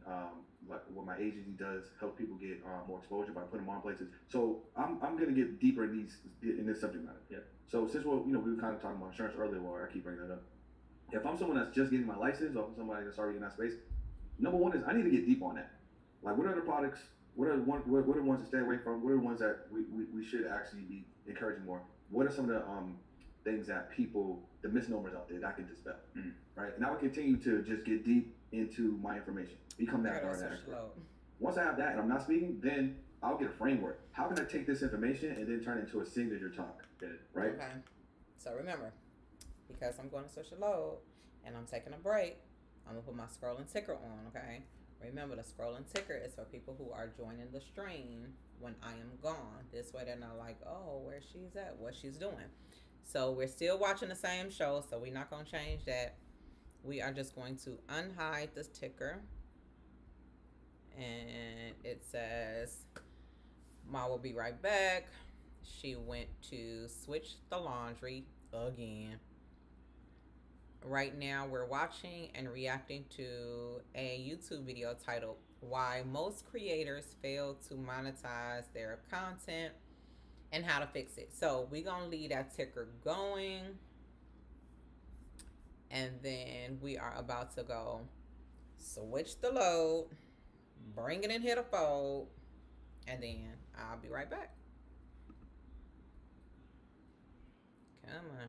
like what my agency does, help people get more exposure by putting them on places. So I'm gonna get deeper in this subject matter. Yep. So since we were kind of talking about insurance earlier, or I keep bringing that up. If I'm someone that's just getting my license, or somebody that's already in that space, number one is I need to get deep on that. Like, what are the products? What are the ones to stay away from? What are the ones that we should actually be encouraging more? What are some of the things that the misnomers out there that I can dispel? Right? And I would continue to just get deep into my information, become that expert. Once I have that and I'm not speaking, then I'll get a framework. How can I take this information and then turn it into a signature talk? Right? Okay. So remember, because I'm going to social load and I'm taking a break, I'm gonna put my scrolling ticker on, okay? Remember, the scrolling ticker is for people who are joining the stream when I am gone. This way they're not like, oh, where she's at, what she's doing. So we're still watching the same show, so we're not gonna change that. We are just going to unhide this ticker. And it says, Ma will be right back. She went to switch the laundry again. Right now, we're watching and reacting to a YouTube video titled Why Most Creators Fail to Monetize Their Content and How to Fix It. So we're going to leave that ticker going. And then we are about to go switch the load, bring it in here to fold, and then I'll be right back. Come on.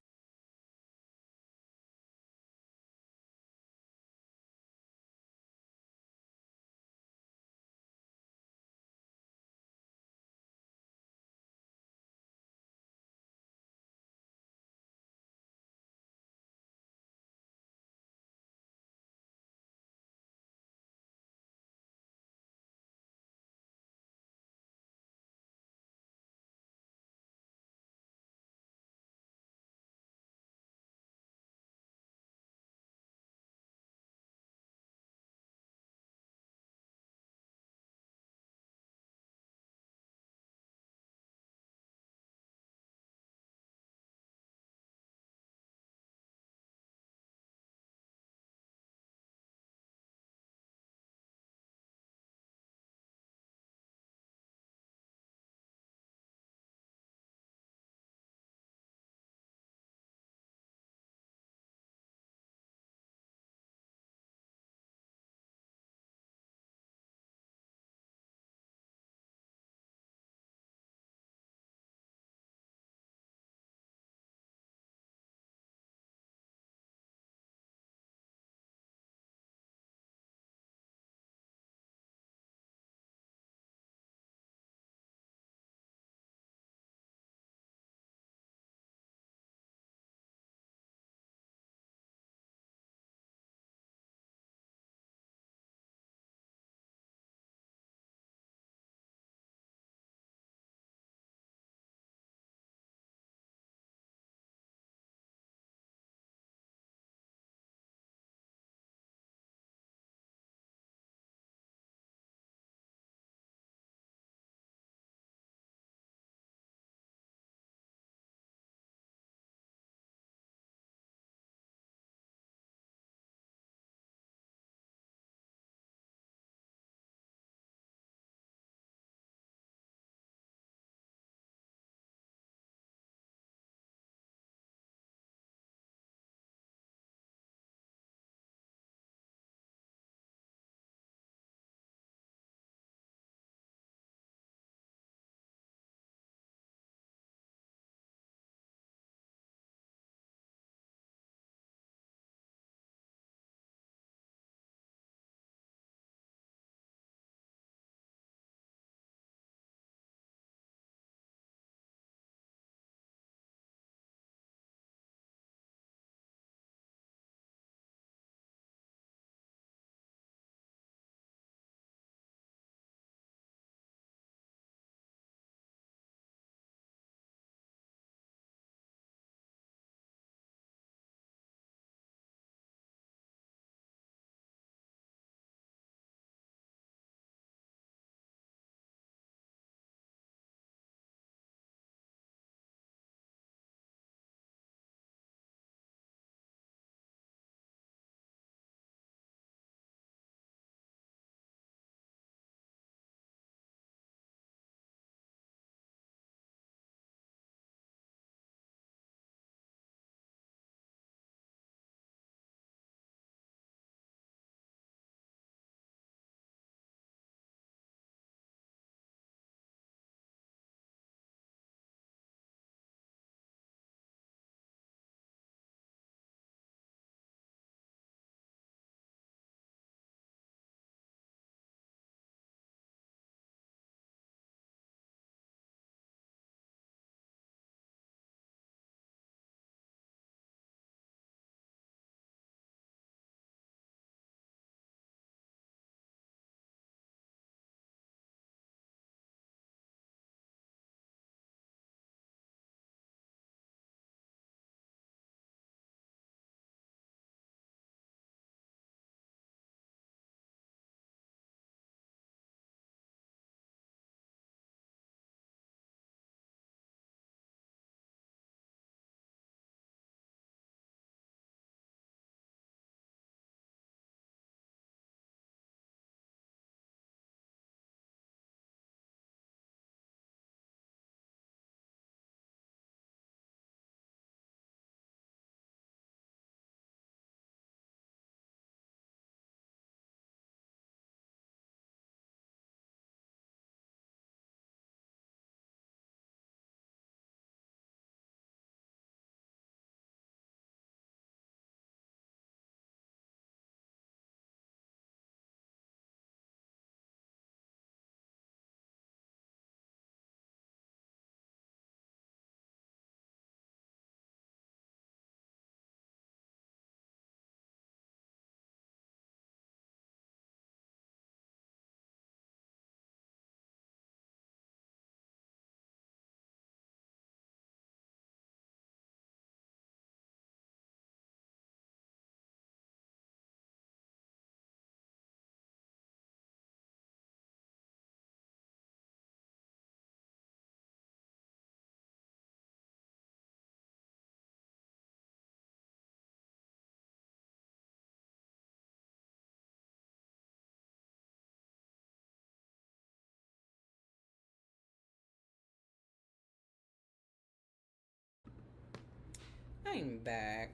I'm back.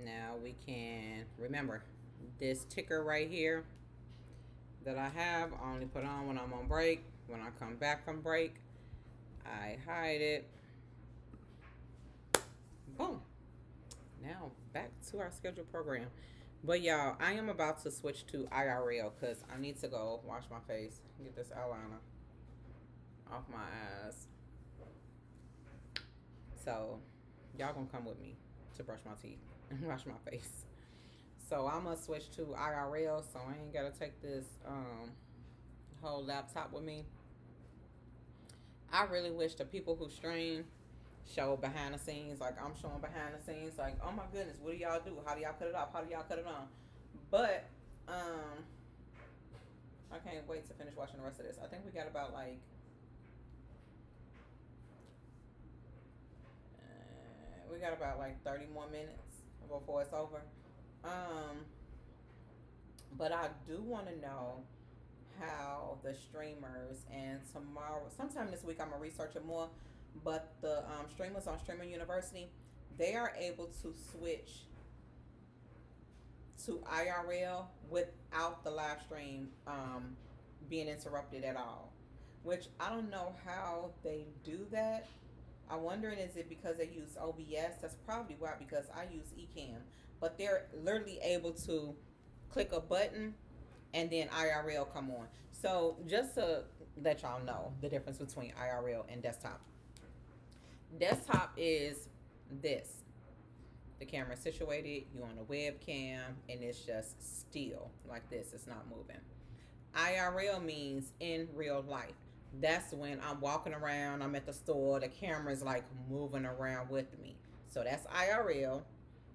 Now we can remember this ticker right here that I have. I only put on when I'm on break. When I come back from break, I hide it. Boom. Now back to our scheduled program. But y'all, I am about to switch to IRL because I need to go wash my face, get this eyeliner off my eyes. So y'all gonna come with me to brush my teeth and wash my face. So I'm gonna switch to IRL so I ain't gotta take this whole laptop with me. I really wish the people who stream show behind the scenes, like I'm showing behind the scenes, like, oh my goodness, what do y'all do? How do y'all cut it off? How do y'all cut it on? But I can't wait to finish watching the rest of this. I think we got about like we got about like 30 more minutes before it's over. But I do want to know how the streamers, and tomorrow, sometime this week, I'm gonna research it more. But the streamers on Streamer University, they are able to switch to IRL without the live stream being interrupted at all. Which I don't know how they do that. I'm wondering, is it because they use OBS? That's probably why, because I use Ecamm. But they're literally able to click a button and then IRL come on. So just to let y'all know the difference between IRL and desktop. Desktop is this. The camera is situated, you on a webcam, and it's just still like this. It's not moving. IRL means in real life. That's when I'm walking around, I'm at the store, the camera's like moving around with me. So that's IRL,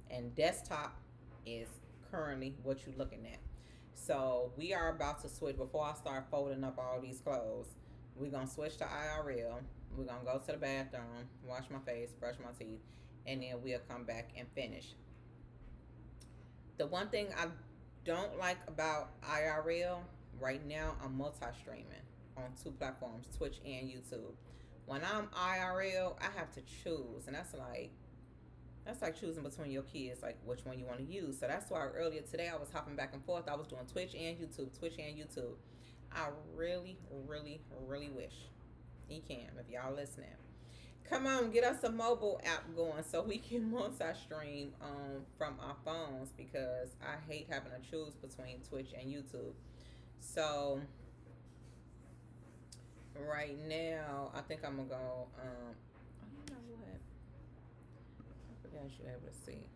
and desktop is currently what you're looking at. So we are about to switch. Before I start folding up all these clothes, we're going to switch to IRL. We're going to go to the bathroom, wash my face, brush my teeth, and then we'll come back and finish. The one thing I don't like about IRL, right now I'm multi-streaming on 2 platforms, Twitch and YouTube. When I'm IRL, I have to choose, and that's like choosing between your kids, like which one you want to use. So that's why earlier today I was hopping back and forth. I was doing Twitch and YouTube. I really, really, really wish Ecamm, if y'all listening, come on, get us a mobile app going so we can multi-stream from our phones, because I hate having to choose between Twitch and YouTube. So right now, I think I'm gonna go. I don't know what. I forgot you're able to see.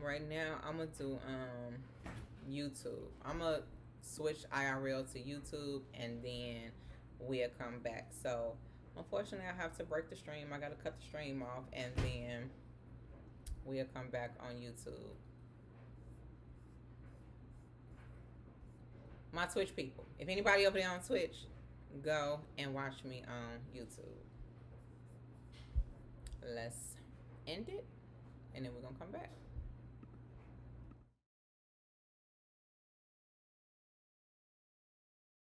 Right now, I'm gonna do YouTube. I'm gonna switch IRL to YouTube, and then we'll come back. So unfortunately, I have to break the stream. I gotta cut the stream off, and then we'll come back on YouTube. My Twitch people, if anybody over there on Twitch, go and watch me on YouTube. Let's end it, and then we're gonna come back.